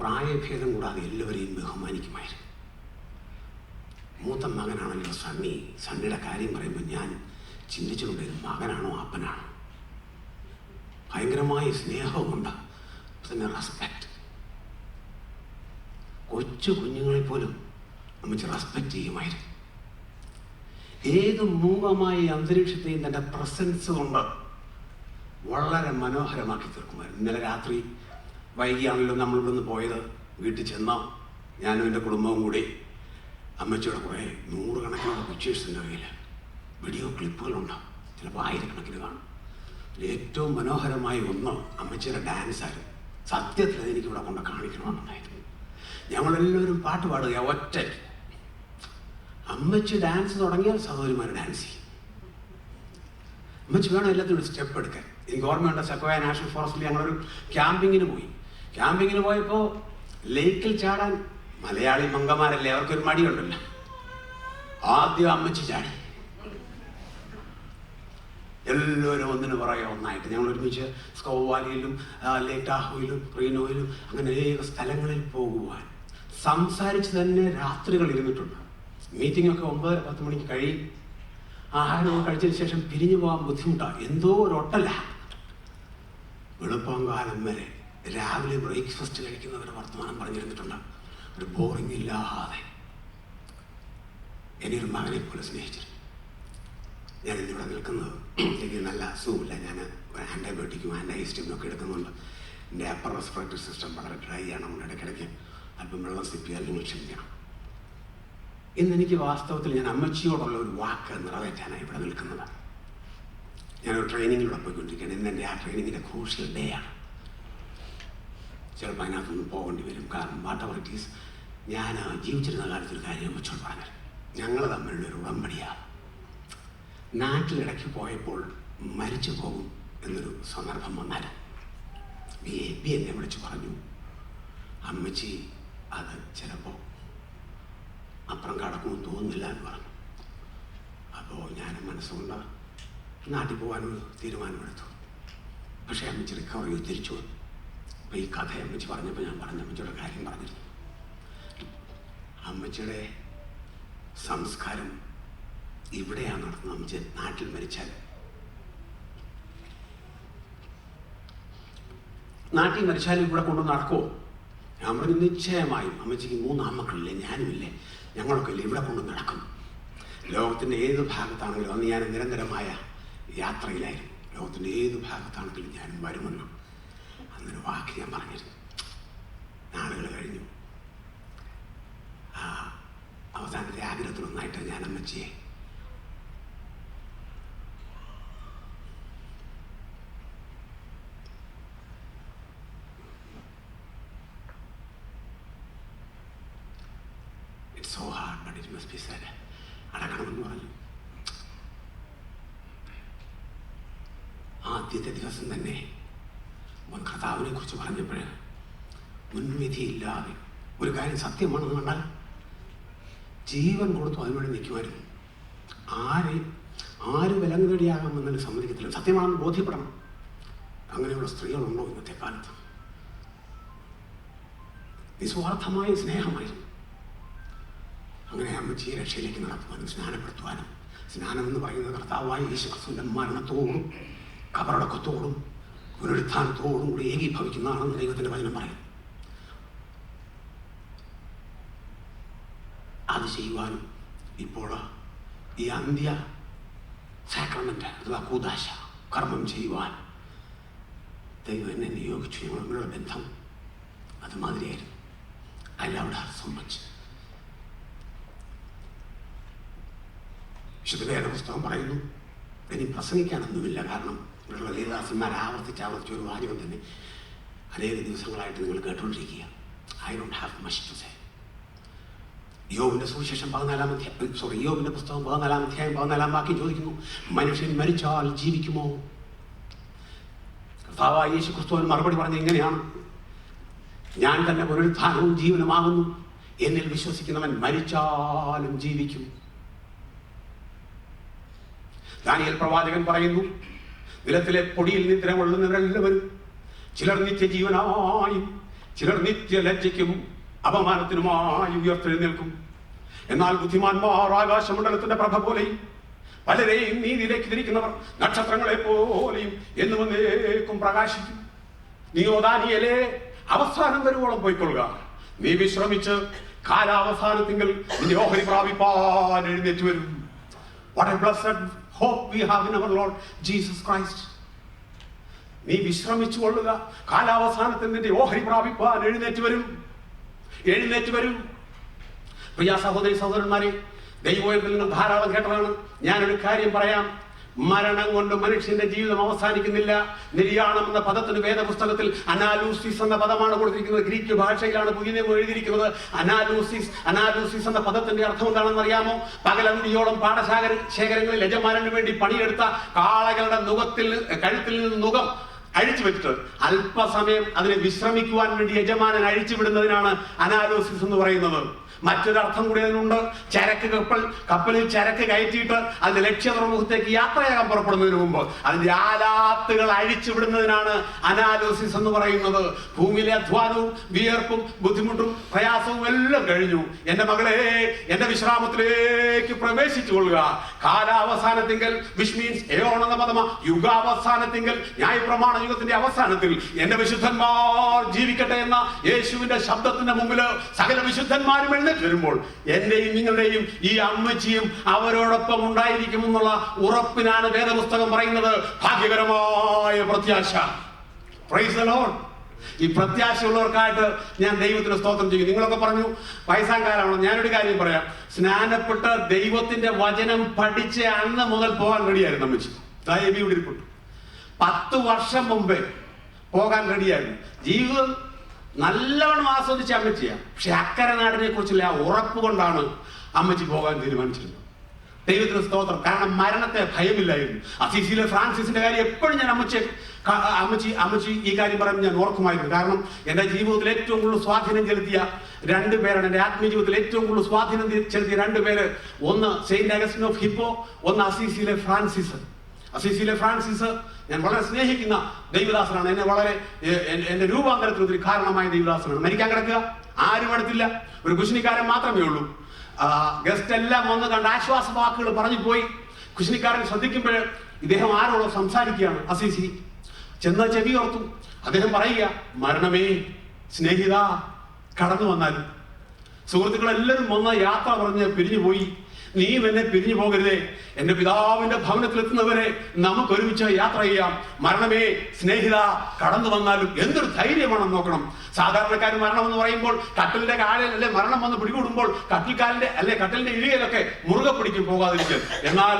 പ്രായഭേദം കൂടാതെ എല്ലാവരെയും ബഹുമാനിക്കുമായിരുന്നു. മൂത്ത മകനാണല്ലോ സണ്ണി. സണ്ണിയുടെ കാര്യം പറയുമ്പോൾ ഞാൻ ചിന്തിച്ചിട്ടുണ്ടായിരുന്നു, മകനാണോ അപ്പനാണോ? ഭയങ്കരമായ സ്നേഹമുണ്ട്, പിന്നെ റെസ്പെക്റ്റ്. കൊച്ചു കുഞ്ഞുങ്ങളെ പോലും അമ്മച്ചി റെസ്പെക്റ്റ് ചെയ്യുമായിരുന്നു. ഏത് മൂകമായ അന്തരീക്ഷത്തെയും തൻ്റെ പ്രസൻസ് കൊണ്ട് വളരെ മനോഹരമാക്കി തീർക്കുമായിരുന്നു. ഇന്നലെ രാത്രി വൈകിയാണല്ലോ നമ്മളിവിടുന്ന് പോയത്. വീട്ടിൽ ചെന്ന ഞാനും എൻ്റെ കുടുംബവും കൂടി അമ്മച്ചിയുടെ കുറേ നൂറുകണക്കിനുള്ള പിക്ചേഴ്സിൻ്റെ കയ്യിൽ വീഡിയോ ക്ലിപ്പുകളുണ്ടാവും, ചിലപ്പോൾ ആയിരക്കണക്കിന് കാണും. ഏറ്റവും മനോഹരമായ ഒന്ന് അമ്മച്ചിയുടെ ഡാൻസായിരുന്നു. സത്യത്തിൽ അതെനിക്കിവിടെ കൊണ്ട് കാണിക്കണമെന്നുണ്ടായിരുന്നു. ഞങ്ങളെല്ലാവരും പാട്ട് പാടുക ഒറ്റ. അമ്മച്ചി ഡാൻസ് തുടങ്ങിയാൽ സഹോദരിമാർ ഡാൻസ് ചെയ്യും. അമ്മച്ചി വേണം എല്ലാത്തിനും ഒരു സ്റ്റെപ്പ് എടുക്കാൻ. എനിക്ക് ഓർമ്മയുണ്ട്, സെക്കോയ നാഷണൽ ഫോറസ്റ്റിൽ ഞങ്ങളൊരു ക്യാമ്പിങ്ങിന് പോയി. ക്യാമ്പിങ്ങിന് പോയപ്പോൾ ലേക്കിൽ ചാടാൻ മലയാളി മംഗമാരല്ലേ, അവർക്കൊരു മടിയുണ്ടല്ലോ. ആദ്യം അമ്മച്ചി ചാടി. എല്ലാവരും ഒന്നിനു പുറകെ ഒന്നായിട്ട് ഞങ്ങൾ ഒരുമിച്ച് സ്കൗ വാലിയിലും ലേക്ക് ടാഹോയിലും റീനോയിലും അങ്ങനെ അനേക സ്ഥലങ്ങളിൽ പോകുവാൻ സംസാരിച്ച് തന്നെ രാത്രികൾ ഇരുന്നിട്ടുണ്ട്. മീറ്റിംഗൊക്കെ 9-10 മണിക്ക് കഴിയും. ആഹാരമൊക്കെ കഴിച്ചതിന് ശേഷം പിരിഞ്ഞു പോകാൻ ബുദ്ധിമുട്ടാണ്. എന്തോ ഒരു ഒട്ടല. വെളുപ്പാങ്കാലം വരെ രാവിലെ ബ്രേക്ക്ഫാസ്റ്റ് കഴിക്കുന്നവർ വർത്തമാനം പറഞ്ഞിരുന്നിട്ടുണ്ട്. ഒരു ബോറിംഗ് ഇല്ലാതെ. എന്നെ ഒരു മകനെ പോലെ സ്നേഹിച്ചിരുന്നു. ഞാനിന്നിവിടെ നിൽക്കുന്നത് എനിക്ക് നല്ല അസുഖമില്ല. ഞാൻ ആൻറ്റിബയോട്ടിക്കും ആൻറ്റിഹിസ്റ്റമിനും ഒക്കെ എടുക്കുന്നുണ്ട്. എൻ്റെ അപ്പർ റെസ്പിറേറ്ററി സിസ്റ്റം വളരെ ഡ്രൈ ആണ്. അതുകൊണ്ട് ഇടയ്ക്കിടയ്ക്ക് അല്പം വെള്ളം സിപ്പിയാൽ നിങ്ങൾ ക്ഷമിക്കണം. ഇന്നെനിക്ക് വാസ്തവത്തിൽ ഞാൻ അമ്മച്ചിയോടുള്ള ഒരു വാക്ക് നിറവേറ്റാനാണ് ഇവിടെ നിൽക്കുന്നത്. ഞാനൊരു ട്രെയിനിങ്ങിലൂടെ പോയിക്കൊണ്ടിരിക്കുകയാണ്. ഇന്ന് എൻ്റെ ആ ട്രെയിനിങ്ങിൻ്റെ ക്രൂഷ്യൽ ഡേ ആണ്. ചിലപ്പോൾ അതിനകത്തൊന്നും പോകേണ്ടി വരും. കാരണം വാട്ട് എവർ ഇറ്റ് ഈസ്, ഞാൻ ജീവിച്ചിരുന്ന കാലത്തൊരു കാര്യം അമ്മച്ചോട് പറഞ്ഞത്, ഞങ്ങൾ തമ്മിലുള്ള ഒരു ഉടമ്പടിയാണ്. നാട്ടിലിടയ്ക്ക് പോയപ്പോൾ മരിച്ചു പോകും എന്നൊരു സന്ദർഭം വന്നാൽ ബി എന്നെ വിളിച്ച് പറഞ്ഞു, അമ്മച്ചി അത് ചിലപ്പോൾ അപ്പുറം കടക്കുമെന്ന് തോന്നുന്നില്ല എന്ന് പറഞ്ഞു. അപ്പോൾ ഞാൻ മനസ്സുകൊണ്ട് നാട്ടിൽ പോകാനൊരു തീരുമാനമെടുത്തു. പക്ഷേ അമ്മച്ചി റിക്കവർ ചെയ്ത് തിരിച്ചു വന്നു. അപ്പോൾ ഈ കഥ അമ്മച്ചി പറഞ്ഞപ്പോൾ ഞാൻ പറഞ്ഞ അമ്മച്ചിയുടെ കാര്യം പറഞ്ഞിരുന്നു. അമ്മച്ചിയുടെ സംസ്കാരം ഇവിടെയാണ് നടത്തുന്നത്. അമ്മച്ചി നാട്ടിൽ മരിച്ചാൽ ഇവിടെ കൊണ്ടു നടക്കുമോ? ഞാൻ പറഞ്ഞു നിശ്ചയമായും. അമ്മച്ചിക്ക് 3 ആൺമക്കളില്ലേ, ഞാനുമില്ലേ, ഞങ്ങളൊക്കെ ഇല്ലേ ഇവിടെ കൊണ്ട് നടക്കും. ലോകത്തിൻ്റെ ഏത് ഭാഗത്താണെങ്കിലും അന്ന് ഞാൻ നിരന്തരമായ യാത്രയിലായിരുന്നു. ലോകത്തിൻ്റെ ഏത് ഭാഗത്താണെങ്കിലും ഞാനും വരുമെന്ന് അന്നൊരു വാക്ക് ഞാൻ പറഞ്ഞിരുന്നു. നാളുകൾ കഴിഞ്ഞു. അവസാനത്തെ ആഗ്രഹത്തിലൊന്നായിട്ട് ഞാൻ അമ്മച്ചിയെ it's so hard but it must be said അടക്കണമെന്ന് പറഞ്ഞു. ആദ്യത്തെ ദിവസം തന്നെ കർത്താവിനെ കുറിച്ച് പറഞ്ഞപ്പോൾ മുൻവിധിയില്ലാതെ ഒരു കാര്യം സത്യമാണെന്ന് കണ്ടാൽ ജീവൻ കൊടുത്തു അതിനുവേണ്ടി നിൽക്കുമായിരുന്നു. ആര് വിലങ്ങുതടിയാകാമെന്നതിന് സമ്മതിക്കത്തില്ല. സത്യമാണെന്ന് ബോധ്യപ്പെടണം. അങ്ങനെയുള്ള സ്ത്രീകളുണ്ടോ ഇന്നത്തെ കാലത്ത്? നിസ്വാർത്ഥമായ സ്നേഹമായിരുന്നു. അങ്ങനെ അമ്മച്ചിയെ രക്ഷയിലേക്ക് നടത്തുവാനും സ്നാനപ്പെടുത്തുവാനും, സ്നാനം എന്ന് പറയുന്നത് കർത്താവായ യേശുക്രിസ്തുവിന്റെ മരണത്തോടും കബറടക്കത്തോടും പുനരുത്ഥാനത്തോടും കൂടി ഏകീഭവിക്കുന്നതാണെന്ന് ദൈവത്തിന്റെ വചനം പറയും. അത് ചെയ്യുവാനും ഇപ്പോൾ ഈ അന്ത്യ സാക്രമെന്റ് അഥവാ കൂദാശ കർമ്മം ചെയ്യുവാൻ ദൈവം എന്നെ നിയോഗിച്ചു. ഞങ്ങളുടെ ബന്ധം അതുമാതിരിയായിരുന്നു. I loved her so much. വിശുദ്ധ വേദപുസ്തകം പറയുന്നു, ഇനി പ്രസംഗിക്കാനൊന്നുമില്ല. കാരണം ഇവിടെയുള്ള ദേവദാസന്മാർ ആവർത്തിച്ച് ഒരു വാചകം തന്നെ അനേക ദിവസങ്ങളായിട്ട് നിങ്ങൾ കേട്ടുകൊണ്ടിരിക്കുക. I don't have much to say. യോബിന്റെ സുവിശേഷം 14-ാം അധ്യായം, യോബിന്റെ പുസ്തകം 14-ാം അധ്യായം 14-ാം വാക്യം ചോദിക്കുന്നു, മനുഷ്യൻ മരിച്ചാൽ ജീവിക്കുമോ? കർത്താവായ യേശുക്രിസ്തുവിന് മറുപടി പറഞ്ഞത് ഇങ്ങനെയാണ്, ഞാൻ തന്നെ പുനരുത്ഥാനവും ജീവനുമാകുന്നു. എന്നിൽ വിശ്വസിക്കുന്നവൻ മരിച്ചാലും ജീവിക്കും. ദാനിയേൽ പ്രവാചകൻ പറയുന്നു, നിലത്തിലെ പൊടിയിൽ നിദ്ര കൊള്ളുന്നവരെല്ലാവരും ചിലർ നിത്യജീവനായും ചിലർ നിത്യ ലജ്ജയ്ക്കും അപമാനത്തിനുമായി ഉയർത്തെഴുന്നേൽക്കും. എന്നാൽ ബുദ്ധിമാന്മാർ ആകാശമണ്ഡലത്തിന്റെ പ്രഭ പോലെയും പലരെയും നീതിയിലേക്ക് തിരിക്കുന്നവർ നക്ഷത്രങ്ങളെ പോലെയും എന്നും എന്നേക്കും പ്രകാശിക്കും. നീയോ ദാനിയേലേ, അവസാനം വരുവോളം പോയിക്കൊള്ളുക. നീ വിശ്രമിച്ച് കാലാവസാനത്തിങ്കിൽ നിന്റെ ഓഹരി പ്രാപിപ്പാൻ എഴുന്നേറ്റ് വരും. What a blessed hope we have in our Lord Jesus Christ. നീ വിശ്രമിച്ചു കൊള്ളുക, കാലാവസാനത്തിൽ നിന്റെ ഓഹരി പ്രാപിപ്പാൻ എഴുന്നേറ്റ് വരും. പ്രിയ സഹോദരി സഹോദരന്മാരെ, ദൈവത്തിൽ നിന്ന് ധാരാളം കേട്ടതാണ്. ഞാനൊരു കാര്യം പറയാം. മരണം കൊണ്ട് മനുഷ്യന്റെ ജീവിതം അവസാനിക്കുന്നില്ല. നിര്യാണം എന്ന പദത്തിന് വേദപുസ്തകത്തിൽ അനാലൂസിസ് എന്ന പദമാണ് കൊടുത്തിരിക്കുന്നത്. ഗ്രീക്ക് ഭാഷയിലാണ് പുതിയ നിയമം എഴുതിയിരിക്കുന്നത്. അനാലൂസിസ് എന്ന പദത്തിന്റെ അർത്ഥം എന്താണെന്ന് അറിയാമോ? പകലന്തിയോളം പാടശേഖരങ്ങളിൽ യജമാനു വേണ്ടി പണിയെടുത്ത കാളകളുടെ കഴുത്തിൽ നിന്ന് നുകം അഴിച്ചു വെച്ചിട്ട് അല്പസമയം അതിനെ വിശ്രമിക്കുവാൻ വേണ്ടി യജമാനൻ അഴിച്ചുവിടുന്നതിനാണ് അനാലൂസിസ് എന്ന് പറയുന്നത്. മറ്റൊരർത്ഥം കൂടി അതിനുണ്ട്. കപ്പലിൽ ചരക്ക് കയറ്റിയിട്ട് അതിന്റെ ലക്ഷ്യ തുറമുഖത്തേക്ക് യാത്രയാകാൻ പുറപ്പെടുന്നതിന് മുമ്പ് അതിന്റെ ആലാത്തുകൾ അഴിച്ചുവിടുന്നതിനാണ് അനാലോസിസ് എന്ന് പറയുന്നത്. ഭൂമിയിലെ അധ്വാനവും വിയർപ്പും ബുദ്ധിമുട്ടും പ്രയാസവും എല്ലാം കഴിഞ്ഞു. എന്റെ മകളെ, എന്റെ വിശ്രാമത്തിലേക്ക് പ്രവേശിച്ചു കൊള്ളുക. കാലാവസാനത്തിങ്കൽ, വിച്ച് മീൻസ് എയോൺ എന്ന പദമ, യുഗാവസാനത്തിങ്കൽ, ന്യായപ്രമാണ യുഗത്തിന്റെ അവസാനത്തിൽ എന്റെ വിശുദ്ധന്മാർ ജീവിക്കട്ടെ എന്ന യേശുവിന്റെ ശബ്ദത്തിന്റെ മുമ്പിൽ സകല വിശുദ്ധന്മാരും വരുമ്പോൾ എന്റെയും നിങ്ങളുടെയും ഈ അമ്മച്ചിയും അവരോടൊപ്പം ഉണ്ടായിരിക്കുമെന്നുള്ള ഉറപ്പിനാണ് വേദപുസ്തകം പറയുന്നത്. ഭാഗ്യകരമായ പ്രത്യാശ. Praise the Lord. ഈ പ്രത്യാശയുള്ളവർക്കായിട്ട് ഞാൻ ദൈവത്തിന് സ്തോത്രം ചെയ്യും. നിങ്ങളൊക്കെ പറഞ്ഞു വയസ്സാം കാലമാണോ? ഞാനൊരു കാര്യം പറയാം. സ്നാനപ്പെട്ട് ദൈവത്തിന്റെ വചനം പഠിച്ച അന്ന് മുതൽ പോകാൻ റെഡിയായിരുന്നു അമ്മച്ചി. ഇവിടെ ഇരിപ്പുണ്ട്. 10 വർഷം മുമ്പേ പോകാൻ റെഡിയായിരുന്നു. ജീവിതം നല്ലവണ്ണം ആസ്വദിച്ച അമ്മച്ചിയാണ്. പക്ഷെ അക്കരെ നാടിനെ കുറിച്ചുള്ള ആ ഉറപ്പ് കൊണ്ടാണ് അമ്മച്ചി പോകാൻ തീരുമാനിച്ചിരുന്നത്. ദൈവത്തിന് സ്തോത്രം. കാരണം മരണത്തെ ഭയമില്ലായിരുന്നു. അസീസിയിലെ ഫ്രാൻസിസിന്റെ കാര്യം എപ്പോഴും ഞാൻ അമ്മച്ചി ഈ കാര്യം പറയുമ്പോൾ ഞാൻ ഓർക്കുമായിരുന്നു. കാരണം എൻ്റെ ജീവിതത്തിൽ ഏറ്റവും കൂടുതൽ സ്വാധീനം ചെലുത്തിയ 2 പേരാണ്. എൻ്റെ ആത്മീയ ജീവിതത്തിൽ ഏറ്റവും കൂടുതൽ സ്വാധീനം ചെലുത്തിയ 2 പേര്. ഒന്ന് സെയിന്റ് അഗസ്റ്റിൻ ഓഫ് ഹിപ്പോ, ഒന്ന് അസീസിയിലെ ഫ്രാൻസിസ്. ഞാൻ വളരെ സ്നേഹിക്കുന്ന ദൈവദാസനാണ്. എന്നെ വളരെ എന്റെ രൂപാന്തരത്തിന് ഒത്തിരി കാരണമായ ദൈവദാസനാണ്. മരിക്കാൻ കിടക്കുക, ആരും അടുത്തില്ല, ഒരു കുശിനിക്കാരൻ മാത്രമേ ഉള്ളൂ. ഗസ്റ്റ് എല്ലാം വന്ന് കണ്ട് ആശ്വാസ വാക്കുകൾ പറഞ്ഞു പോയി. കുശിനിക്കാരൻ ശ്രദ്ധിക്കുമ്പോൾ ഇദ്ദേഹം ആരോടോ സംസാരിക്കുകയാണ്. അസീസി ചെന്ന ചെവി ഓർത്തു. അദ്ദേഹം പറയുക, മരണമേ സ്നേഹിത കടന്നു വന്നാലും. സുഹൃത്തുക്കളെല്ലാവരും വന്ന യാത്ര പറഞ്ഞ് പിരിഞ്ഞു പോയി. നീ എന്നെ പിരിഞ്ഞു പോകരുതേ. എന്റെ പിതാവിന്റെ ഭവനത്തിലെത്തുന്നവരെ നമുക്ക് ഒരുമിച്ച് യാത്ര ചെയ്യാം. മരണമേ സ്നേഹിത കടന്നു വന്നാലും. എന്തൊരു ധൈര്യമാണെന്ന് നോക്കണം. സാധാരണക്കാർ മരണം എന്ന് പറയുമ്പോൾ കട്ടലിന്റെ കാലിൽ അല്ലെ മരണം വന്ന് പിടികൂടുമ്പോൾ കട്ടലിന്റെ ഇഴയിലൊക്കെ മുറുകെ പിടിക്കും പോകാതിരിക്കും. എന്നാൽ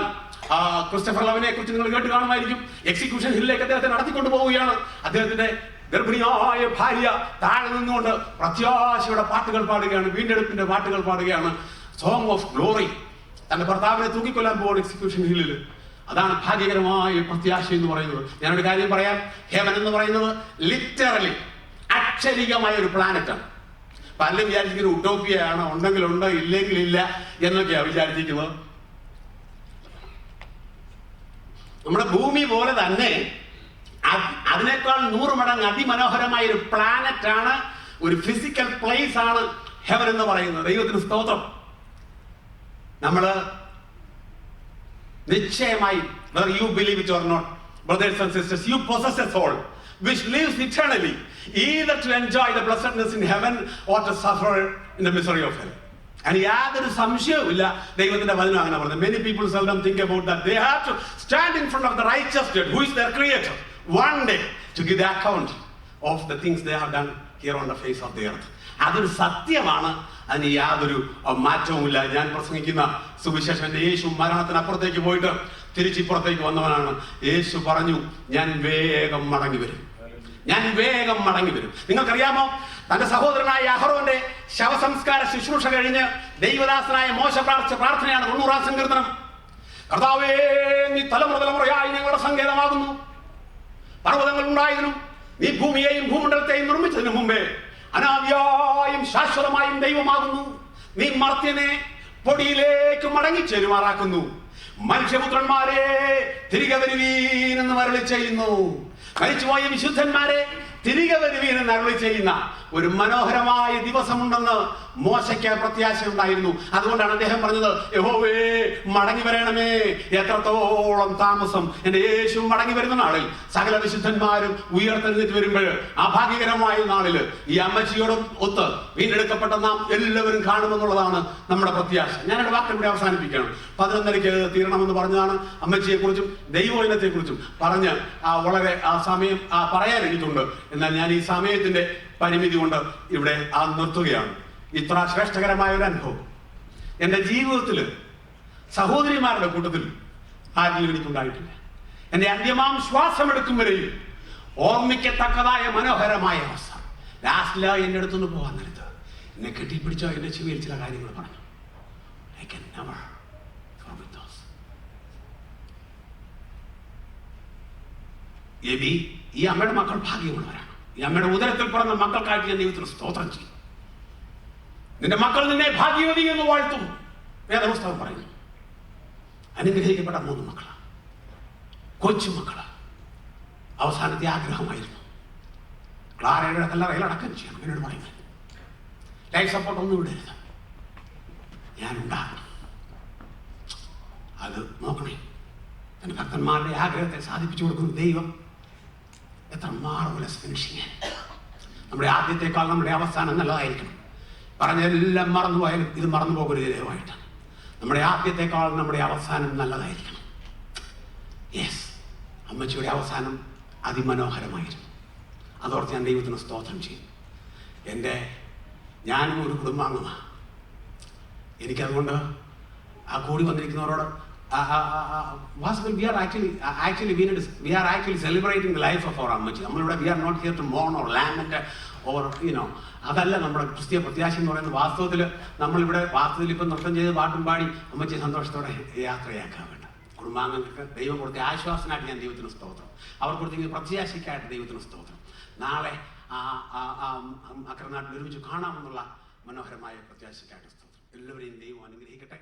ക്രിസ്റ്റഫർ ലവനെ കുറിച്ച് നിങ്ങൾ കേട്ട് കാണുമായിരിക്കും. എക്സിക്യൂഷൻ ഹില്ലിലേക്ക് അദ്ദേഹത്തെ നടത്തിക്കൊണ്ടു പോവുകയാണ്. അദ്ദേഹത്തിന്റെ ഗർഭിണിയായ ഭാര്യ താഴെ നിന്നുകൊണ്ട് പ്രത്യാശയുടെ പാട്ടുകൾ പാടുകയാണ്, വീണ്ടെടുപ്പിന്റെ പാട്ടുകൾ പാടുകയാണ്. Song of glory. തന്റെ ഭർത്താവിനെ തൂക്കിക്കൊല്ലാൻ പോകുന്ന എക്സിക്യൂഷൻ ഹില്ലിൽ. അതാണ് ഭാഗ്യകരമായ പ്രത്യാശ എന്ന് പറയുന്നത്. ഞാനൊരു കാര്യം പറയാം. ഹെവൻ എന്ന് പറയുന്നത് ലിറ്ററലി അക്ഷരികമായ ഒരു പ്ലാനറ്റാണ്. പലരും വിചാരിച്ചിരിക്കുന്നത് ഉട്ടോപ്പിയാണ്, ഉണ്ടെങ്കിൽ ഉണ്ട് ഇല്ലെങ്കിൽ ഇല്ല എന്നൊക്കെയാണ് വിചാരിച്ചിരിക്കുന്നത്. നമ്മുടെ ഭൂമി പോലെ തന്നെ അതിനേക്കാൾ 100 മടങ്ങ് അതിമനോഹരമായ ഒരു പ്ലാനറ്റ് ആണ്, ഒരു ഫിസിക്കൽ പ്ലേസ് ആണ് ഹെവൻ എന്ന് പറയുന്നത്. ദൈവത്തിന് സ്തോത്രം. നമ്മള് നിശ്ചയമായി, whether you believe it or not, brothers and sisters, you possess a soul which lives eternally, either to enjoy the blessedness in heaven or to suffer in the misery of hell. And യാതൊരു സംശയവുമില്ല ദൈവത്തിന്റെ വചനം അങ്ങനെ പറഞ്ഞത്. Many people seldom think about that. They have to stand in front of the righteous judge, who is their creator, one day to give the account of the things they have done here on the face of the earth. അതൊരു സത്യമാണ്. അതിന് യാതൊരു മാറ്റവുമില്ല. ഞാൻ പ്രസംഗിക്കുന്ന സുവിശേഷം, യേശു മരണത്തിനപ്പുറത്തേക്ക് പോയിട്ട് തിരിച്ചിപ്പുറത്തേക്ക് വന്നവനാണ്. യേശു പറഞ്ഞു, ഞാൻ വേഗം മടങ്ങി വരും. നിങ്ങൾക്കറിയാമോ, തന്റെ സഹോദരനായ അഹറോന്റെ ശവസംസ്കാര ശുശ്രൂഷ കഴിഞ്ഞ് ദൈവദാസനായ മോശ പ്രാർത്ഥിച്ച പ്രാർത്ഥനയാണ് 90-ാം സങ്കീർത്തനം. കർത്താവേ, നീ തലമുറയായി ഞങ്ങളുടെ സങ്കേതമാകുന്നു. പർവ്വതങ്ങൾ ഉണ്ടായതിനും നീ ഭൂമിയെയും ഭൂമണ്ഡലത്തെയും നിർമ്മിച്ചതിനു മുമ്പേ അനാദിയായും ശാശ്വതമായും ദൈവമാകുന്നു. നീ മർത്യനെ പൊടിയിലേക്ക് മടങ്ങിച്ചേരുമാറാക്കുന്നു. മനുഷ്യപുത്രന്മാരെ തിരികെ വരുവീൻ എന്ന് മരളി ചെയ്യുന്നു. മരിച്ചുപോയ വിശുദ്ധന്മാരെ തിരികെ വരുവീനെന്ന് അരുളി ചെയ്യുന്ന ഒരു മനോഹരമായ ദിവസമുണ്ടെന്ന് മോശയ്ക്ക് പ്രത്യാശ ഉണ്ടായിരുന്നു. അതുകൊണ്ടാണ് അദ്ദേഹം പറഞ്ഞത്, യഹോവേ മടങ്ങി വരണമേ, എത്രത്തോളം താമസം. എന്റെ യേശു മടങ്ങി വരുന്ന നാളിൽ സകല വിശുദ്ധന്മാരും ഉയർത്തെഴുന്നേറ്റ് വരുമ്പോൾ ആ ഭാഗ്യകരമായ നാളിൽ ഈ അമ്മച്ചിയോടും ഒത്ത് വീണ്ടെടുക്കപ്പെട്ട നാം എല്ലാവരും കാണുമെന്നുള്ളതാണ് നമ്മുടെ പ്രത്യാശ. ഞാനൊരു വാക്ക് ഇവിടെ അവസാനിപ്പിക്കണം. 11:30 തീരണമെന്ന് പറഞ്ഞതാണ്. അമ്മച്ചിയെക്കുറിച്ചും ദൈവവചനത്തെക്കുറിച്ചും പറഞ്ഞ് വളരെ സമയം പറയാൻ എനിക്കുണ്ട്. എന്നാൽ ഞാൻ ഈ സമയത്തിന്റെ പരിമിതി കൊണ്ട് ഇവിടെ നിർത്തുകയാണ്. ഇത്ര ശ്രേഷ്ഠകരമായ ഒരു അനുഭവം എൻ്റെ ജീവിതത്തിൽ സഹോദരിമാരുടെ കൂട്ടത്തിൽ ആരെങ്കിലും എനിക്കുണ്ടായിട്ടില്ല. എൻ്റെ അന്ത്യമാം ശ്വാസമെടുക്കും വരെയും ഓർമ്മിക്കത്തക്കതായ മനോഹരമായ അവസ്ഥ. ലാസ്റ്റില് എൻ്റെ അടുത്തൊന്ന് പോകാൻ നേരത്ത് എന്നെ കെട്ടിപ്പിടിച്ചോ എൻ്റെ ചെവിയിൽ ചില കാര്യങ്ങൾ പറഞ്ഞു. I can never forget those. ഈ അമ്മയുടെ മക്കൾ ഭാഗ്യമുള്ളവരാണ്. ഈ അമ്മയുടെ ഉദരത്തിൽ പിറന്ന മക്കൾക്കായിട്ട് ഞാൻ ദൈവത്തിന് സ്തോത്രം ചെയ്യും. നിന്റെ മക്കൾ നിന്നെ ഭാഗ്യവതി എന്ന് വാഴ്ത്തും. വേദപുസ്തകം പറയുന്നു. അനുഗ്രഹിക്കപ്പെട്ട 3 മക്കളാണ്, കൊച്ചു മക്കളാണ്. അവസാനത്തെ ആഗ്രഹമായിരുന്നു ക്ലാരയുടെ കല്ലറയിൽ അടക്കം ചെയ്യണം. എന്നോട് പറയുന്നത് ലൈഫ് സപ്പോർട്ട് ഒന്നും വിടരുത്, ഞാനുണ്ടാകണം. അത് നോക്കണേ. എൻ്റെ ഭക്തന്മാരുടെ ആഗ്രഹത്തെ സാധിപ്പിച്ചു കൊടുക്കുന്ന ദൈവം എത്ര മാർവലസ് ഫിനിഷിങ്. നമ്മുടെ ആദ്യത്തെക്കാൾ നമ്മുടെ അവസാനം നല്ലതായിരിക്കണം. പറഞ്ഞെല്ലാം മറന്നുപോയാലും ഇത് മറന്നു പോകരുത് ദയവായിട്ടാണ്. നമ്മുടെ ആദ്യത്തെക്കാൾ നമ്മുടെ അവസാനം നല്ലതായിരിക്കണം. യെസ്, അമ്മച്ചിയുടെ അവസാനം അതിമനോഹരമായിരുന്നു. അതോർത്ത് ഞാൻ ദൈവത്തിന് സ്തോത്രം ചെയ്യും. ഞാനും ഒരു കുടുംബാംഗമാണ്. എനിക്കതുകൊണ്ട് കൂടി വന്നിരിക്കുന്നവരോട് we are actually celebrating the life of our അമ്മച്ചി. നമ്മളിവിടെ we are not here to mourn or lament or അതല്ല നമ്മുടെ ക്രിസ്തീയ പ്രത്യാശ എന്ന് പറയുന്നത്. നമ്മളിവിടെ വാസ്തവത്തിൽ ഇപ്പം നൃത്തം ചെയ്ത് പാട്ടും പാടി അമ്മച്ചി സന്തോഷത്തോടെ യാത്രയാക്കാൻ വേണ്ട. കുടുംബാംഗങ്ങൾക്ക് ദൈവം കൊടുത്ത ആശ്വാസനായിട്ട് ഞാൻ ദൈവത്തിന് സ്തോത്രം. അവർ കൊടുത്ത പ്രത്യാശയ്ക്കായിട്ട് ദൈവത്തിന് സ്തോത്രം. നാളെ അക്കരനാട്ടിൽ ഒരുമിച്ച് കാണാമെന്നുള്ള മനോഹരമായ പ്രത്യാശയ്ക്കായിട്ട് സ്തോത്രം. എല്ലാവരെയും ദൈവം അനുഗ്രഹിക്കട്ടെ.